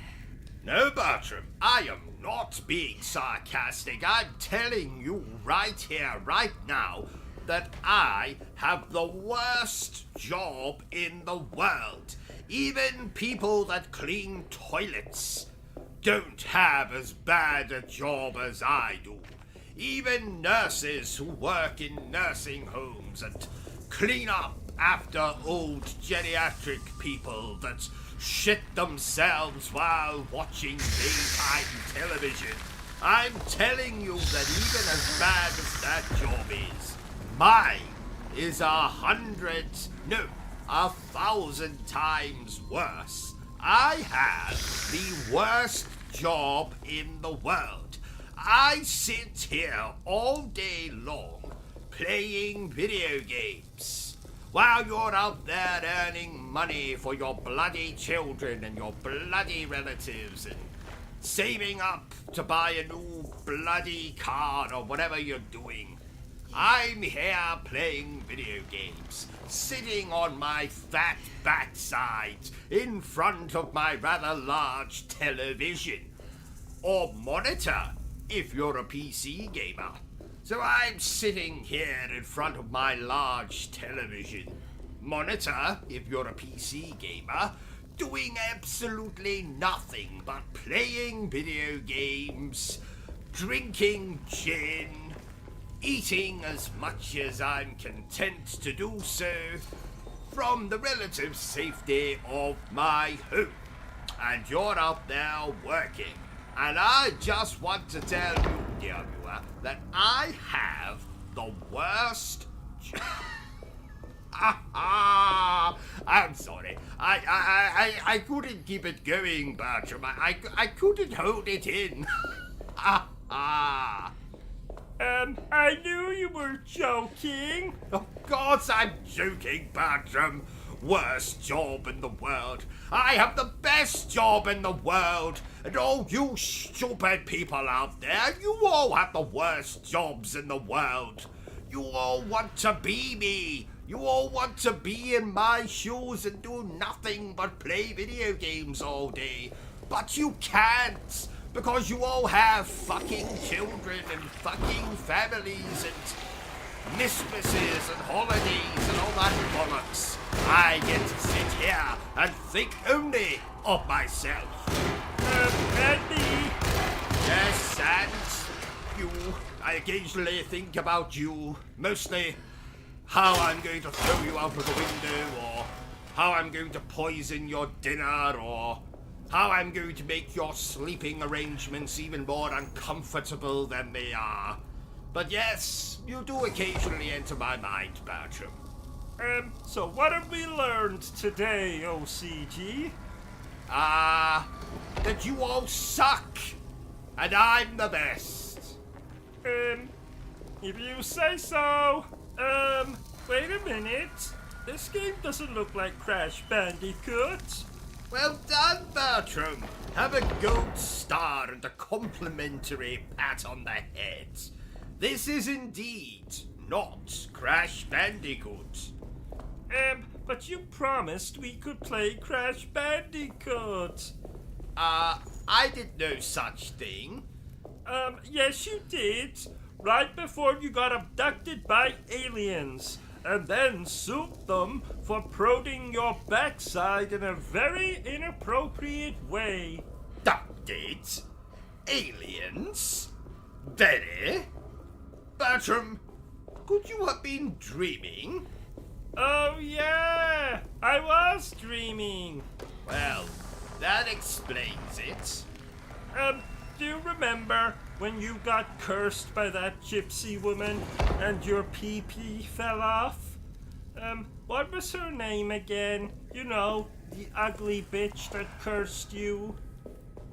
No, Bertram, I am not being sarcastic. I'm telling you right here, right now, that I have the worst job in the world. Even people that clean toilets don't have as bad a job as I do. Even nurses who work in nursing homes and clean up after old geriatric people that shit themselves while watching daytime television. I'm telling you that even as bad as that job is, mine is 1,000 times worse. I have the worst job in the world. I sit here all day long playing video games while you're out there earning money for your bloody children and your bloody relatives and saving up to buy a new bloody car or whatever you're doing. I'm here playing video games, sitting on my fat backside in front of my rather large television. Or monitor, if you're a PC gamer. So I'm sitting here in front of my large television. Monitor, if you're a PC gamer, doing absolutely nothing but playing video games, drinking gin, eating as much as I'm content to do so from the relative safety of my home. And you're out there working. And I just want to tell you, dear viewer, that I have the worst I'm sorry. I couldn't keep it going, Bertram. I couldn't hold it in. I knew you were joking. Of course I'm joking, Bertram. Worst job in the world. I have the best job in the world. And all you stupid people out there, you all have the worst jobs in the world. You all want to be me. You all want to be in my shoes and do nothing but play video games all day. But you can't, because you all have fucking children and fucking families and mistresses and holidays and all that bollocks. I get to sit here and think only of myself. Andy! Yes, and you. I occasionally think about you. Mostly how I'm going to throw you out of the window, or how I'm going to poison your dinner, or how I'm going to make your sleeping arrangements even more uncomfortable than they are. But yes, you do occasionally enter my mind, Bertram. So what have we learned today, OCG? That you all suck, and I'm the best. If you say so. Wait a minute. This game doesn't look like Crash Bandicoot. Well done, Bertram. Have a gold star and a complimentary pat on the head. This is indeed not Crash Bandicoot. But you promised we could play Crash Bandicoot. I did no such thing. Yes you did. Right before you got abducted by aliens, and then sued them for prodding your backside in a very inappropriate way. Abducted? Aliens? Very? Bertram, could you have been dreaming? Oh yeah, I was dreaming. Well, that explains it. Do you remember when you got cursed by that gypsy woman and your pee-pee fell off? What was her name again? You know, the ugly bitch that cursed you.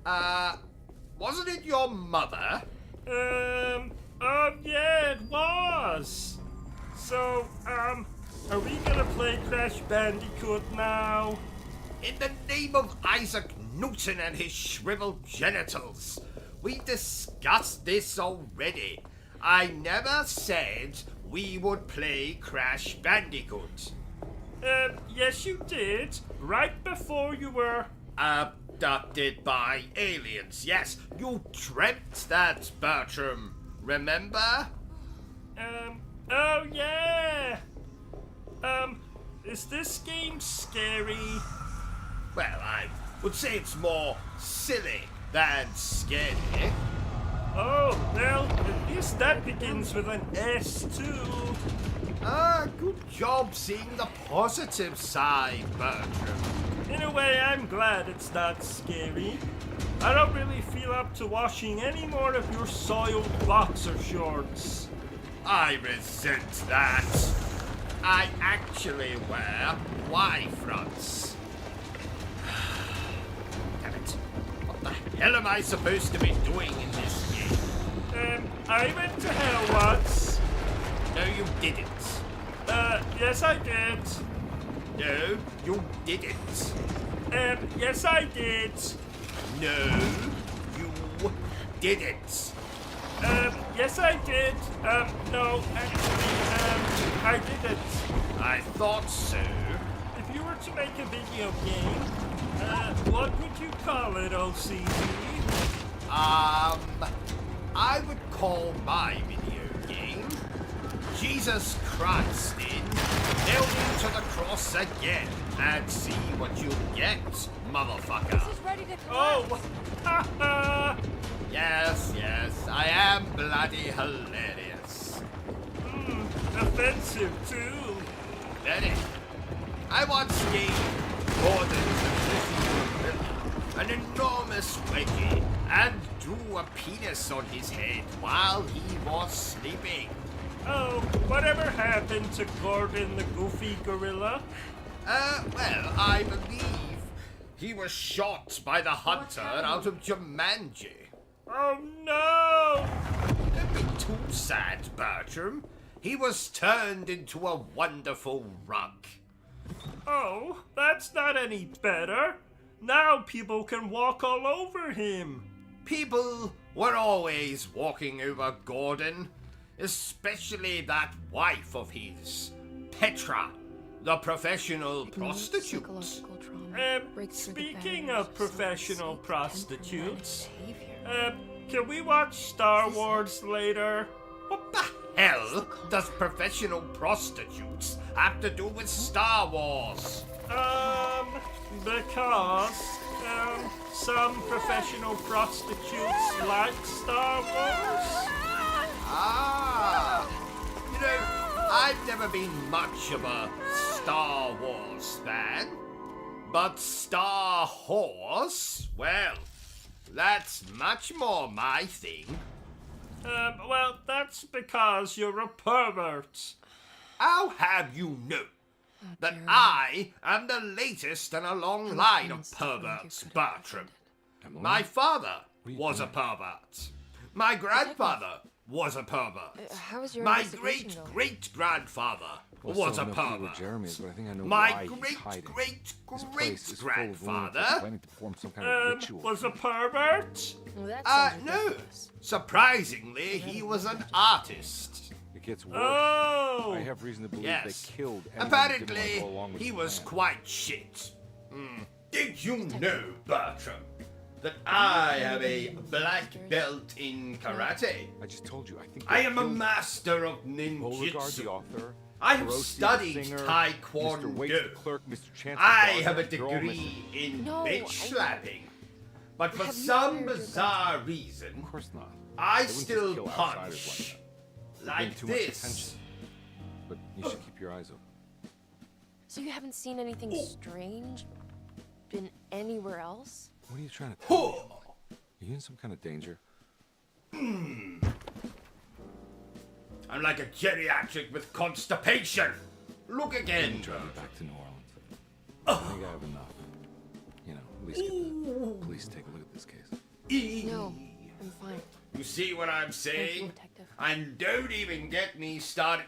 Wasn't it your mother? Oh yeah, it was. So, are we gonna play Crash Bandicoot now? In the name of Isaac Newton and his shriveled genitals, we discussed this already. I never said we would play Crash Bandicoot. Yes you did. Right before you were... Abducted by aliens. Yes, you dreamt that, Bertram. Remember? Oh yeah. Is this game scary? Well, I would say it's more silly than scary. Oh, well, at least that begins with an S too. Good job seeing the positive side, Bertram. In a way, I'm glad it's not scary. I don't really feel up to washing any more of your soiled boxer shorts. I resent that. I actually wear Y-fronts. Damn it. What the hell am I supposed to be doing in this game? I went to hell once. No, you didn't. Yes I did. No, you didn't. Yes I did. No, you didn't. Yes I did. No, actually, I didn't. I thought so. If you were to make a video game, what would you call it, OCG? I would call my video game Jesus Christ in, nailed you to the cross again, and see what you get, motherfucker. This is ready to Oh, collapse. ha ha! Yes, I am bloody hilarious. Offensive too. Very. I once gave Gordon the an enormous wedgie and drew a penis on his head while he was sleeping. Oh, whatever happened to Gordon the Goofy Gorilla? Well, I believe he was shot by the hunter out of Jumanji. Oh no! Don't be too sad, Bertram. He was turned into a wonderful rug. Oh, that's not any better. Now people can walk all over him. People were always walking over Gordon, especially that wife of his, Petra, the professional prostitute. Psychological trauma breaks through the Speaking barriers of professional self-esteem, prostitutes, temperament, behavior. can we watch Star Wars later? What the hell does professional prostitutes have to do with Star Wars? Because, some professional prostitutes like Star Wars. Ah, you know, I've never been much of a Star Wars fan, but Star Horse, well, that's much more my thing. Well, that's because you're a pervert. How have you know that I am the latest in a long line of perverts, Bertram? My father was a pervert. My grandfather was a pervert. How is your My investigation going? great-great-grandfather was a pervert. Jeremy's, but I think I know My why he's hiding. great-great-great-grandfather planning to perform some kind of ritual. Was a pervert? Well, that sounds no. ridiculous. Surprisingly, he was an artist. It gets worse. Oh! I have reason to believe Yes. they killed anyone who didn't want to Apparently, go along with he the was plan. quite shit. Did you know, Bertram, that I have a black belt in karate? I just told you. I think I they am a killed master of Beauregard, the ninjutsu. author. I have Hiroshi, the studied singer, Taekwondo. Mr. Waite, the clerk, Mr. Chance, the I gardener, have a they're all degree missing. in No, bitch I- slapping. But for Have you some fired your bizarre reason, Of course not. I They wouldn't just still kill punch outsiders like that. They bring like too much this. attention. But you should keep your eyes open. So you haven't seen anything strange? Been anywhere else? What are you trying to tell me? Huh. Are you in some kind of danger? I'm like a geriatric with constipation. Look Let again. me drive you back to New Orleans. I think I have enough. You know, at least get the police to take a look at this case. No, I'm fine. You see what I'm Thank you, saying? Detective. And don't even get me started.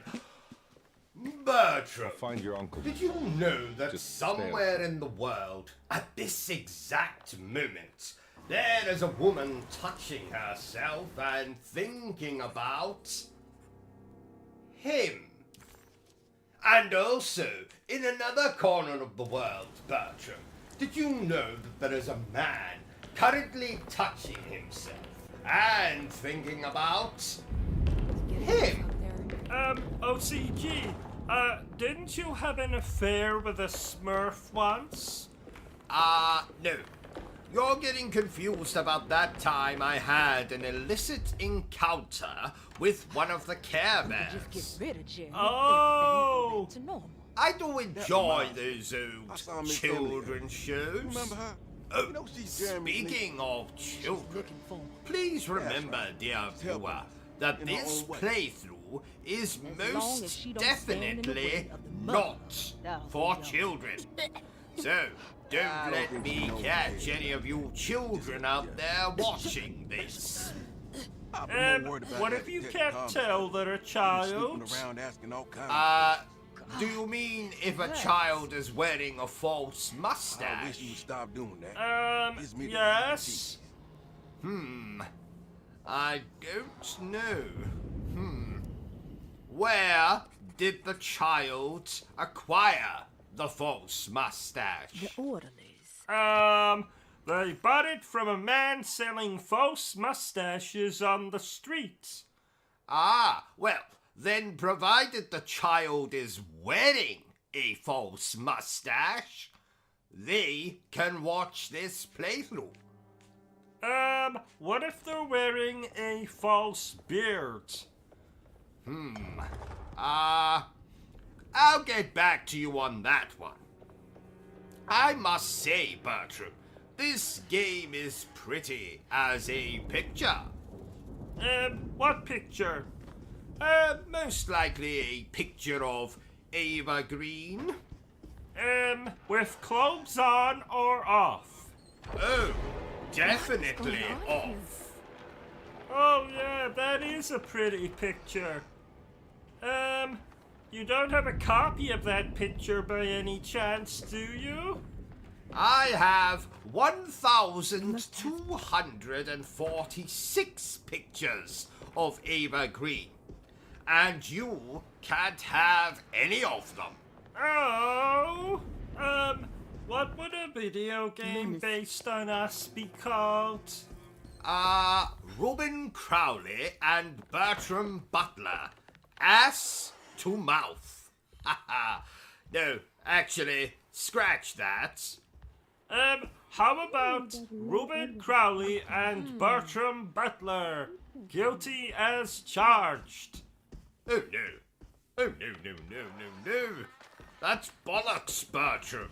Bertram, I'll find your uncle. did you know that Just stay away. somewhere in the world, at this exact moment, there is a woman touching herself and thinking about him? And also, in another corner of the world, Bertram, did you know that there is a man currently touching himself and thinking about him? Out there. OCG, didn't you have an affair with a Smurf once? No. You're getting confused about that time I had an illicit encounter with one of the Care Bears. rid of Jeremy. Oh! To normal. I do enjoy those I saw old Miss children's shows. Remember her? Oh, You know she's Jeremy's speaking of children, Looking for him. please remember, right. dear Tell viewer, her that in her this own way. playthrough is As long as most she don't stand in the definitely way of the mother, not that'll for be all. children. So, don't I don't let think me she knows catch that. any of you children out there watching this. I'm more worried about What that if you Detective can't Thomas. tell they're a Snooping child? around asking all kinds Do you mean if a child is wearing a false I wish mustache? you would stop doing that. Gives me the Yes. I don't know. Where did the child acquire the false mustache? Orderlies. They bought it from a man selling false mustaches on the streets. Ah, well, then provided the child is wearing a false mustache, they can watch this playthrough. What if they're wearing a false beard? I'll get back to you on that one. I must say, Bertram, this game is pretty as a picture. What picture? Most likely a picture of Ava Green. With clothes on or off? Oh, definitely going on here? off. Oh yeah, that is a pretty picture. You don't have a copy of that picture by any chance, do you? I have 1,246 pictures of Ava Green. and you can't have any of them. Oh, what would a video game based on us be called? Robin Crowley and Bertram Butler. Ass to mouth. Haha. No, actually, scratch that. How about Ruben Crowley and Bertram Butler? Guilty as charged. Oh no. Oh no. That's bollocks, Bertram.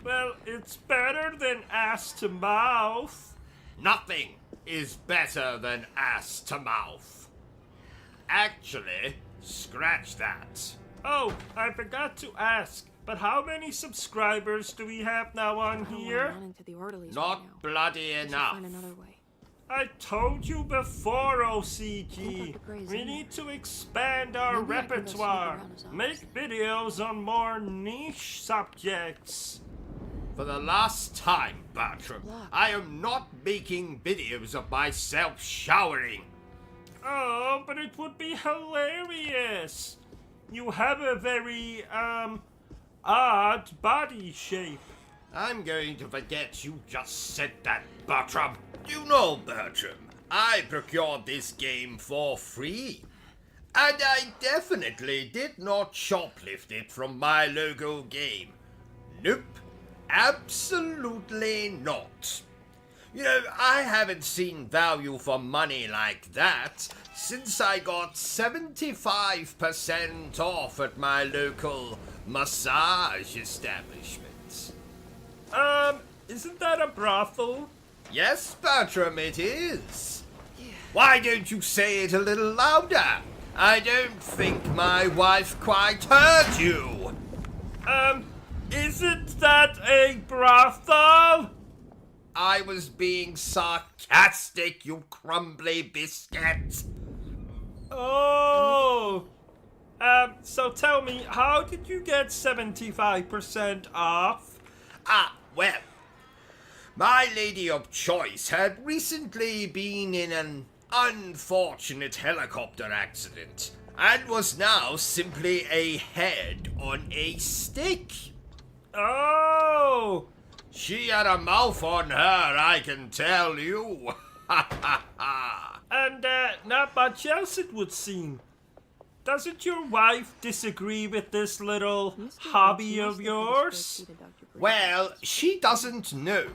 Well, it's better than ass to mouth. Nothing is better than ass to mouth. Actually, scratch that. Oh, I forgot to ask, but how many subscribers do we have now on here? Not bloody enough. I told you before, OCG. We need to expand our repertoire. Make videos on more niche subjects. For the last time, Bertram, I am not making videos of myself showering. Oh, but it would be hilarious. You have a very, odd body shape. I'm going to forget you just said that, Bertram. You know, Bertram, I procured this game for free. And I definitely did not shoplift it from my local game. Nope, absolutely not. You know, I haven't seen value for money like that since I got 75% off at my local massage establishment. Isn't that a brothel? Yes, Bertram, it is. Why don't you say it a little louder? I don't think my wife quite heard you. Isn't that a brothel? I was being sarcastic, you crumbly biscuit. Oh. So tell me, how did you get 75% off? Well, my lady of choice had recently been in an unfortunate helicopter accident and was now simply a head on a stick. Oh. She had a mouth on her, I can tell you. And not much else, it would seem. Doesn't your wife disagree with this little hobby of yours? Well, she doesn't know.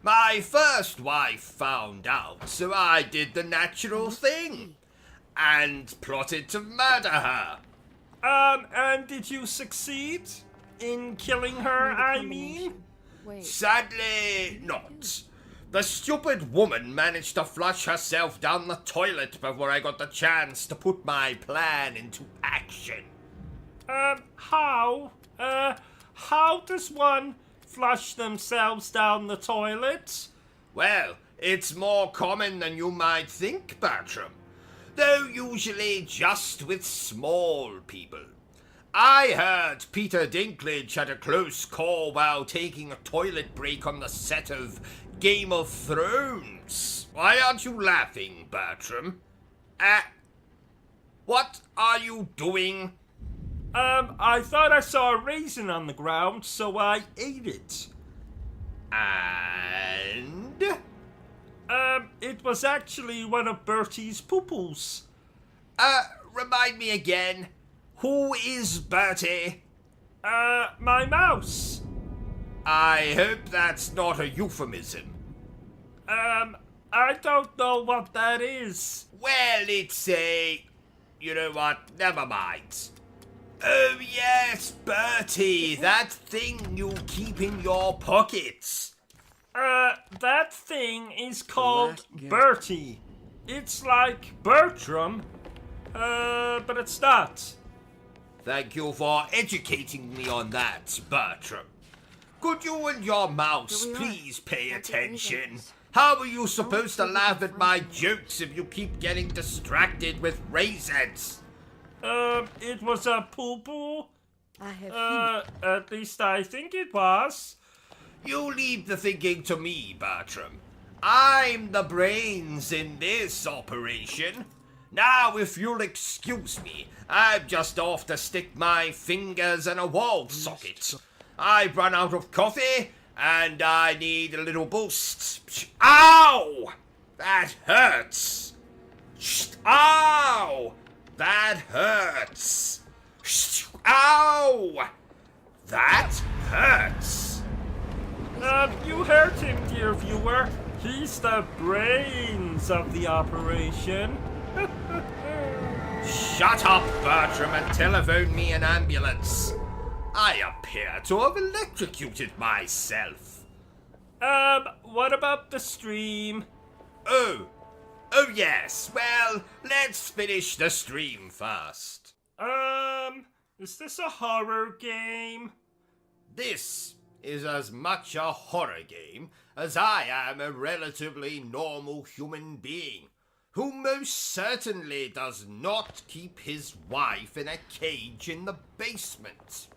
My first wife found out, so I did the natural thing and plotted to murder her. And did you succeed in killing her, I mean? Sadly, not. The stupid woman managed to flush herself down the toilet before I got the chance to put my plan into action. How? How does one flush themselves down the toilet? Well, it's more common than you might think, Bertram. Though usually just with small people. I heard Peter Dinklage had a close call while taking a toilet break on the set of Game of Thrones. Why aren't you laughing, Bertram? What are you doing? I thought I saw a raisin on the ground, so I ate it. And? It was actually one of Bertie's poo-poos. Remind me again. Who is Bertie? My mouse. I hope that's not a euphemism. I don't know what that is. Well, it's a... You know what? Never mind. Oh, yes, Bertie. That thing you keep in your pockets. That thing is called Bertie. It's like Bertram, but it's not. Thank you for educating me on that, Bertram. Could you and your mouse please pay attention? How are you supposed to laugh at my jokes if you keep getting distracted with raisins? It was a poo-poo. At least I think it was. You leave the thinking to me, Bertram. I'm the brains in this operation. Now, if you'll excuse me, I'm just off to stick my fingers in a wall socket. I've run out of coffee, and I need a little boost. Ow! That hurts. Ow! That hurts. Ow! That hurts. You heard him, dear viewer. He's the brains of the operation. Shut up, Bertram, and telephone me an ambulance. I appear to have electrocuted myself. What about the stream? Oh yes. Well, let's finish the stream first. Is this a horror game? This is as much a horror game as I am a relatively normal human being, who most certainly does not keep his wife in a cage in the basement.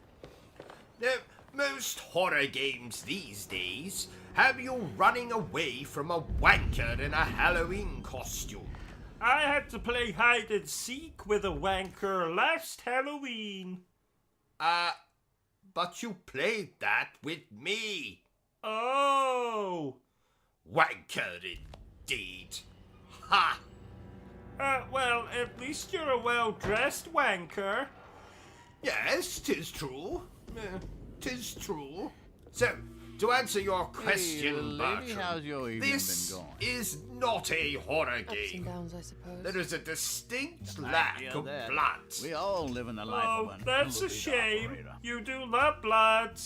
Now, most horror games these days have you running away from a wanker in a Halloween costume. I had to play hide and seek with a wanker last Halloween. But you played that with me. Oh. Wanker indeed. Ha! Well, at least you're a well-dressed wanker. Yes, 'tis true. 'Tis true. So, to answer your question, lady, how's Bertram, your evening this been going? is not a horror Ups and game. downs, I suppose. There is a distinct lack Idea of that. blood. We all live in the life Oh, of an that's a elevator shame. operator. You do love blood.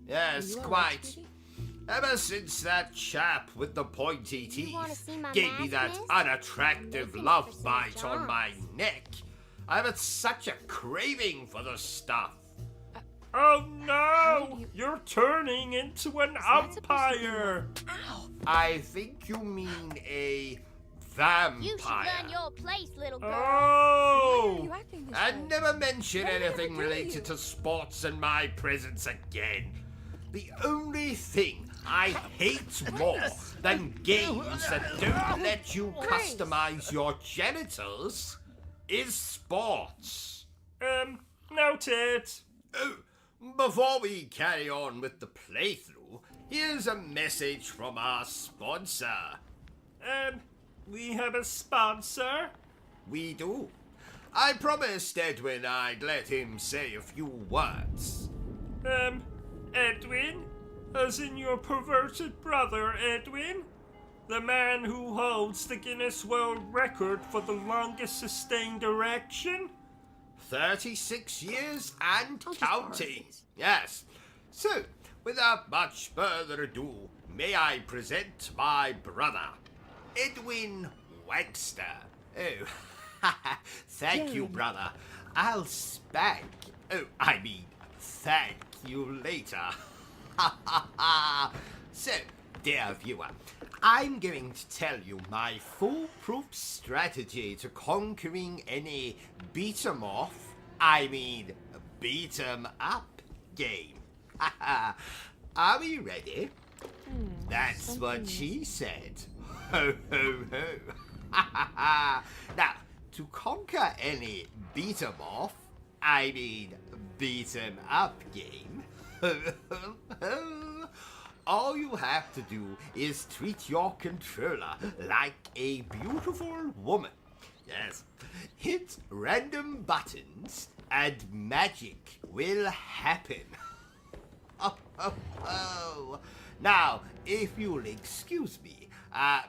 Yes, You all right, quite. sweetie? Ever since that chap with the pointy You wanna teeth see my gave me that mask, miss? unattractive Listen love for St. bite on my John's. neck, I've had such a craving for the stuff. Oh no! did you- You're turning into an that supposed to be umpire. Ow! I think you mean a You should vampire. learn your place, little girl. Why are you Oh! acting this And way? never mention What did I ever anything do to related you? to sports in my presence again. The only thing I hate more than games that don't let you customize your genitals is sports. Noted. Oh, before we carry on with the playthrough, here's a message from our sponsor. We have a sponsor? We do. I promised Edwin I'd let him say a few words. Edwin? As in your perverted brother, Edwin? The man who holds the Guinness World Record for the longest sustained erection? 36 years and I'll just counting. borrow these. Yes. So, without much further ado, may I present my brother, Edwin Wagster. Oh, thank you, brother. I'll spank. Oh, I mean, thank you later. So, dear viewer, I'm going to tell you my foolproof strategy to conquering any beat 'em off, I mean beat 'em up game. Are we ready? That's what she said. Ho ho ho. Now, to conquer any beat 'em off, I mean beat 'em up game, all you have to do is treat your controller like a beautiful woman. Yes. Hit random buttons and magic will happen. Oh. Now, if you'll excuse me,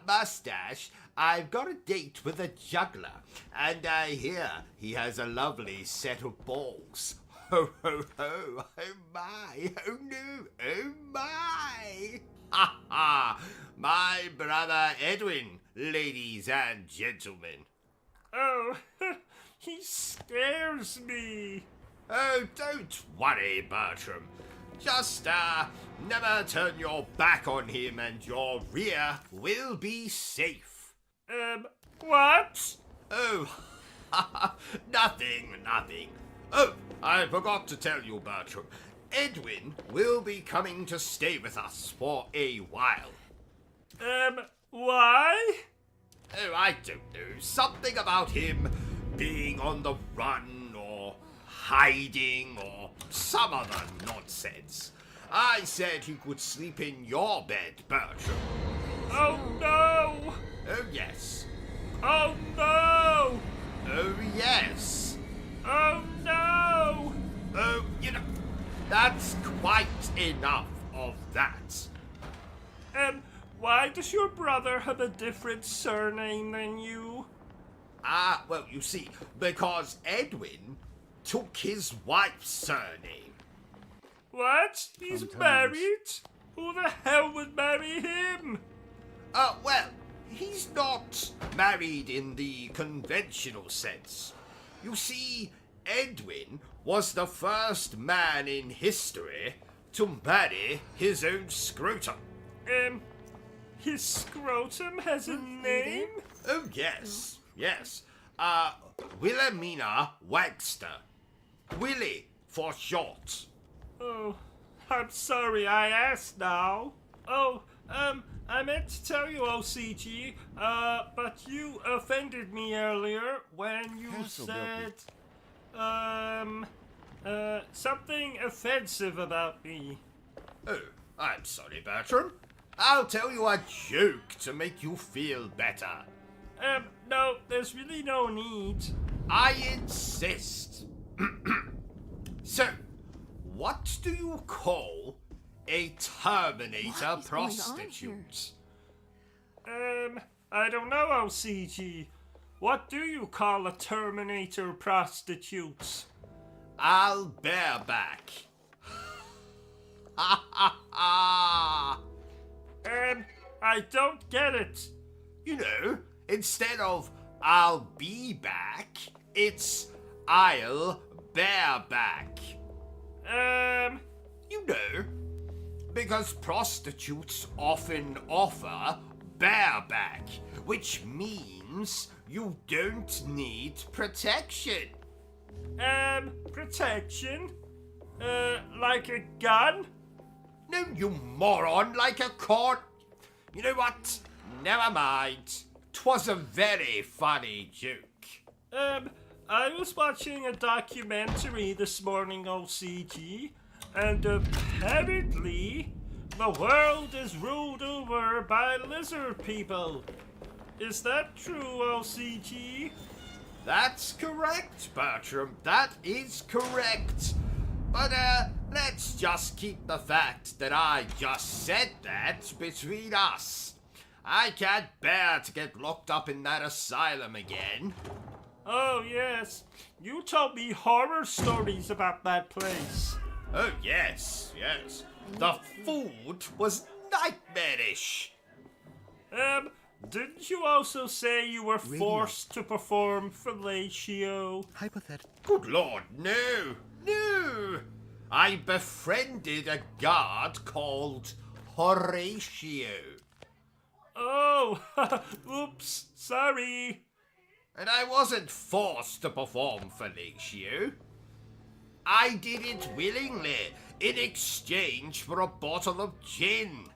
Mustache, I've got a date with a juggler, and I hear he has a lovely set of balls. Ho, ho, ho, oh my, oh no, oh my. Ha, ha, my brother Edwin, ladies and gentlemen. Oh, he scares me. Oh, don't worry, Bertram. Just, never turn your back on him and your rear will be safe. What? Oh, nothing. Oh, I forgot to tell you, Bertram. Edwin will be coming to stay with us for a while. Why? Oh, I don't know. Something about him being on the run or hiding or some other nonsense. I said he could sleep in your bed, Bertram. Oh no! Oh, yes. Oh no! Oh, yes. Oh no! Oh, that's quite enough of that. Why does your brother have a different surname than you? Well, you see, because Edwin took his wife's surname. What? He's married? Who the hell would marry him? Well, he's not married in the conventional sense. You see, Edwin was the first man in history to marry his own scrotum. His scrotum has a name? Oh, yes, yes. Wilhelmina Wagster. Willie, for short. Oh, I'm sorry I asked now. Oh, I meant to tell you, OCG, but you offended me earlier when you said, something offensive about me. Oh, I'm sorry, Bertram. I'll tell you a joke to make you feel better. No, there's really no need. I insist. So, what do you call a Terminator prostitute? I don't know, OCG. What do you call a Terminator prostitute? I'll bareback. Ha ha ha! I don't get it. You know, instead of I'll be back, it's I'll bareback. You know, because prostitutes often offer bareback, which means you don't need protection. Protection? Like a gun? No, you moron, like a cord. You know what? Never mind. 'Twas a very funny joke. I was watching a documentary this morning, OCG, and apparently the world is ruled over by lizard people. Is that true, OCG? That's correct, Bertram. That is correct. But, let's just keep the fact that I just said that between us. I can't bear to get locked up in that asylum again. Oh, yes. You told me horror stories about that place. Oh, yes, yes. The food was nightmarish. Didn't you also say you were forced to perform fellatio? Hypothetical. Good Lord, no, no. I befriended a guard called Horatio. Oh, oops, sorry. And I wasn't forced to perform fellatio. I did it willingly in exchange for a bottle of gin.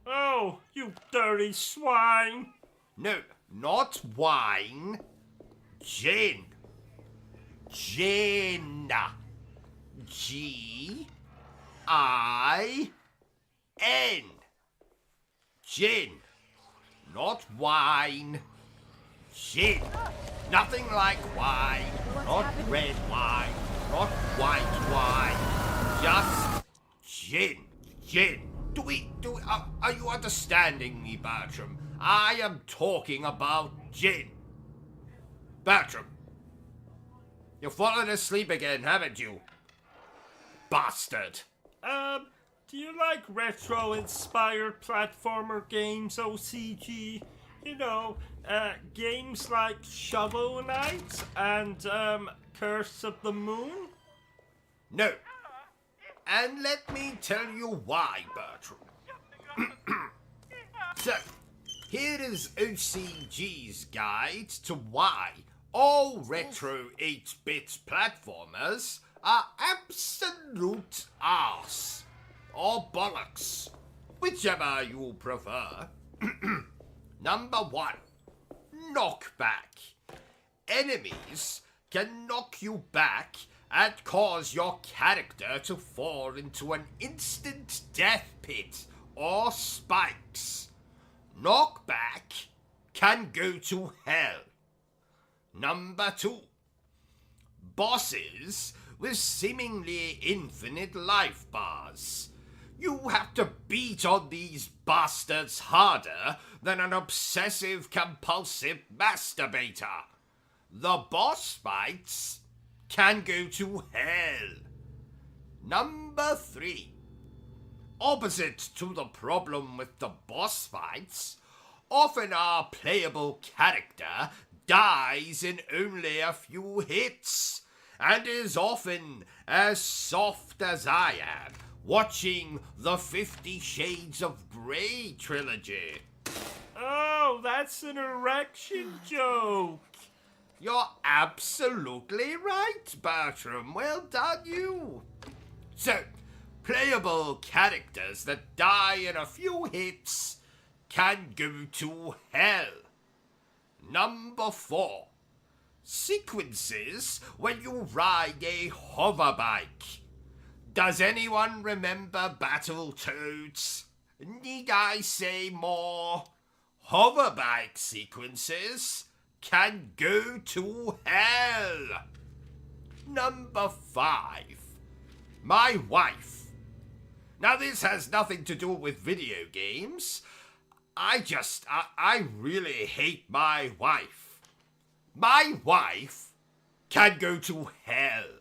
Oh, you dirty swine. No, not wine. Gin. Gin. G-I-N. Gin. Not wine. Gin. Nothing like wine. Not red wine. Not white wine. Just gin. Gin. Are you understanding me, Bertram? I am talking about gin. Bertram, you've fallen asleep again, haven't you? Bastard. Do you like retro-inspired platformer games, OCG? You know, games like Shovel Knight and, Curse of the Moon? No. And let me tell you why, Bertram. So, here is OCG's guide to why all retro 8-bit platformers are absolute arse. Or bollocks. Whichever you prefer. Number 1. knockback. Enemies can knock you back and cause your character to fall into an instant death pit or spikes. Knockback can go to hell. Number 2. Bosses with seemingly infinite life bars. You have to beat on these bastards harder than an obsessive-compulsive masturbator. The boss fights can go to hell. Number 3. Opposite to the problem with the boss fights, often our playable character dies in only a few hits, and is often as soft as I am watching the 50 Shades of Grey trilogy. Oh, that's an erection joke. You're absolutely right, Bertram. Well done, you. So, playable characters that die in a few hits can go to hell. Number 4. Sequences when you ride a hoverbike. Does anyone remember Battletoads? Need I say more? Hoverbike sequences can go to hell. Number 5. My wife. Now this has nothing to do with video games. I really hate my wife. My wife can go to hell.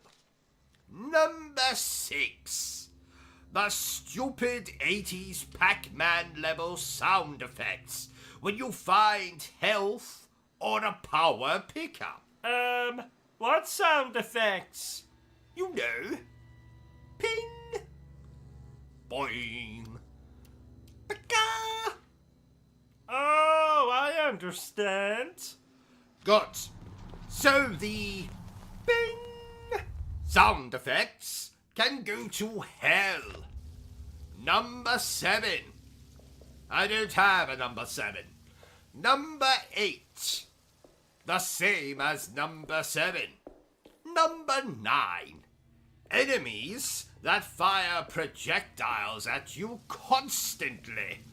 Number 6. The stupid 80s Pac-Man level sound effects when you find health on a power pickup. What sound effects? You know. Ping. Boing. Paka. Oh, I understand. Good. So the bing sound effects can go to hell. Number 7. I don't have a number 7. Number 8. The same as number 7. Number 9. Enemies that fire projectiles at you constantly.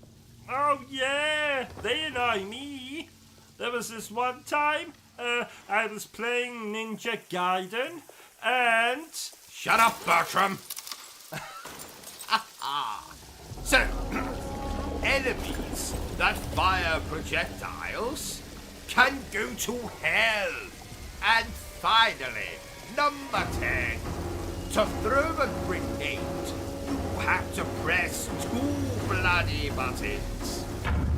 Oh yeah, they annoy me. There was this one time, I was playing Ninja Gaiden, and... Shut up, Bertram! So, enemies that fire projectiles can go to hell. And finally, number 10. To throw a grenade, you have to press 2 bloody buttons.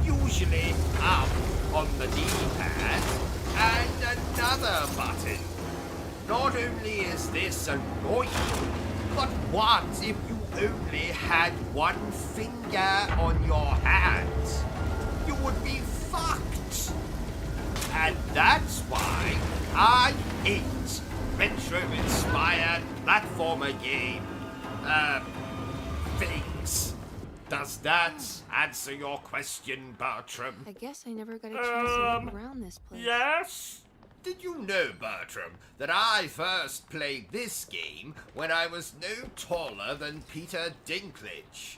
Usually up on the D-pad and another button. Not only is this annoying, but what if you only had one finger on your hands? You would be fucked. And that's why I hate retro-inspired platformer game, things. Does that answer your question, Bertram? I guess I never got a chance to look around this place. Yes? Did you know, Bertram, that I first played this game when I was no taller than Peter Dinklage?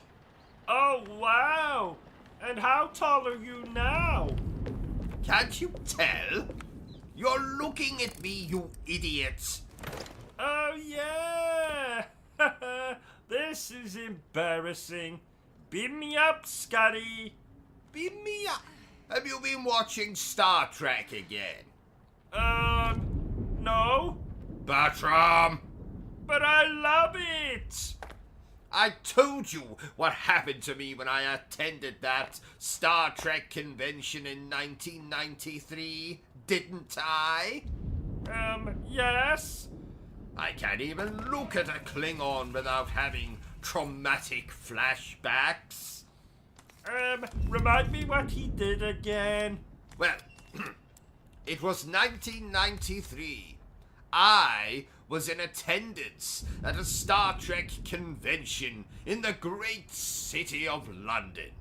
Oh, wow. And how tall are you now? Can't you tell? You're looking at me, you idiot. Oh, yeah. This is embarrassing. Beam me up, Scotty. Beam me up. Have you been watching Star Trek again? No. Bertram! But I love it. I told you what happened to me when I attended that Star Trek convention in 1993, didn't I? Yes. I can't even look at a Klingon without having traumatic flashbacks. Remind me what he did again. Well, it was 1993. I was in attendance at a Star Trek convention in the great city of London.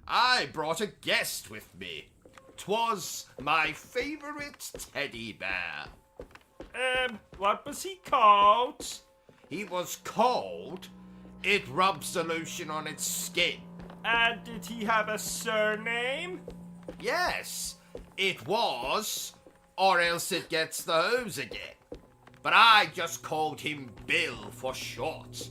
I brought a guest with me, 'twas my favorite teddy bear. What was he called? He was called. It rubs the lotion on its skin. And did he have a surname? Yes, it was, or else it gets the hose again. But I just called him Bill for short.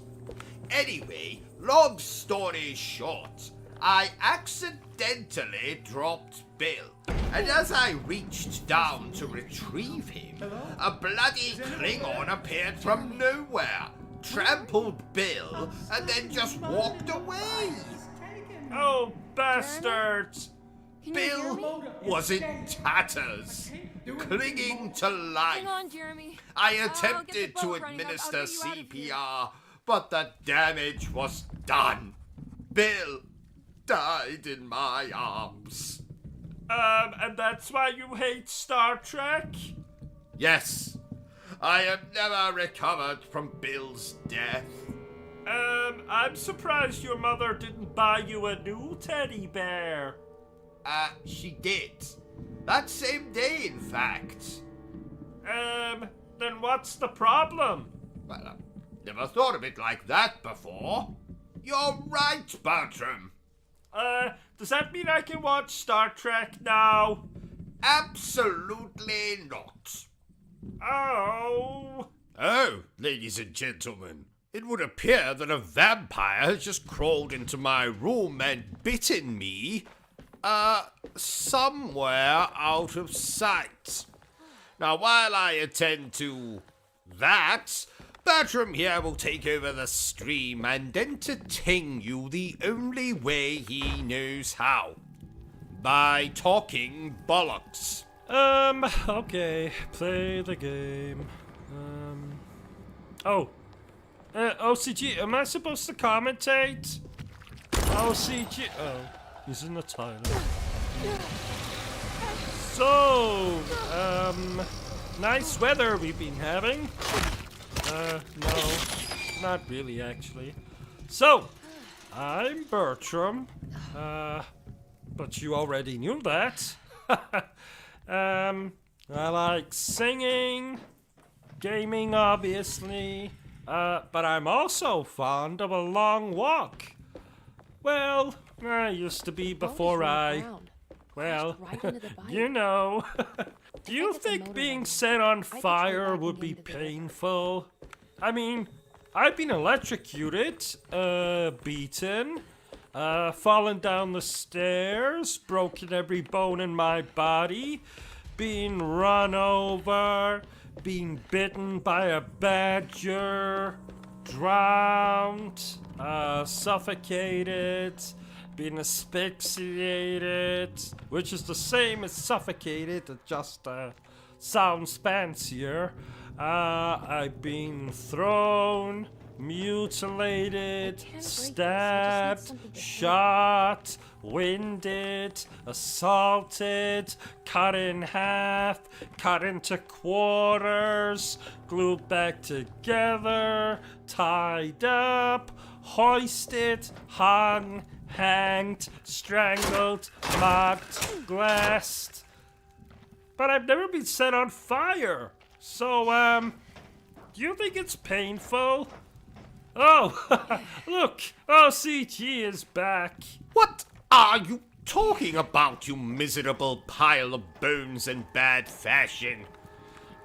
Anyway, long story short, I accidentally dropped Bill. And as I reached down to retrieve him, a bloody Klingon appeared from nowhere, trampled Bill, and then just walked away. Oh, bastards! Can you hear Bill me? was in tatters, clinging to life. Hang on, Jeremy. I I'll get attempted the to boat running. I'll administer get you out of here. CPR, but the damage was done. Bill died in my arms. And that's why you hate Star Trek? Yes, I have never recovered from Bill's death. I'm surprised your mother didn't buy you a new teddy bear. She did. That same day, in fact. Then what's the problem? Well, I've never thought of it like that before. You're right, Bertram. Does that mean I can watch Star Trek now? Absolutely not. Oh. Oh, ladies and gentlemen, it would appear that a vampire has just crawled into my room and bitten me, somewhere out of sight. Now, while I attend to that, Bertram here will take over the stream and entertain you the only way he knows how. By talking bollocks. Okay, play the game. OCG, am I supposed to commentate? OCG, oh, he's in the title. So, nice weather we've been having. No, not really, actually. So, I'm Bertram, but you already knew that. I like singing, gaming, obviously, but I'm also fond of a long walk. Well, I used to be before well, you know. Do you think being set on fire would be painful? I mean, I've been electrocuted, beaten, fallen down the stairs, broken every bone in my body, being run over, being bitten by a badger, drowned, suffocated, being asphyxiated, which is the same as suffocated, it just sounds fancier. I've been thrown, mutilated, stabbed, shot, winded, assaulted, cut in half, cut into quarters, glued back together, tied up, hoisted, hung, hanged, strangled, mocked, glassed. But I've never been set on fire. So, do you think it's painful? Oh, look, OCG is back. What are you talking about, you miserable pile of bones and bad fashion?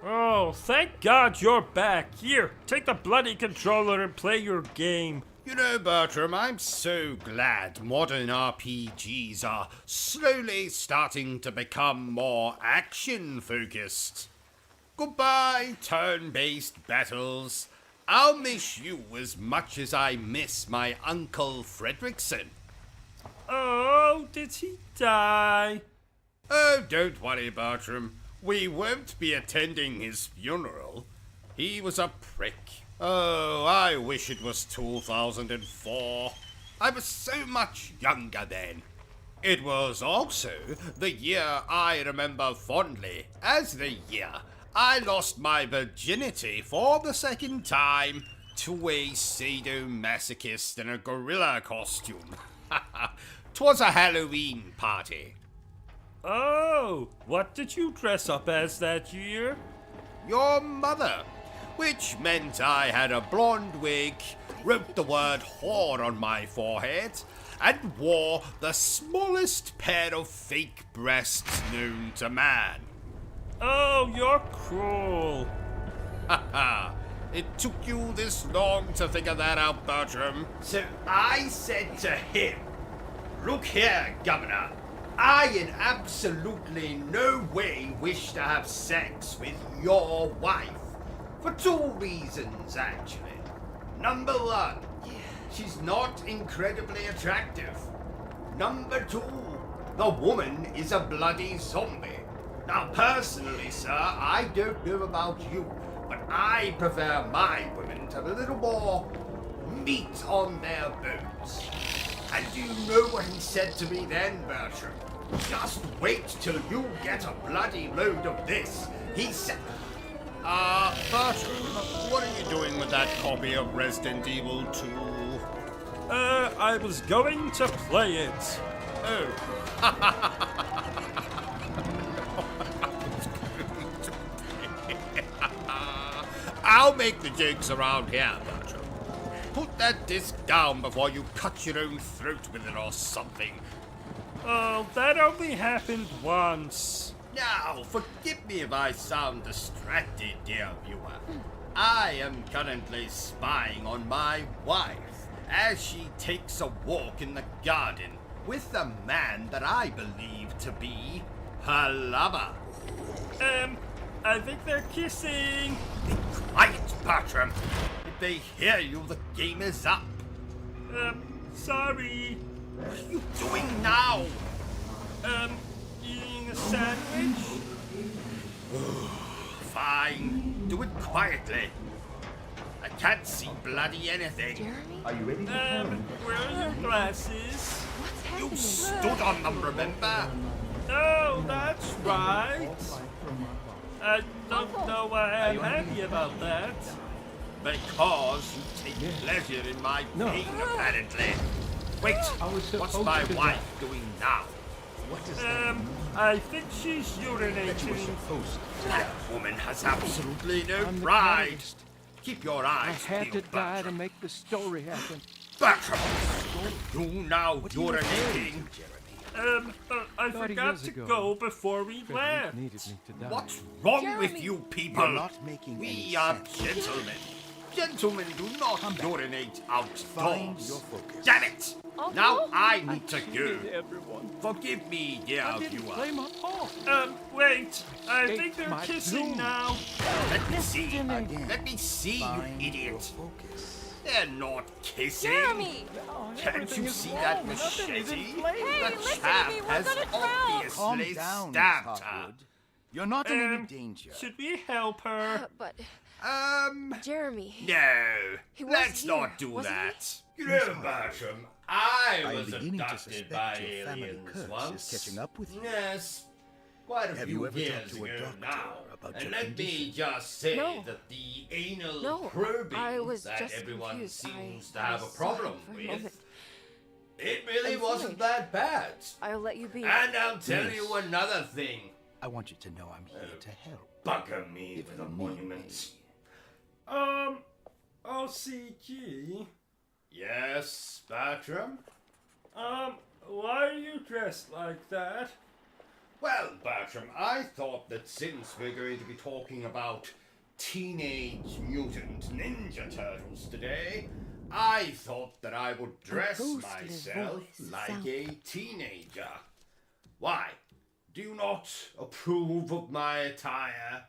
Oh, thank God you're back. Here, take the bloody controller and play your game. You know, Bertram, I'm so glad modern RPGs are slowly starting to become more action-focused. Goodbye, turn-based battles. I'll miss you as much as I miss my Uncle Fredrickson. Oh, did he die? Oh, don't worry, Bertram. We won't be attending his funeral. He was a prick. Oh, I wish it was 2004. I was so much younger then. It was also the year I remember fondly as the year I lost my virginity for the second time to a sadomasochist in a gorilla costume. 'Twas a Halloween party. Oh, what did you dress up as that year? Your mother. Which meant I had a blonde wig, wrote the word whore on my forehead, and wore the smallest pair of fake breasts known to man. Oh, you're cruel. Haha. It took you this long to figure that out, Bertram. So I said to him, "Look here, Governor. I in absolutely no way wish to have sex with your wife. For two reasons, actually. Number one, she's not incredibly attractive. Number two, the woman is a bloody zombie. Now, personally, sir, I don't know about you, but I prefer my women to have a little more meat on their bones." And do you know what he said to me then, Bertram? "Just wait till you get a bloody load of this." He said... Bertram, what are you doing with that copy of Resident Evil 2? I was going to play it. Oh. I'll make the jokes around here, Bertram. Put that disc down before you cut your own throat with it or something. Oh, that only happened once. Now, forgive me if I sound distracted, dear viewer. I am currently spying on my wife as she takes a walk in the garden with a man that I believe to be her lover. I think they're kissing. Be quiet, Bertram. If they hear you, the game is up. Sorry. What are you doing now? Eating a sandwich? Fine. Do it quietly. I can't see bloody anything. Jeremy? Where are your glasses? What's You happening? stood on them, remember? Oh, that's right. I don't know why I'm happy about that. Because you take pleasure in my pain, apparently. Wait, what's my wife doing now? I think she's urinating. That woman has absolutely no pride. Keep your eyes peeled, Bertram. make the story happen. Bertram! You now urinating? I forgot to go before we left. What's wrong Jeremy. with you people? We are gentlemen. Gentlemen do not urinate outdoors. Damn it! Now I need to go. Forgive me, dear viewer. Wait. I think they're kissing now. Let me see. Let me see, you idiot. They're not kissing. Jeremy! Can't you see that machete? The listen chap to me, we're has gonna drown. obviously stabbed her. You're not in any danger. Should we help her? But, Jeremy. No. He was Let's here, not do wasn't that. You know, Bertram, I I'm was beginning to abducted suspect by your family aliens curse once. is catching up with you. Yes. Quite a Have few you ever years talked to a ago doctor now. about And your let me condition? just say No. that the anal No, probing I was that just everyone confused. seems to I have a was problem sorry for a with, moment. it really I'm wasn't fine. that bad. I'll let you be. And I'll tell Yes. you another thing. I want you to know I'm here to help. Bugger me If with a you need monument. OCG. Yes, Bertram? Why are you dressed like that? Well, Bertram, I thought that since we're going to be talking about Teenage Mutant Ninja Turtles today, I thought that I would dress ghost in his myself voice like sounds a teenager. Why? Do you not approve of my attire?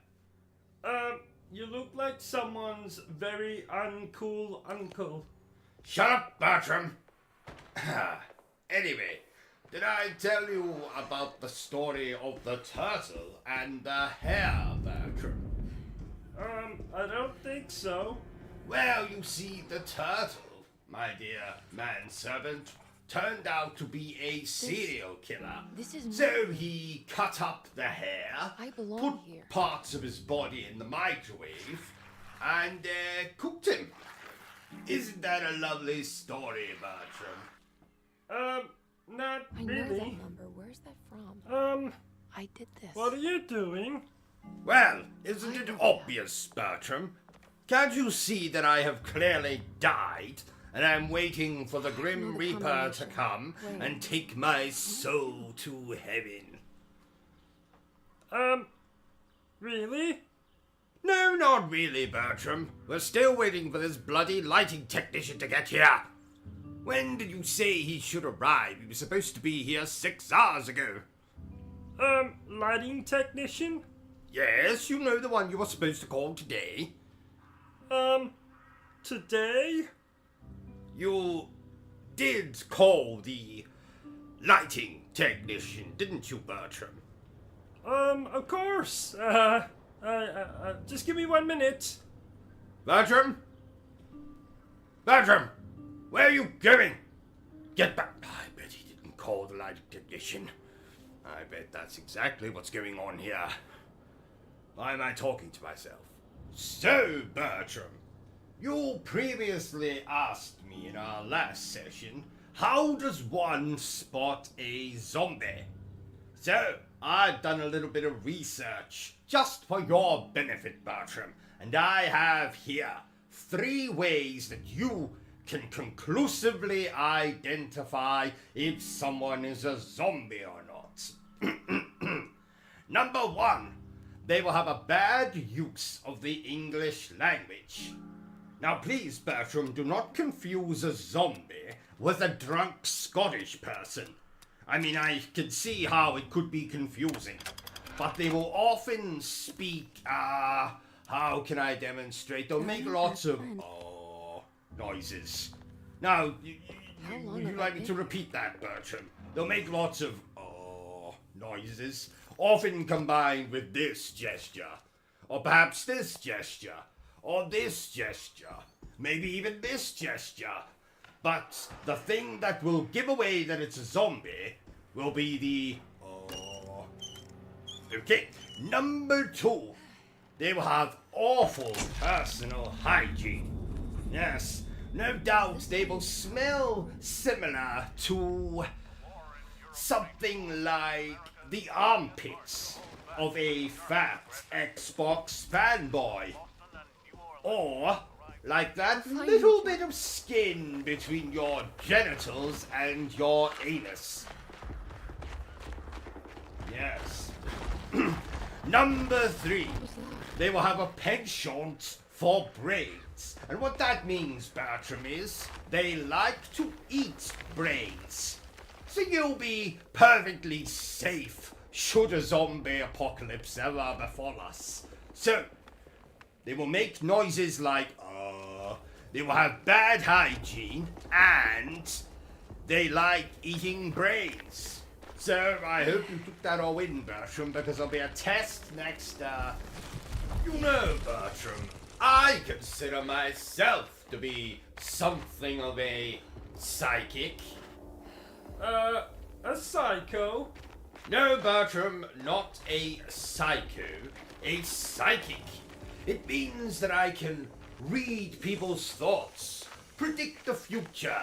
You look like someone's very uncool uncle. Shut up, Bertram! Anyway, did I tell you about the story of the turtle and the hare, Bertram? I don't think so. Well, you see, the turtle, my dear manservant, turned out to be a serial killer. This is So he cut up the hare, I belong put here. parts of his body in the microwave, and cooked him. Isn't that a lovely story, Bertram? Not I know really. that number. Where Where's that from? I did this. What are you doing? Well, isn't it obvious, Bertram? Can't you see that I have clearly died, and I'm waiting for the Grim the Reaper to combination. come Wait. and take my soul to heaven? Really? No, not really, Bertram. We're still waiting for this bloody lighting technician to get here. When did you say he should arrive? He was supposed to be here 6 hours ago. Lighting technician? Yes, you know the one you were supposed to call today. Today? You did call the lighting technician, didn't you, Bertram? Of course. Just give me 1 minute. Bertram? Bertram! Where are you going? Get back. I bet he didn't call the lighting technician. I bet that's exactly what's going on here. Why am I talking to myself? So, Bertram, you previously asked me in our last session, how does one spot a zombie? So, I've done a little bit of research, just for your benefit, Bertram, and I have here 3 ways that you can conclusively identify if someone is a zombie or not. Number 1, they will have a bad use of the English language. Now please, Bertram, do not confuse a zombie with a drunk Scottish person. I mean, I can see how it could be confusing, but they will often speak, how can I demonstrate? They'll make lots of, noises. Now, would you like me to repeat that, Bertram? They'll make lots of, noises, often combined with this gesture, or perhaps this gesture, or this gesture, maybe even this gesture. But the thing that will give away that it's a zombie will be the, Okay, number 2, they will have awful personal hygiene. Yes, no doubt they will smell similar to something like the armpits of a fat Xbox fanboy. Or like that little bit of skin between your genitals and your anus. Yes. Number 3, they will have a penchant for brains. And what that means, Bertram, is they like to eat brains. So you'll be perfectly safe should a zombie apocalypse ever befall us. So, they will make noises like, they will have bad hygiene, and they like eating brains. So, I hope you took that all in, Bertram, because there'll be a test next, You know, Bertram, I consider myself to be something of a psychic. A psycho? No, Bertram, not a psycho, a psychic. It means that I can read people's thoughts, predict the future,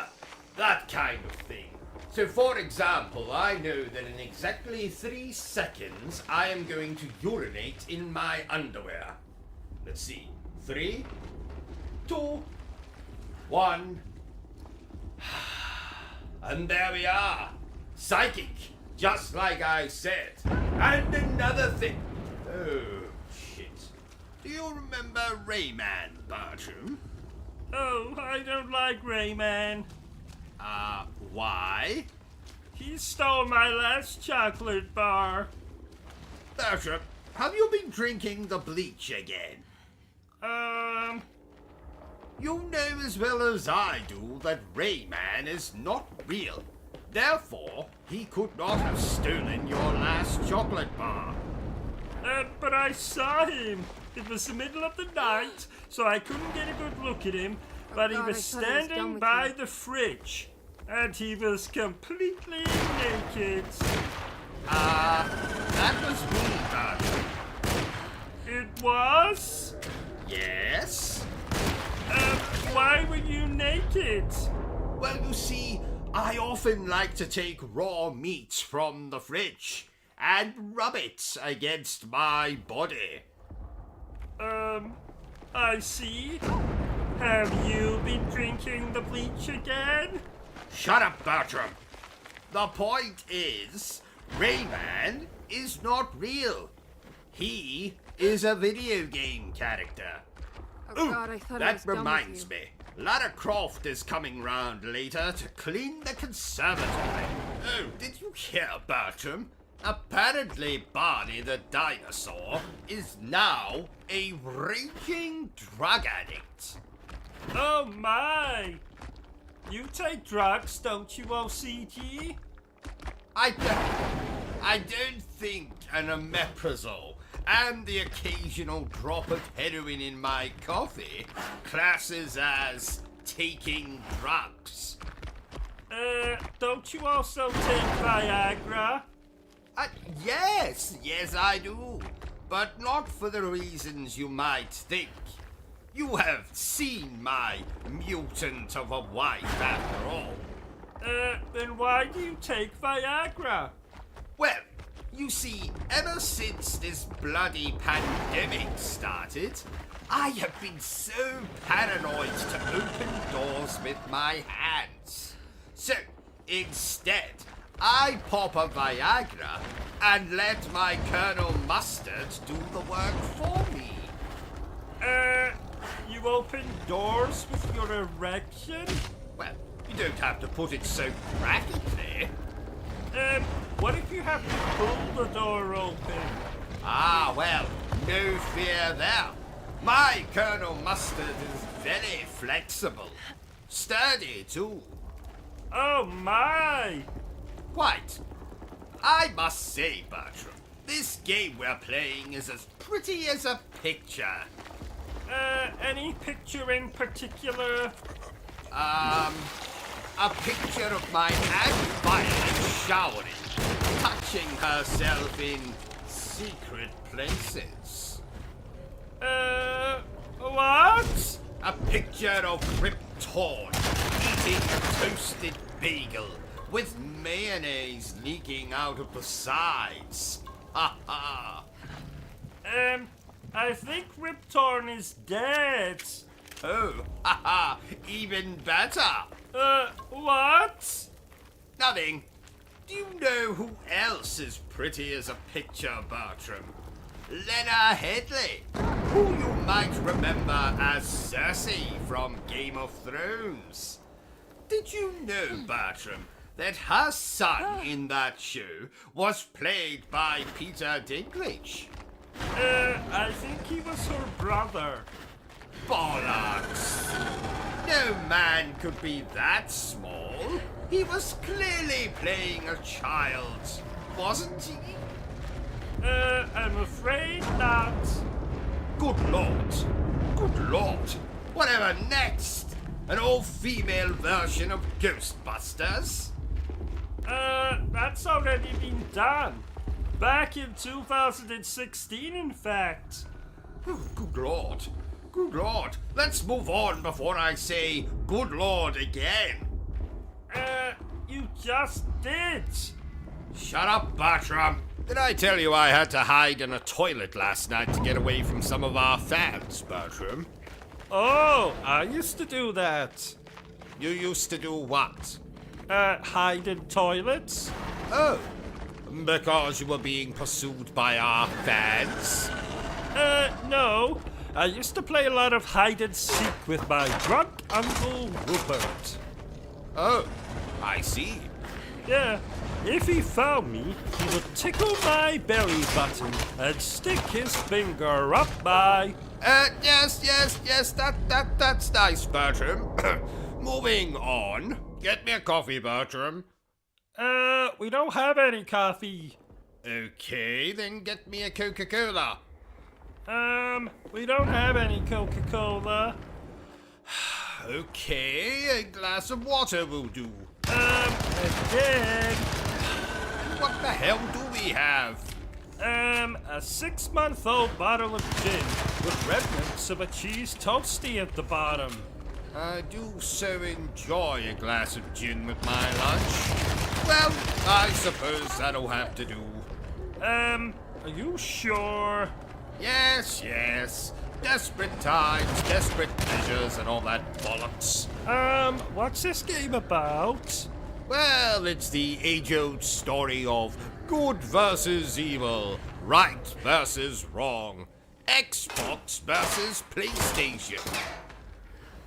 that kind of thing. So, for example, I know that in exactly 3 seconds, I am going to urinate in my underwear. Let's see. 3, 2, 1. And there we are. Psychic, just like I said. And another thing. Oh, shit. Do you remember Rayman, Bertram? Oh, I don't like Rayman. Why? He stole my last chocolate bar. Bertram, have you been drinking the bleach again? You know as well as I do that Rayman is not real. Therefore, he could not have stolen your last chocolate bar. But I saw him. It was the middle of the night, so I couldn't get a good look at him. But he God, was I thought I was done standing with by you. the fridge, and he was completely naked. That was me, Bertram. It was? Yes? Why were you naked? Well, you see, I often like to take raw meat from the fridge and rub it against my body. I see. Have you been drinking the bleach again? Shut up, Bertram. The point is, Rayman is not real. He is a video game character. Oh God, I thought I That was done with reminds you. me. Lara Croft is coming round later to clean the conservatory. Oh, did you hear, Bertram? Apparently Barney the dinosaur is now a raging drug addict. Oh my! You take drugs, don't you, OCG? I don't think an omeprazole and the occasional drop of heroin in my coffee classes as taking drugs. Don't you also take Viagra? Yes, I do. But not for the reasons you might think. You have seen my mutant of a wife after all. Then why do you take Viagra? Well, you see, ever since this bloody pandemic started, I have been so paranoid to open doors with my hands. So, instead, I pop a Viagra and let my Colonel Mustard do the work for me. You open doors with your erection? Well, you don't have to put it so graphically. What if you have to pull the door open? Ah, well, no fear there. My Colonel Mustard is very flexible. Sturdy, too. Oh my! Quite. I must say, Bertram, this game we're playing is as pretty as a picture. Any picture in particular? A picture of my Aunt Violet showering, touching herself in secret places. What? A picture of Krypton eating a toasted bagel with mayonnaise leaking out of the sides. Ha ha. I think Riptorn is dead. Oh, ha ha, even better. What? Nothing. Do you know who else is pretty as a picture, Bertram? Lena Headley, who you might remember as Cersei from Game of Thrones. Did you know, Bertram, that her son in that show was played by Peter Dinklage? I think he was her brother. Bollocks! No man could be that small. He was clearly playing a child, wasn't he? I'm afraid not. Good Lord. Good Lord. Whatever next? An all-female version of Ghostbusters? That's already been done. Back in 2016, in fact. Oh, good Lord. Good Lord. Let's move on before I say good Lord again. You just did. Shut up, Bertram. Did I tell you I had to hide in a toilet last night to get away from some of our fans, Bertram? Oh, I used to do that. You used to do what? Hide in toilets? Oh, because you were being pursued by our fans? No. I used to play a lot of hide and seek with my drunk Uncle Rupert. Oh, I see. Yeah, if he found me, he would tickle my belly button and stick his finger up my... Yes, that's nice, Bertram. Moving on. Get me a coffee, Bertram. We don't have any coffee. Okay, then get me a Coca-Cola. We don't have any Coca-Cola. Okay, a glass of water will do. Again. What the hell do we have? A 6-month-old bottle of gin with remnants of a cheese toasty at the bottom. I do so enjoy a glass of gin with my lunch. Well, I suppose that'll have to do. Are you sure? Yes, yes. Desperate times, desperate measures, and all that bollocks. What's this game about? Well, it's the age-old story of good versus evil, right versus wrong, Xbox versus PlayStation.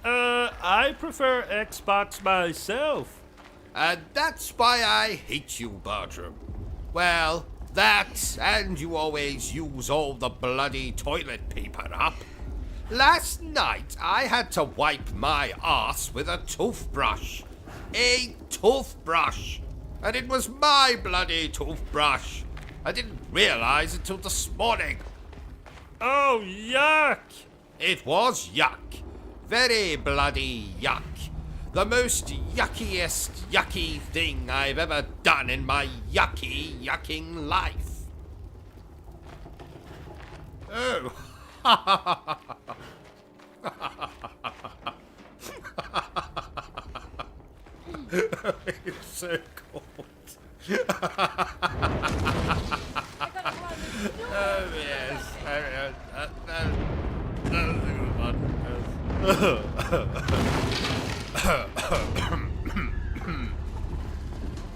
I prefer Xbox myself. And that's why I hate you, Bertram. Well, that, and you always use all the bloody toilet paper up. Last night, I had to wipe my ass with a toothbrush. A toothbrush! And it was my bloody toothbrush. I didn't realize until this morning. Oh, yuck! It was yuck. Very bloody yuck. The most yuckiest yucky thing I've ever done in my yucking life. Oh. It's so cold. Oh, yes. That was a good one.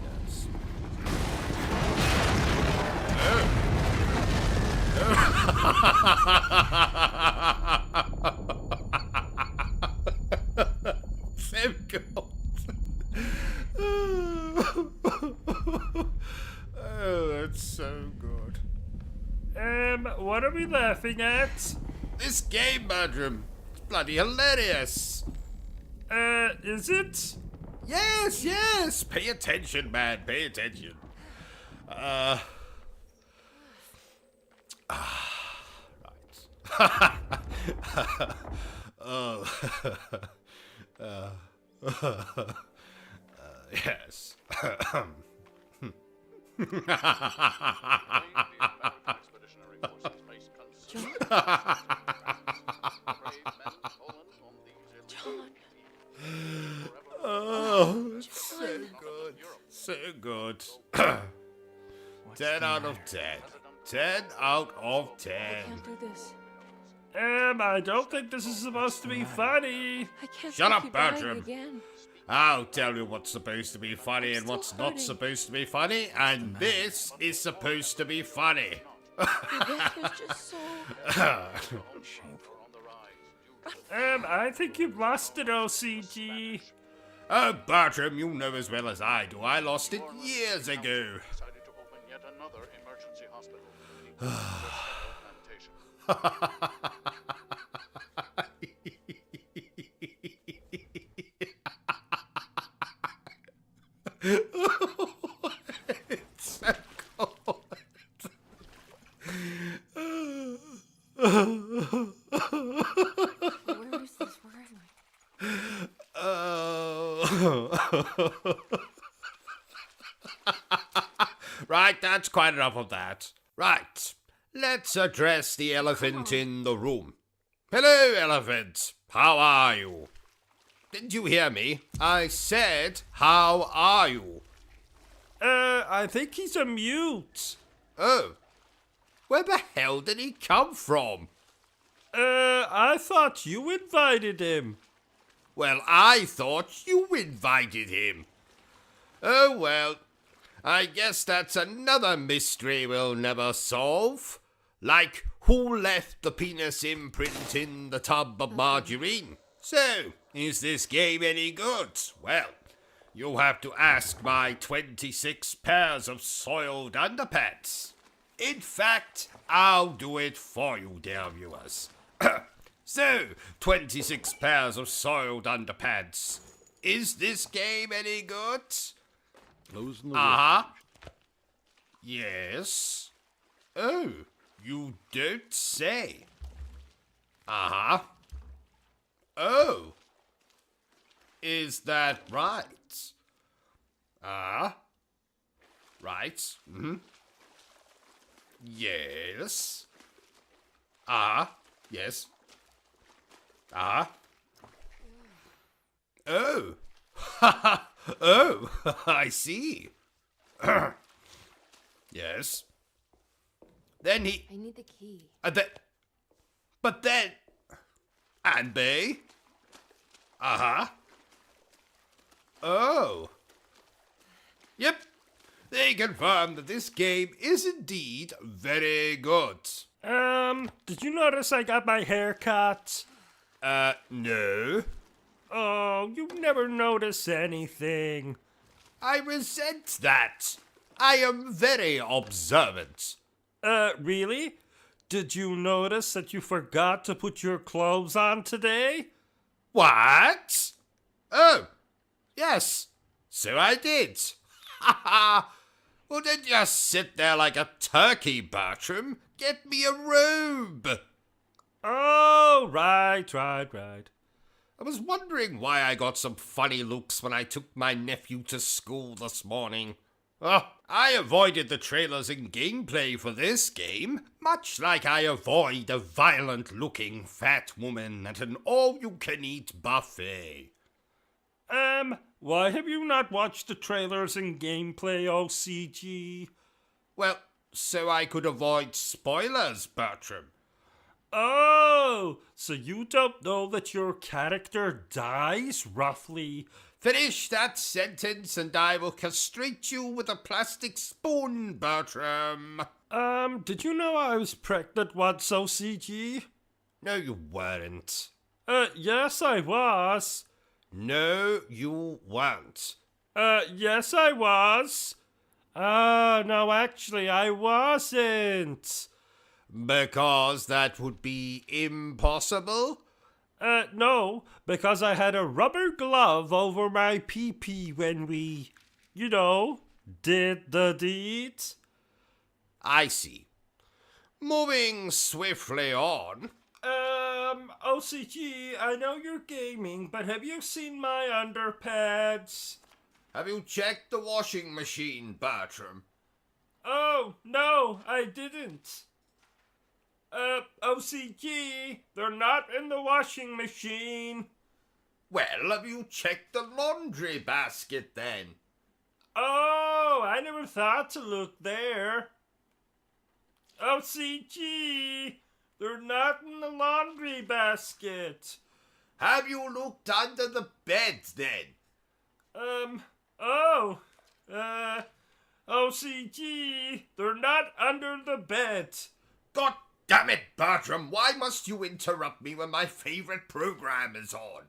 Yes. So cold. Oh, that's so good. What are we laughing at? This game, Bertram. It's bloody hilarious. Is it? Yes, yes. Pay attention, man. Pay attention. Right. Oh. Yes. Oh, it's so good. So good. 10 out of 10. 10 out of 10. Can't do this. I don't think this is supposed to be funny. I can't Shut keep up, you dying Bertram. again. I'll tell you what's supposed to be funny I'm and what's still not hurting. supposed to be funny, and this is supposed to be funny. Your death is just so... I think you've lost it, OCG. Oh, Bertram, you know as well as I do. I lost it years ago. Decided to open yet another emergency hospital. It's so cold. Where is this? Where am I? Right, that's quite enough of that. Right, let's address the elephant in the room. Hello, elephant. How are you? Didn't you hear me? I said, how are you? I think he's a mute. Oh, where the hell did he come from? I thought you invited him. Well, I thought you invited him. Oh, well, I guess that's another mystery we'll never solve. Like, who left the penis imprint in the tub of margarine? So, is this game any good? Well, you'll have to ask my 26 pairs of soiled underpants. In fact, I'll do it for you, dear viewers. So, 26 pairs of soiled underpants. Is this game any good? Closing the Uh-huh. Yes. Oh, you don't say. Uh-huh. Oh. Is that right? Right. Mm-hmm. Yes. Yes. Oh. Oh, I see. Yes. Then he... I need the key. But then... And they? Uh-huh. Oh. Yep. They confirm that this game is indeed very good. Did you notice I got my hair cut? No. Oh, you never notice anything. I resent that. I am very observant. Really? Did you notice that you forgot to put your clothes on today? What? Oh, yes. So I did. Ha ha. Well, don't just sit there like a turkey, Bertram. Get me a robe. Oh, right. I was wondering why I got some funny looks when I took my nephew to school this morning. Oh, I avoided the trailers and gameplay for this game, much like I avoid a violent-looking fat woman at an all-you-can-eat buffet. Why have you not watched the trailers and gameplay, OCG? Well, so I could avoid spoilers, Bertram. Oh, so you don't know that your character dies, roughly? Finish that sentence and I will castrate you with a plastic spoon, Bertram. Did you know I was pregnant once, OCG? No, you weren't. Yes, I was. No, you weren't. Yes, I was. No, actually, I wasn't. Because that would be impossible? No, because I had a rubber glove over my pee-pee when we, did the deed. I see. Moving swiftly on. OCG, I know you're gaming, but have you seen my underpads? Have you checked the washing machine, Bertram? Oh, no, I didn't. OCG, they're not in the washing machine. Well, have you checked the laundry basket then? Oh, I never thought to look there. OCG, they're not in the laundry basket. Have you looked under the bed then? OCG, they're not under the bed. God damn it, Bertram, why must you interrupt me when my favorite program is on?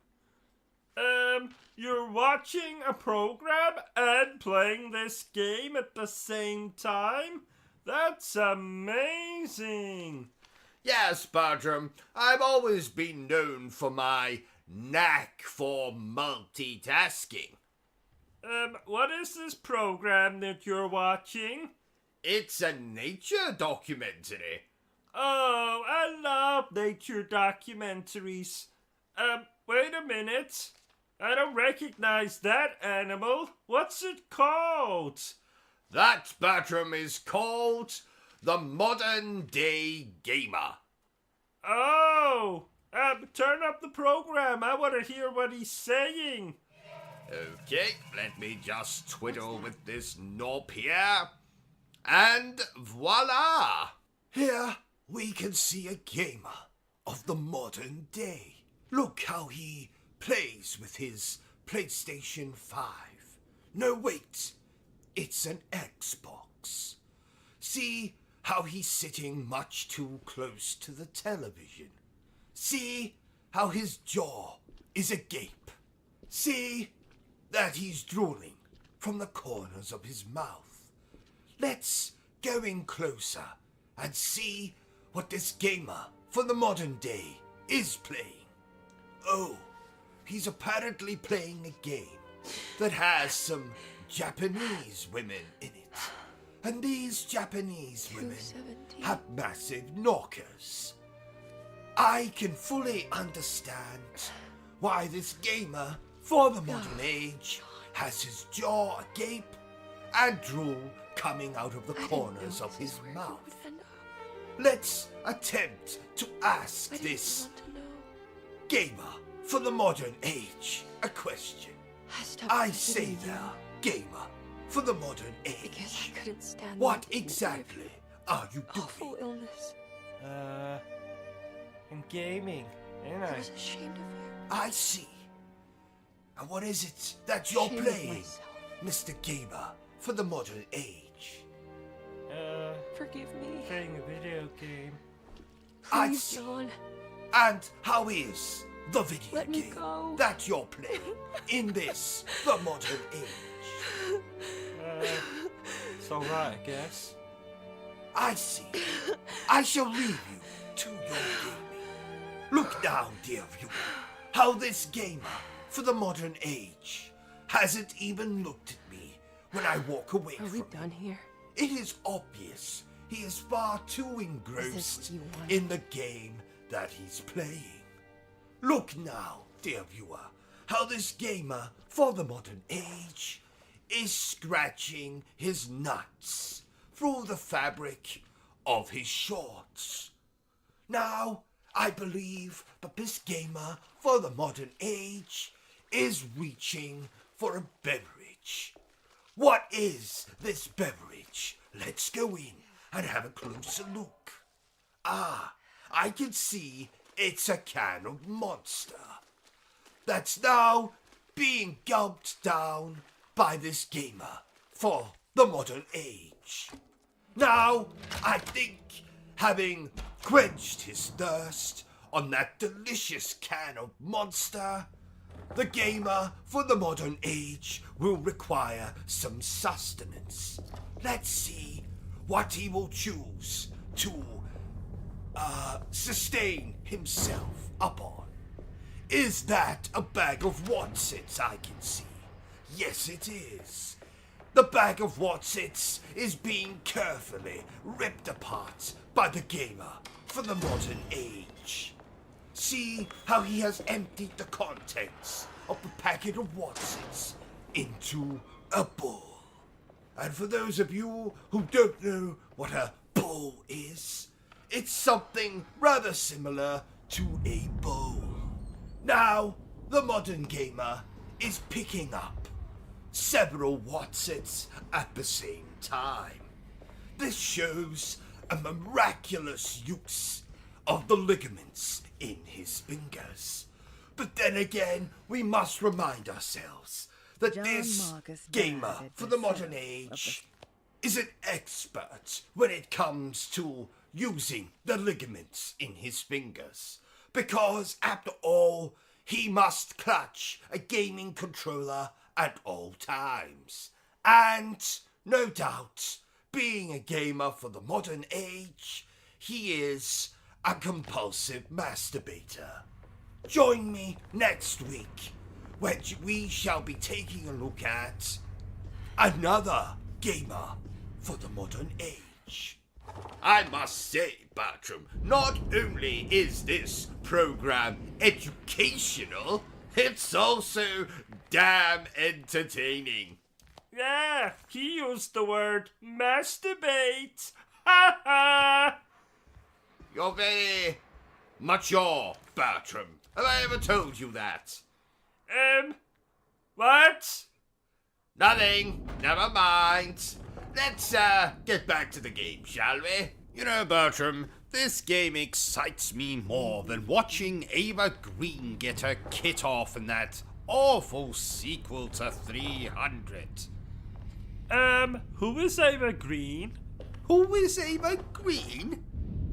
You're watching a program and playing this game at the same time? That's amazing. Yes, Bertram, I've always been known for my knack for multitasking. What is this program that you're watching? It's a nature documentary. Oh, I love nature documentaries. Wait a minute. I don't recognize that animal. What's it called? That, Bertram, is called the modern day gamer. Oh, turn up the program. I want to hear what he's saying. Okay, let me just twiddle with this knob here. And voila! Here we can see a gamer of the modern day. Look how he plays with his PlayStation 5. No, wait, it's an Xbox. See how he's sitting much too close to the television. See how his jaw is agape. See that he's drooling from the corners of his mouth. Let's go in closer and see what this gamer for the modern day is playing. Oh, he's apparently playing a game that has some Japanese women in it. And these Japanese women have massive knockers. I can fully understand why this gamer for the modern age has his jaw agape and drool coming out of the corners of his mouth. Let's attempt to ask this gamer for the modern age? A question. Stop I visiting say you, there, gamer, for the modern because age. I couldn't stand What the idea of exactly are you awful doing? illness. I'm gaming, ain't I I? was ashamed of you. I see. And what is it that you're Ashamed of playing, myself. Mr. Gamer, for the modern age? Forgive me. Playing a video game. I Please, see. John. And how is the video Let me game go. that you're playing in this, the modern age? It's alright, I guess. I see. I shall leave you to your gaming. Look now, dear viewer, how this gamer for the modern age hasn't even looked at me when I walk away Are from we him. done here? It is obvious he is far too Is this engrossed what you want? in the game that he's playing. Look now, dear viewer, how this gamer for the modern age is scratching his nuts through the fabric of his shorts. Now, I believe that this gamer for the modern age is reaching for a beverage. What is this beverage? Let's go in and have a closer look. Ah, I can see it's a can of Monster that's now being gulped down by this gamer for the modern age. Now, I think, having quenched his thirst on that delicious can of Monster, the gamer for the modern age will require some sustenance. Let's see what he will choose to sustain himself upon. Is that a bag of Watsits I can see? Yes, it is. The bag of Watsits is being carefully ripped apart by the gamer for the modern age. See how he has emptied the contents of the packet of Watsits into a bowl. And for those of you who don't know what a bowl is, it's something rather similar to a bowl. Now, the modern gamer is picking up several Watsits at the same time. This shows a miraculous use of the ligaments in his fingers. But then again, we must remind ourselves that John this Marcus gamer died at for the the modern seventh age is an expert when it comes to using the ligaments in his fingers. Because, after all, he must clutch a gaming controller at all times. And, no doubt, being a gamer for the modern age, he is a compulsive masturbator. Join me next week, when we shall be taking a look at another gamer for the modern age. I must say, Bertram, not only is this program educational, it's also damn entertaining. Yeah, he used the word masturbate. Ha ha! You're very mature, Bertram. Have I ever told you that? What? Nothing. Never mind. Let's, get back to the game, shall we? You know, Bertram, this game excites me more than watching Ava Green get her kit off in that awful sequel to 300. Who is Ava Green? Who is Ava Green?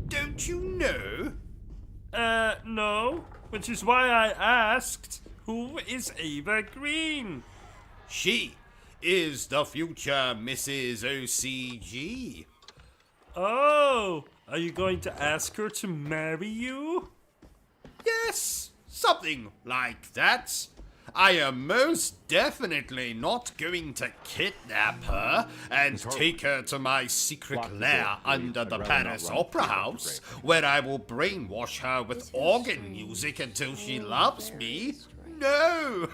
Don't you know? No. Which is why I asked, who is Ava Green? She is the future Mrs. OCG. Oh, are you going to ask her to marry you? Yes, something like that. I am most definitely not going to kidnap her and take her to my secret lair under the Paris Opera House, where I will brainwash her with organ music until she loves me. No!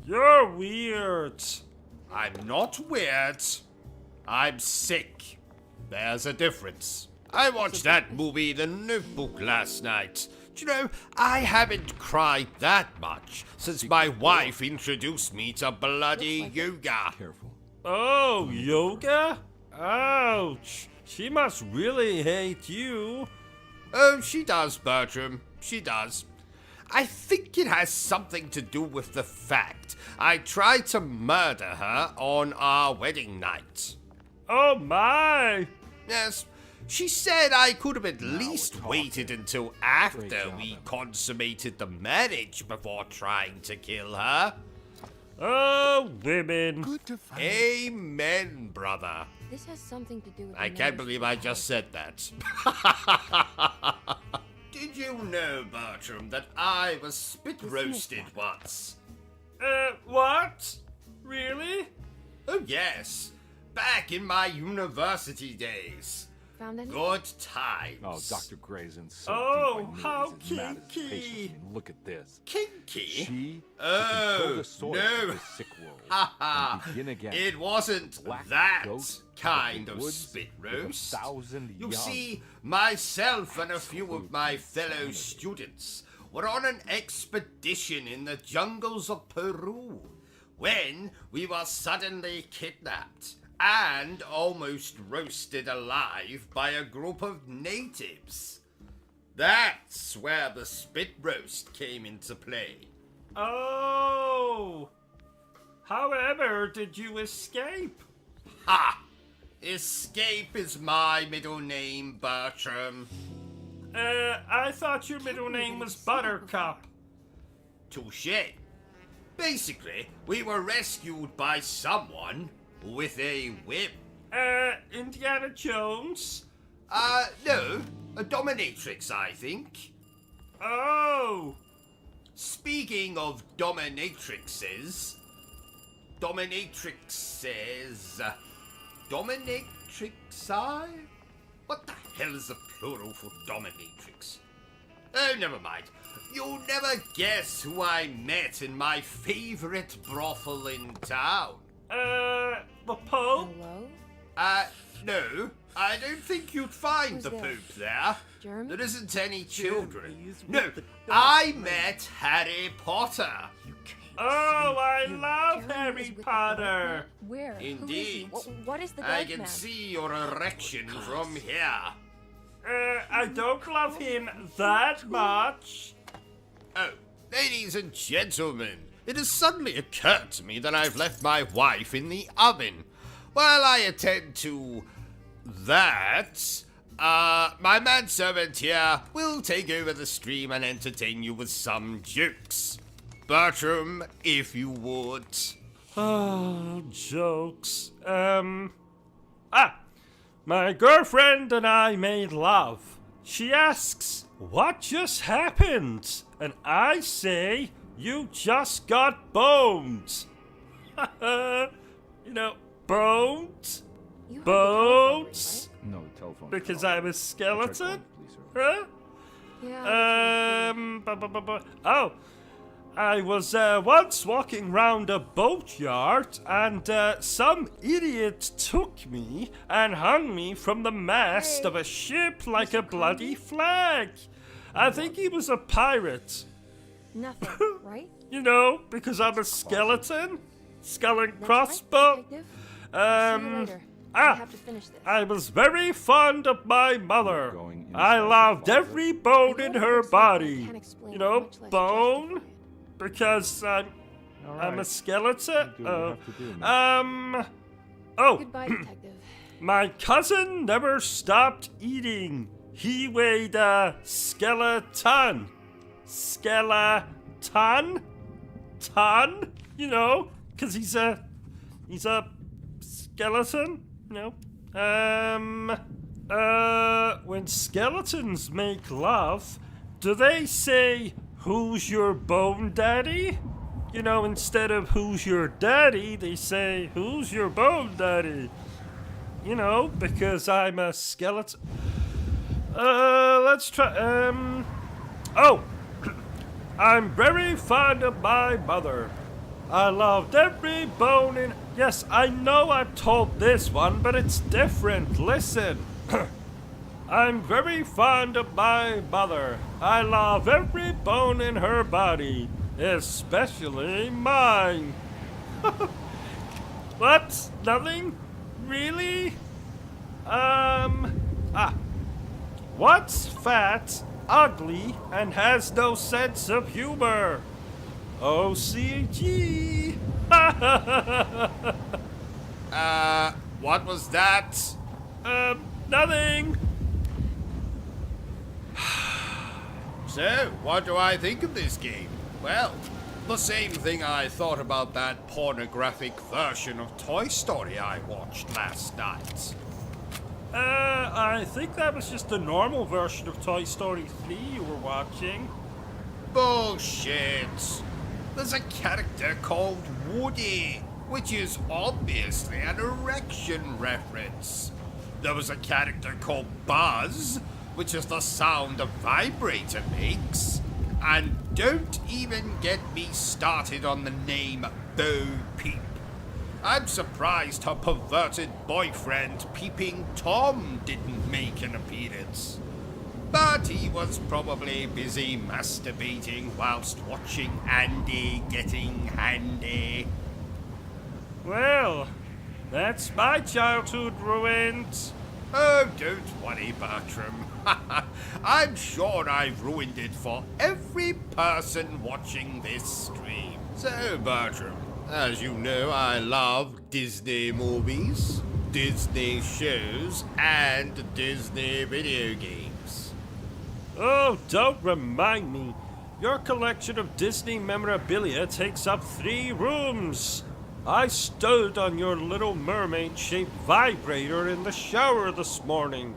You're weird. I'm not weird. I'm sick. There's a difference. I watched that movie, The Notebook, last night. Do you know, I haven't cried that much since my wife introduced me to bloody yoga. Careful. Oh, yoga? Ouch. She must really hate you. Oh, she does, Bertram. She does. I think it has something to do with the fact I tried to murder her on our wedding night. Oh my! Yes, she said I could have at least waited until after job, we Emma. consummated the marriage before trying to kill her. Oh, women. Good to find Amen, brother. This has something to do with. I the can't numbers believe we I have. just said that. Did you know, Bertram, that I was spit roasted once? What? Really? Oh, yes. Back in my university days. Found any? Good times. Oh, Dr. Gray's in so Oh, deep. I knew how he was as mad as kinky. patients. I mean, look at this. Kinky? She Oh, control the soil no. of the sick world Ha and begin again. It wasn't Black that goat kind the of woods spit with 1,000 roast. You young. see, myself and a few of my fellow students were on an expedition in the jungles of Peru when we were suddenly kidnapped and almost roasted alive by a group of natives. That's where the spit roast came into play. Oh. However, did you escape? Ha! Escape is my middle name, Bertram. I thought your middle name was Buttercup. Touché. Basically, we were rescued by someone with a whip. Indiana Jones? No, a dominatrix, I think. Oh. Speaking of dominatrixes, dominatrixi? What the hell is the plural for dominatrix? Oh, never mind. You'll never guess who I met in my favorite brothel in town. The Pope? Hello? No, I don't think you'd find Who's the there? Pope there. Jeremy? There isn't any children. is No, with the I met Harry Potter. Oh, I love Jeremy Harry is with the Potter. Dark Man? Where? Who is he? Indeed. What is the I Dark can Man? see your erection from here. I don't love him that much. Oh, ladies and gentlemen, it has suddenly occurred to me that I've left my wife in the oven. While I attend to that, my manservant here will take over the stream and entertain you with some jokes. Bertram, if you would. Oh, jokes. My girlfriend and I made love. She asks, what just happened? And I say, you just got boned. You know, boned? You heard the telephone Bones? ring, No, the telephone. Because I'm a I tried skeleton? calling the police earlier. Huh? right? Yeah. Oh, I was once walking round a boatyard and some idiot took me and hung me from the mast Hey, of a ship like a Mr. bloody Crombie? flag. I think he was a pirate. Nothing, right? You know, because I'm a skeleton. Skull and That's crossbow. right, detective. See you later. I ah, have to finish this. I was very fond of my mother. Going I inside loved the closet. every bone I in know it her looks like I body. can't explain You how know, much less bone. justified. Because I'm All a right. skeleton. You do what you have to do, man. Oh, Goodbye, detective. my cousin never stopped eating. He weighed a skeleton. Skeleton? Ton? You know, because he's a skeleton, you know. When skeletons make love, do they say, who's your bone daddy? You know, instead of who's your daddy, they say, who's your bone daddy? You know, because I'm a skeleton. Let's try, oh! I'm very fond of my mother. I loved every bone in... Yes, I know I've told this one, but it's different. Listen. I'm very fond of my mother. I love every bone in her body, especially mine. What? Nothing? Really? What's fat, ugly, and has no sense of humor? OCG. What was that? Nothing. So, what do I think of this game? Well, the same thing I thought about that pornographic version of Toy Story I watched last night. I think that was just the normal version of Toy Story 3 you were watching. Bullshit! There's a character called Woody, which is obviously an erection reference. There was a character called Buzz, which is the sound a vibrator makes. And don't even get me started on the name Bo Peep. I'm surprised her perverted boyfriend, Peeping Tom, didn't make an appearance. But he was probably busy masturbating whilst watching Andy getting handy. Well, that's my childhood ruined. Oh, don't worry, Bertram. I'm sure I've ruined it for every person watching this stream. So, Bertram, as you know, I love Disney movies, Disney shows, and Disney video games. Oh, don't remind me. Your collection of Disney memorabilia takes up 3 rooms. I stood on your Little Mermaid-shaped vibrator in the shower this morning.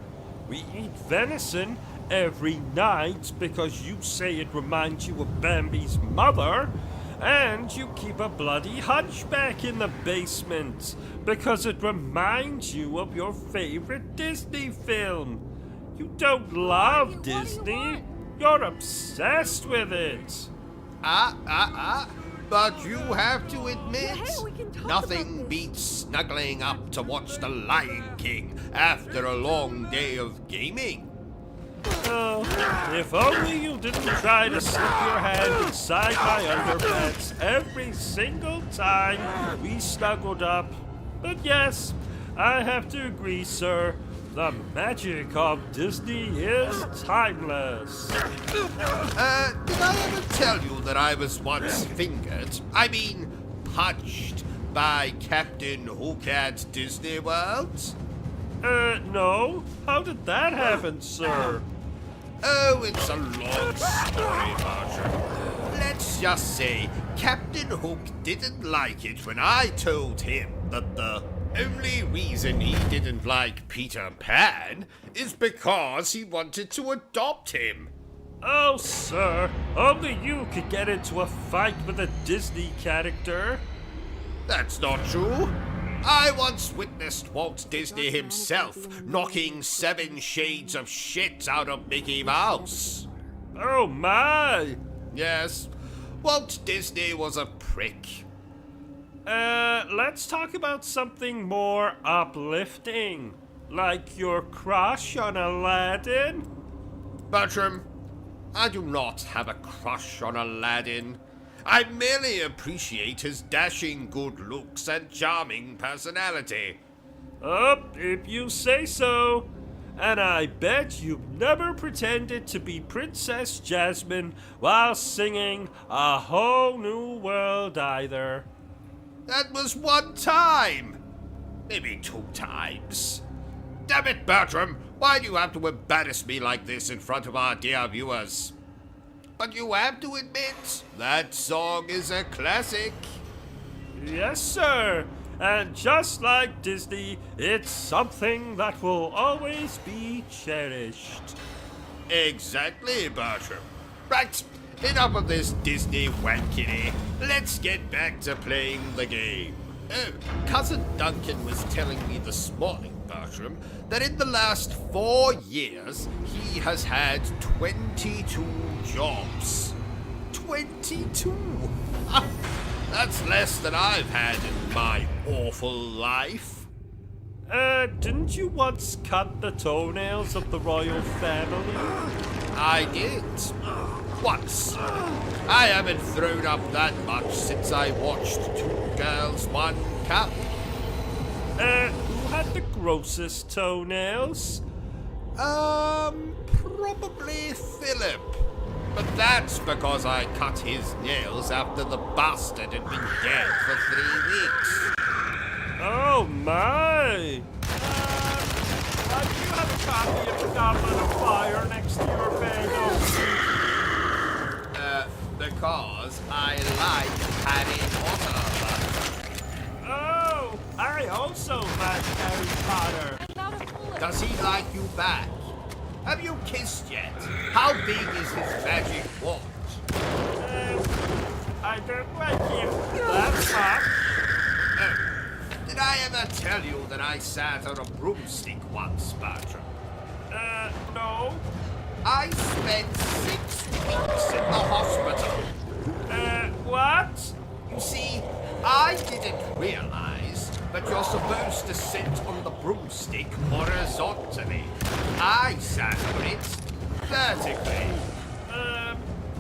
We eat venison every night because you say it reminds you of Bambi's mother, and you keep a bloody hunchback in the basement because it reminds you of your favorite Disney film. You don't love Disney. You're obsessed with it. But you have to admit, nothing beats snuggling up to watch The Lion King after a long day of gaming. Oh, if only you didn't try to slip your hand inside my underpants every single time we snuggled up. But yes, I have to agree, sir. The magic of Disney is timeless. Did I ever tell you that I was once punched by Captain Hook at Disney World? No. How did that happen, sir? Oh, it's a long story, Bertram. Let's just say Captain Hook didn't like it when I told him that the only reason he didn't like Peter Pan is because he wanted to adopt him. Oh, sir, only you could get into a fight with a Disney character. That's not true. I once witnessed Walt Disney himself knocking 7 shades of shit out of Mickey Mouse. Oh, my! Yes, Walt Disney was a prick. Let's talk about something more uplifting. Like your crush on Aladdin? Bertram, I do not have a crush on Aladdin. I merely appreciate his dashing good looks and charming personality. Oh, if you say so. And I bet you've never pretended to be Princess Jasmine while singing A Whole New World either. That was 1 time. Maybe 2 times. Damn it, Bertram. Why do you have to embarrass me like this in front of our dear viewers? But you have to admit, that song is a classic. Yes, sir. And just like Disney, it's something that will always be cherished. Exactly, Bertram. Right, enough of this Disney wankity. Let's get back to playing the game. Oh, Cousin Duncan was telling me this morning, Bertram, that in the last 4 years, he has had 22 jobs. 22? That's less than I've had in my awful life. Didn't you once cut the toenails of the royal family? I did. Once. I haven't thrown up that much since I watched Two Girls, One Cup. Who had the grossest toenails? Probably Philip. But that's because I cut his nails after the bastard had been dead for 3 weeks. Oh my! Why do you have a copy of the Goblet of Fire next to your bed, OCG? Because I like Harry Potter. Oh, I also like Harry Potter. Does he like you back? Have you kissed yet? How big is his magic wand? I don't like him that much. Did I ever tell you that I sat on a broomstick once, Bertram? No. I spent 6 weeks in the hospital. What? You see, I didn't realize that you're supposed to sit on the broomstick horizontally. I sat on it vertically.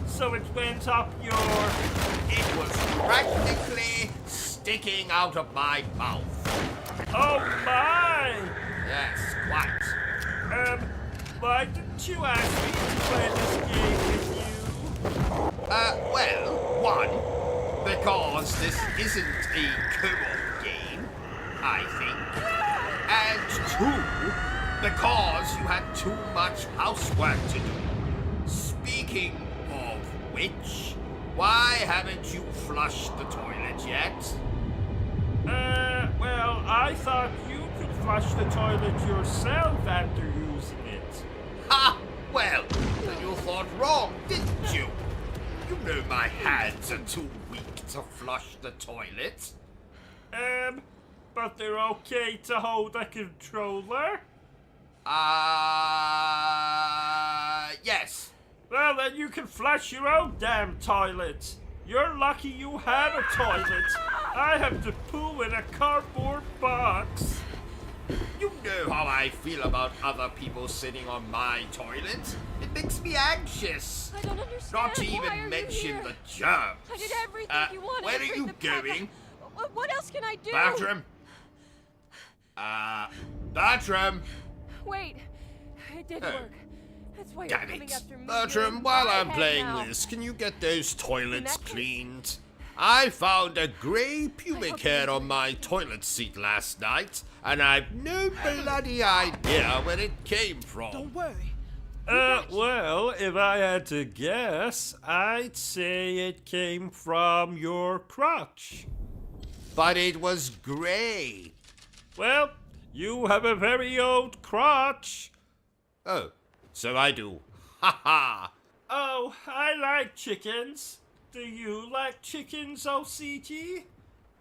So it went up your... It was practically sticking out of my mouth. Oh my! Yes, quite. Why didn't you ask me to play this game with you? Well, one, because this isn't a co-op game, I think. And two, because you had too much housework to do. Speaking of which, why haven't you flushed the toilet yet? Well, I thought you could flush the toilet yourself after using it. Ha! Well, then you thought wrong, didn't you? You know my hands are too weak to flush the toilet. But they're okay to hold a controller? Yes. Well, then you can flush your own damn toilet. You're lucky you have a toilet. I have to poo in a cardboard box. You know how I feel about other people sitting on my toilet. It makes me anxious. I don't understand. Not to Why even are mention you here? the germs. I did everything you wanted. Where to are bring you the back. going? What else can I do? Bathroom? Bathroom? Wait, it did Oh. work. That's why you're Damn coming it. after me. Bertram, You're while in I'm my playing head now. this, can you get those toilets that case- cleaned? I found a grey pubic hope hair you on my toilet seat last night, and I've no bloody idea where it came from. Don't worry. Well, if I had to guess, I'd say it came from your crotch. But it was grey. Well, you have a very old crotch. Oh, so I do. Ha ha! Oh, I like chickens. Do you like chickens, OCG?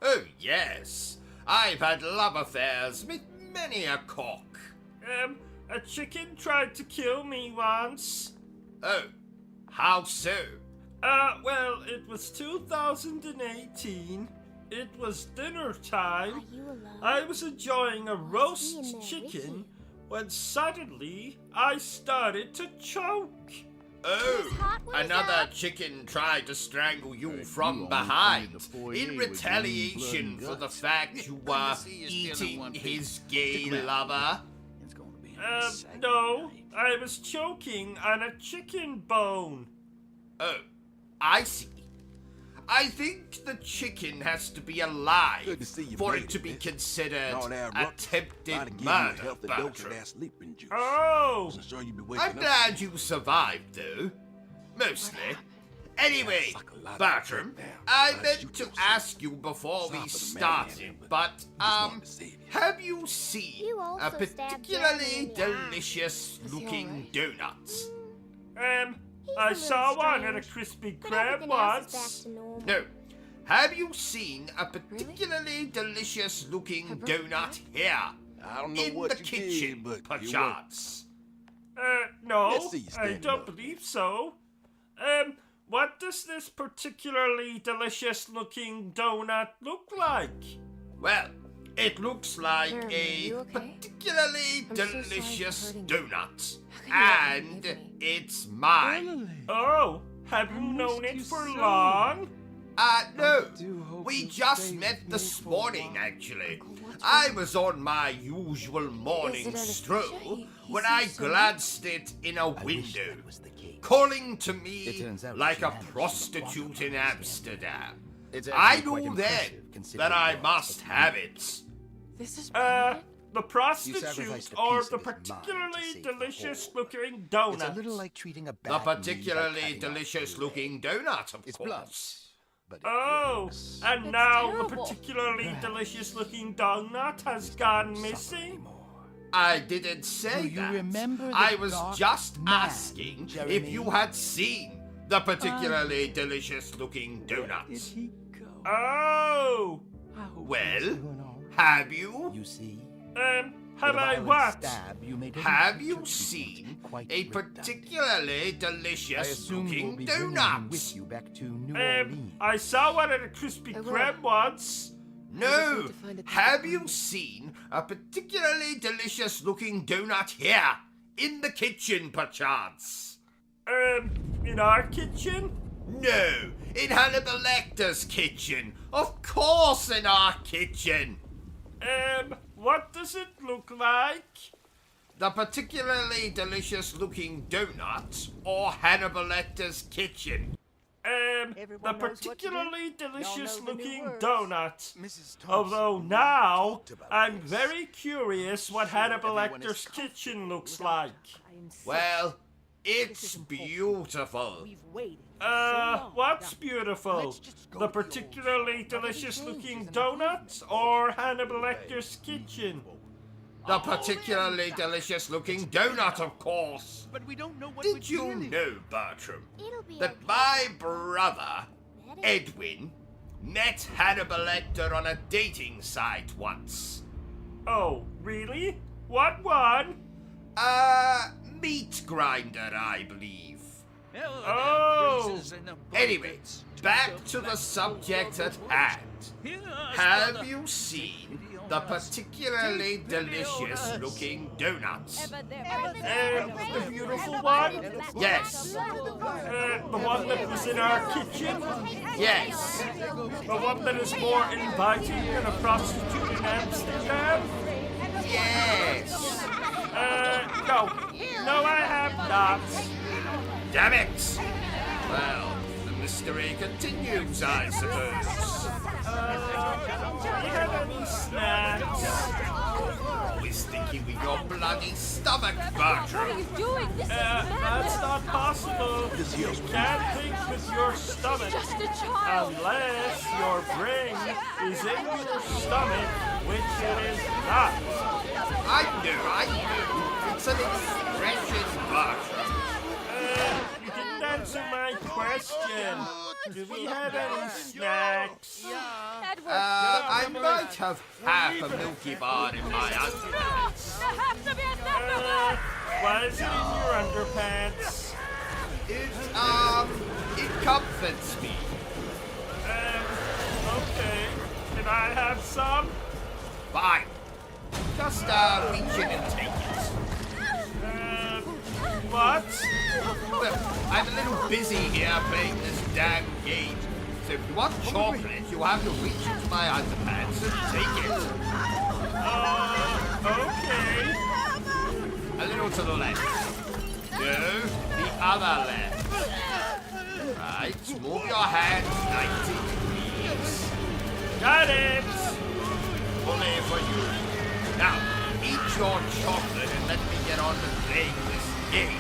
Oh, yes. I've had love affairs with many a cock. A chicken tried to kill me once. Oh, how so? Well, it was 2018. It was dinner time. Are you alone? I was enjoying a he in roast there, chicken when suddenly I started to choke. Oh, hot, what is another that? chicken tried to strangle you you from only behind come to the foyer in with retaliation green blood for and the guts. fact you were see you still in eating one piece. his gay Stick around. lover. It's going to be No, I was choking on a chicken bone. Oh, I see. I think the chicken has to be alive Good to see you for made it to it, be miss. considered All that ruckus, trying to attempted give you a murder, healthy dose of Bertram. that sleeping juice. Oh, Wasn't sure you'd be waking I'm up. glad you survived, though. Mostly. Anyway, Like a lot of Bertram, good now. I Glad meant you to chose ask you before Sorry we for the started, madman, but but, just wanted to save you. have you seen You also a stabbed particularly Jeremy in the eye. delicious-looking donuts? I a saw little one at a strange, Krispy But Kreme everything else is back once. to normal. No. Have you seen a particularly delicious-looking donut here? I don't know In what the you kitchen, did, but you perchance. No, Let's see you I standing don't up. believe so. What does this particularly delicious looking donut look like? Well, It looks like Jeremy, a you okay? particularly I'm so sorry for delicious hurting you. donut. How can you And forgive me? it's mine. Oh, have you known it for long? No. do hope We you'll just stay met with me this for a morning, while. actually. what's I wrong? was on my usual morning anesthesia? stroll He when seems I so glanced it in a wish window, that was the case. calling to It me turns out like she a managed to prostitute in walk up Amsterdam. It's I actually quite knew then impressive, considering that I you're must a have it. This is permanent? The prostitute sacrificed a or piece the of his mind to particularly save the delicious whole. looking It's donut? a little like treating a bad The knee by particularly cutting off delicious the looking leg. donut, of It's course. blunt, but it Oh, works. and That's now terrible. the particularly delicious looking donut has gone missing? I didn't say Do you that. remember the I was dark just man, asking if Jeremy? you had seen the particularly delicious looking donut. he go? Oh, Well, have you? You see? have With a I violent what? stab, you made every Have creature you treatment seen quite a redundant. particularly I delicious assume you'll looking be bringing him with donut? you back to New Orleans. I saw one at a Krispy I will. Kreme once. I No. just need to find a Have different you one. seen a particularly delicious looking donut here? In the kitchen, perchance? In our kitchen? No, in Hannibal Lecter's kitchen. Of course, in our kitchen. What does it look like? The particularly delicious looking donut or Hannibal Lecter's kitchen? The particularly delicious looking donut. Mrs. Thompson. Although now, talked about I'm this. very curious what Hannibal everyone is Lecter's kitchen looks like. Well, it's beautiful. What's beautiful? The particularly delicious looking donut or Hannibal Lecter's kitchen? The particularly delicious looking donut, of course. But we don't know what Did you know, Bertram, It'll be that okay. my brother, Edwin, met Hannibal Lecter on a dating site once? Oh, really? What one? Meat grinder, I believe. Oh. Anyway, back to the subject at hand. Have you seen the particularly delicious looking donuts? The beautiful one? Yes, The one that was in our kitchen? yes. The one that is more inviting than a prostitute in Amsterdam? Yes. No, I have not. Damn it! Well, the mystery continues, I suppose. Do you have any snacks? Always thinking with your bloody stomach, What are Bertram. you doing? This is That's not possible. You can't think with your stomach just a child. unless your brain is in your stomach, which it is not. I know. It's an expression, Bertram. You didn't answer my question. Do we have any snacks? Edward, I might have half a Milky Bar in my underpants. there has to be a separate. Why is it in your underpants? It comforts me. Okay. Can I have some? Fine. Just, reach in and take it. What? Well, I'm a little busy here playing this damn game. So if you want chocolate, you have to reach into my underpants and take it. Okay. A little to the left. No, the other left. Right, move your hands 90 degrees. Got it. Only for you. Now, eat your chocolate and let me get on to playing this game.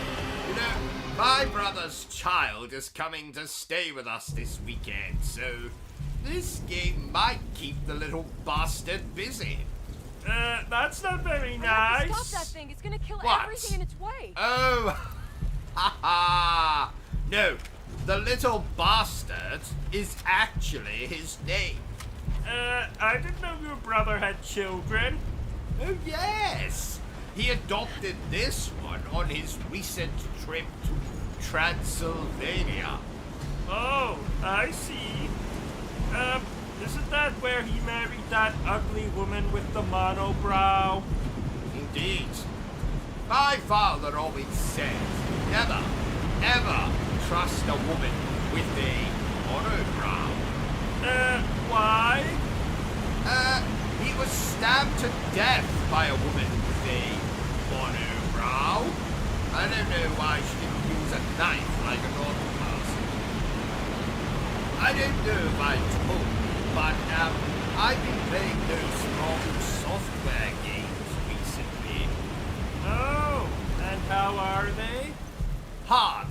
You know, my brother's child is coming to stay with us this weekend, so this game might keep the little bastard busy. That's not very Stop nice. that thing. It's gonna kill What? everything in its way. Oh, ha ha! No, the little bastard is actually his name. I didn't know your brother had children. Oh, yes! He adopted this one on his recent trip to Transylvania. Oh, I see. Isn't that where he married that ugly woman with the monobrow? Indeed. My father always said, never, ever trust a woman with a monobrow. Why? He was stabbed to death by a woman with a monobrow. I don't know why she didn't use a knife like a normal person. I don't know if I told you, but I've been playing those small software games recently. Oh, and how are they? Hard.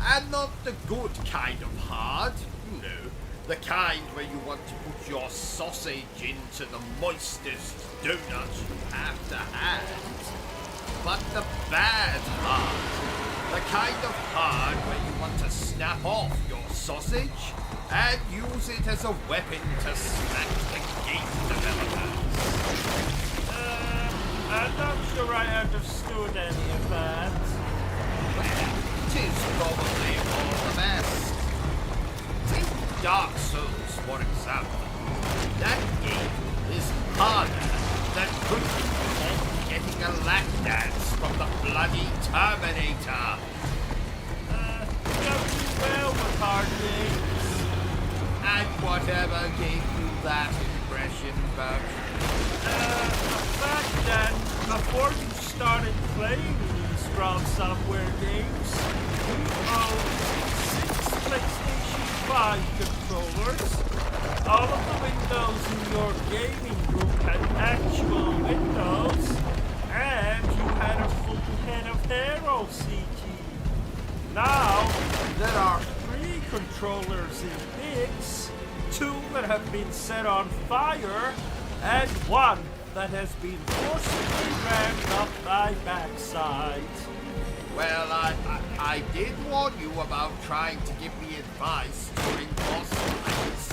And not the good kind of hard, you know. The kind where you want to put your sausage into the moistest donut you have to hand. But the bad hard. The kind of hard where you want to snap off your sausage and use it as a weapon to smack the game developers. I'm not sure I understood any of that. Well, 'tis probably for the best. Take Dark Souls, for example. That game is harder than cooking or getting a lap dance from the bloody Terminator. Don't do well with hard games. And whatever gave you that impression, Bertram? The fact that before you started playing these From Software games, you owned 6 PlayStation 5 controllers. All of the windows in your gaming room had actual windows, and you had a full head of hair OCG. Now, there are 3 controllers in bits, 2 that have been set on fire, and 1 that has been forcibly rammed up thy backside. Well, I did warn you about trying to give me advice during boss fights.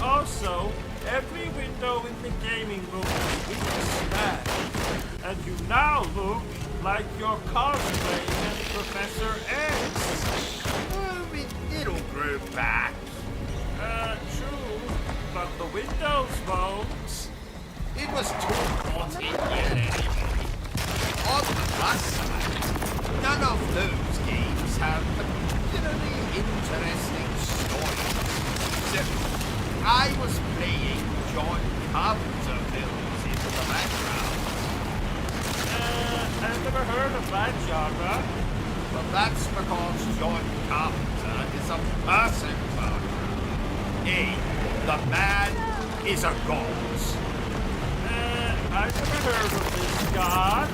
Also, every window in the gaming room has been smashed, and you now look like you're cosplaying as Professor X. Oh, it'll grow back. True, but the windows won't. It was too hot in here anyway. On the plus side, none of those games have particularly interesting stories. So, I was playing John Carpenter films in the background. I've never heard of that genre. Well, that's because John Carpenter is a person murderer. The man is a god. I've never heard of this god.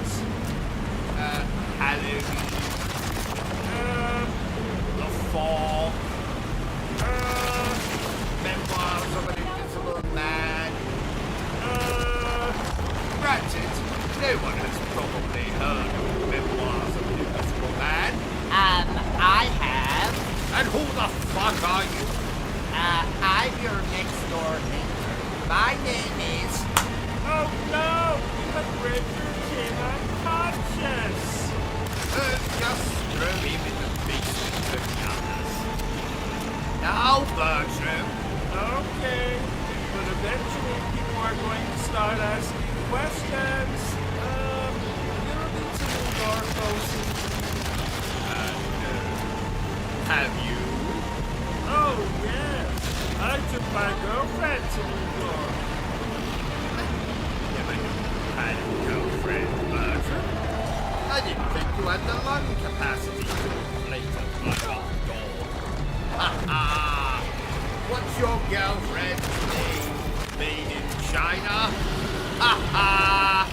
Halloween. The Fall. Memoirs of an Invisible Man. Granted, no one has probably heard of Memoirs of an Invisible Man. I have. And who the fuck are you? I'm your next door neighbor. My name is... Oh no! You have rendered him unconscious! Just throw him in the basement with the others. Now, Bertram. Okay, but eventually people are going to start asking questions. You've been to New York, OCG. Have you? Oh, yes. I took my girlfriend to New York. Never knew you had a girlfriend, Bertram. I didn't think you had the lung capacity to inflate a blood doll. Ha ha! What's your girlfriend's name? Made in China? Ha ha!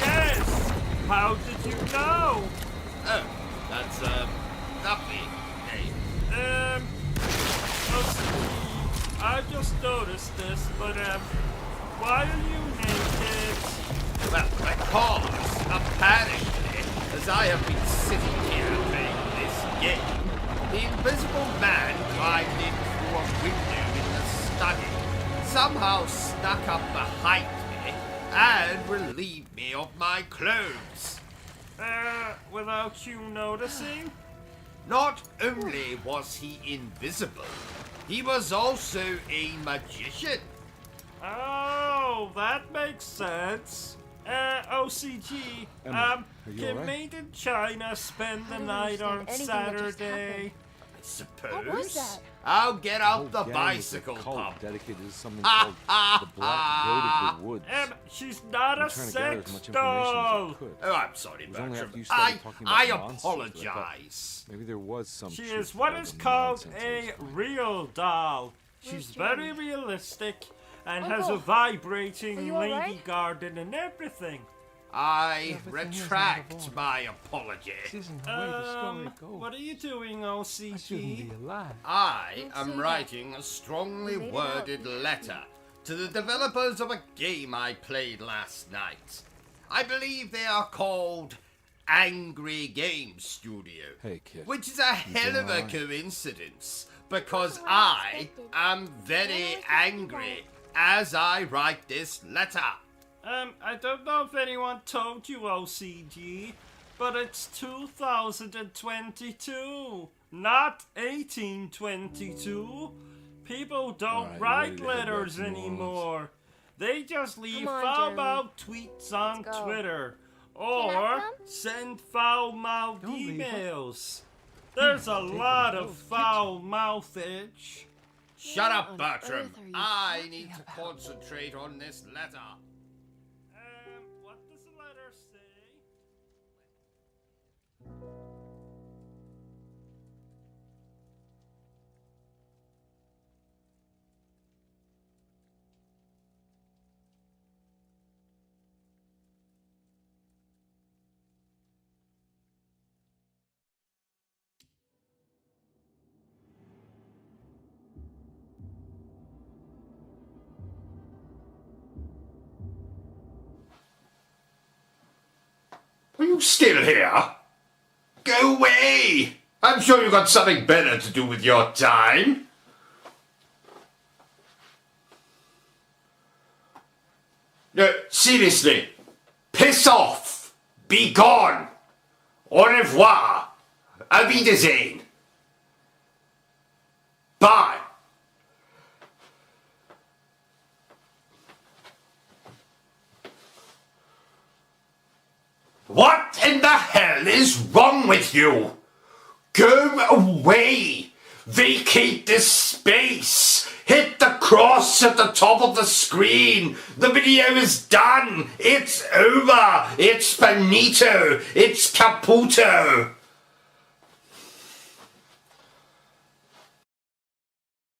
Yes! How did you know? Oh, that's, nothing. Hey. I just noticed this, but, why are you naked? Well, because, apparently, as I have been sitting here playing this game, the Invisible Man climbed in through a window in the study, somehow snuck up behind me, and relieved me of my clothes. Without you noticing? Not only was he invisible, He was also a magician. Oh, that makes sense. OCG, Emma, are you can alright? Made in China spend the I don't night on understand anything that just Saturday? I suppose. What was that? I'll get The whole out the gang bicycle was a cult pump. dedicated to something called the Black Goat of the Woods. She's not I'm a trying to gather sex as much information as doll. I could. Oh, I'm sorry, It was only Bertram. after you started talking about I monsters that I thought apologize. Maybe there was some She truth is to what all is the called nonsense I was a finding. real doll. She's Where's very Jeremy? realistic and Uncle, has a are vibrating you lady alright? garden and everything. I Everything is out of retract order. my apology. This isn't the way the story goes. What are you doing, I shouldn't be OCG? alive. I Don't am say that. writing a strongly You made it worded letter to the developers of a game I played last night. I believe they are called Angry Game Studio. Hey, kid. Which is a hell of a alright? coincidence, because That's what I I expected. am very angry as I write this letter. I don't know if anyone told you, OCG, but it's 2022, not 1822. People don't Alright, you write ready to head back letters to New Orleans? anymore. They just leave Come on, foul-mouthed tweets on Let's go. Twitter. Can I Or come? send foul-mouthed Don't leave her. emails. There's a lot of foul-mouthage. Shut up, on Bertram. earth are you I talking need to about? concentrate on this letter. What does the letter say? Are you still here? Go away! I'm sure you've got something better to do with your time. No, seriously. Piss off! Be gone! Au revoir! Auf Wiedersehen! Bye! What in the hell is wrong with you? Go away! Vacate this space! Hit the cross at the top of the screen! The video is done! It's over! It's finito! It's caputo!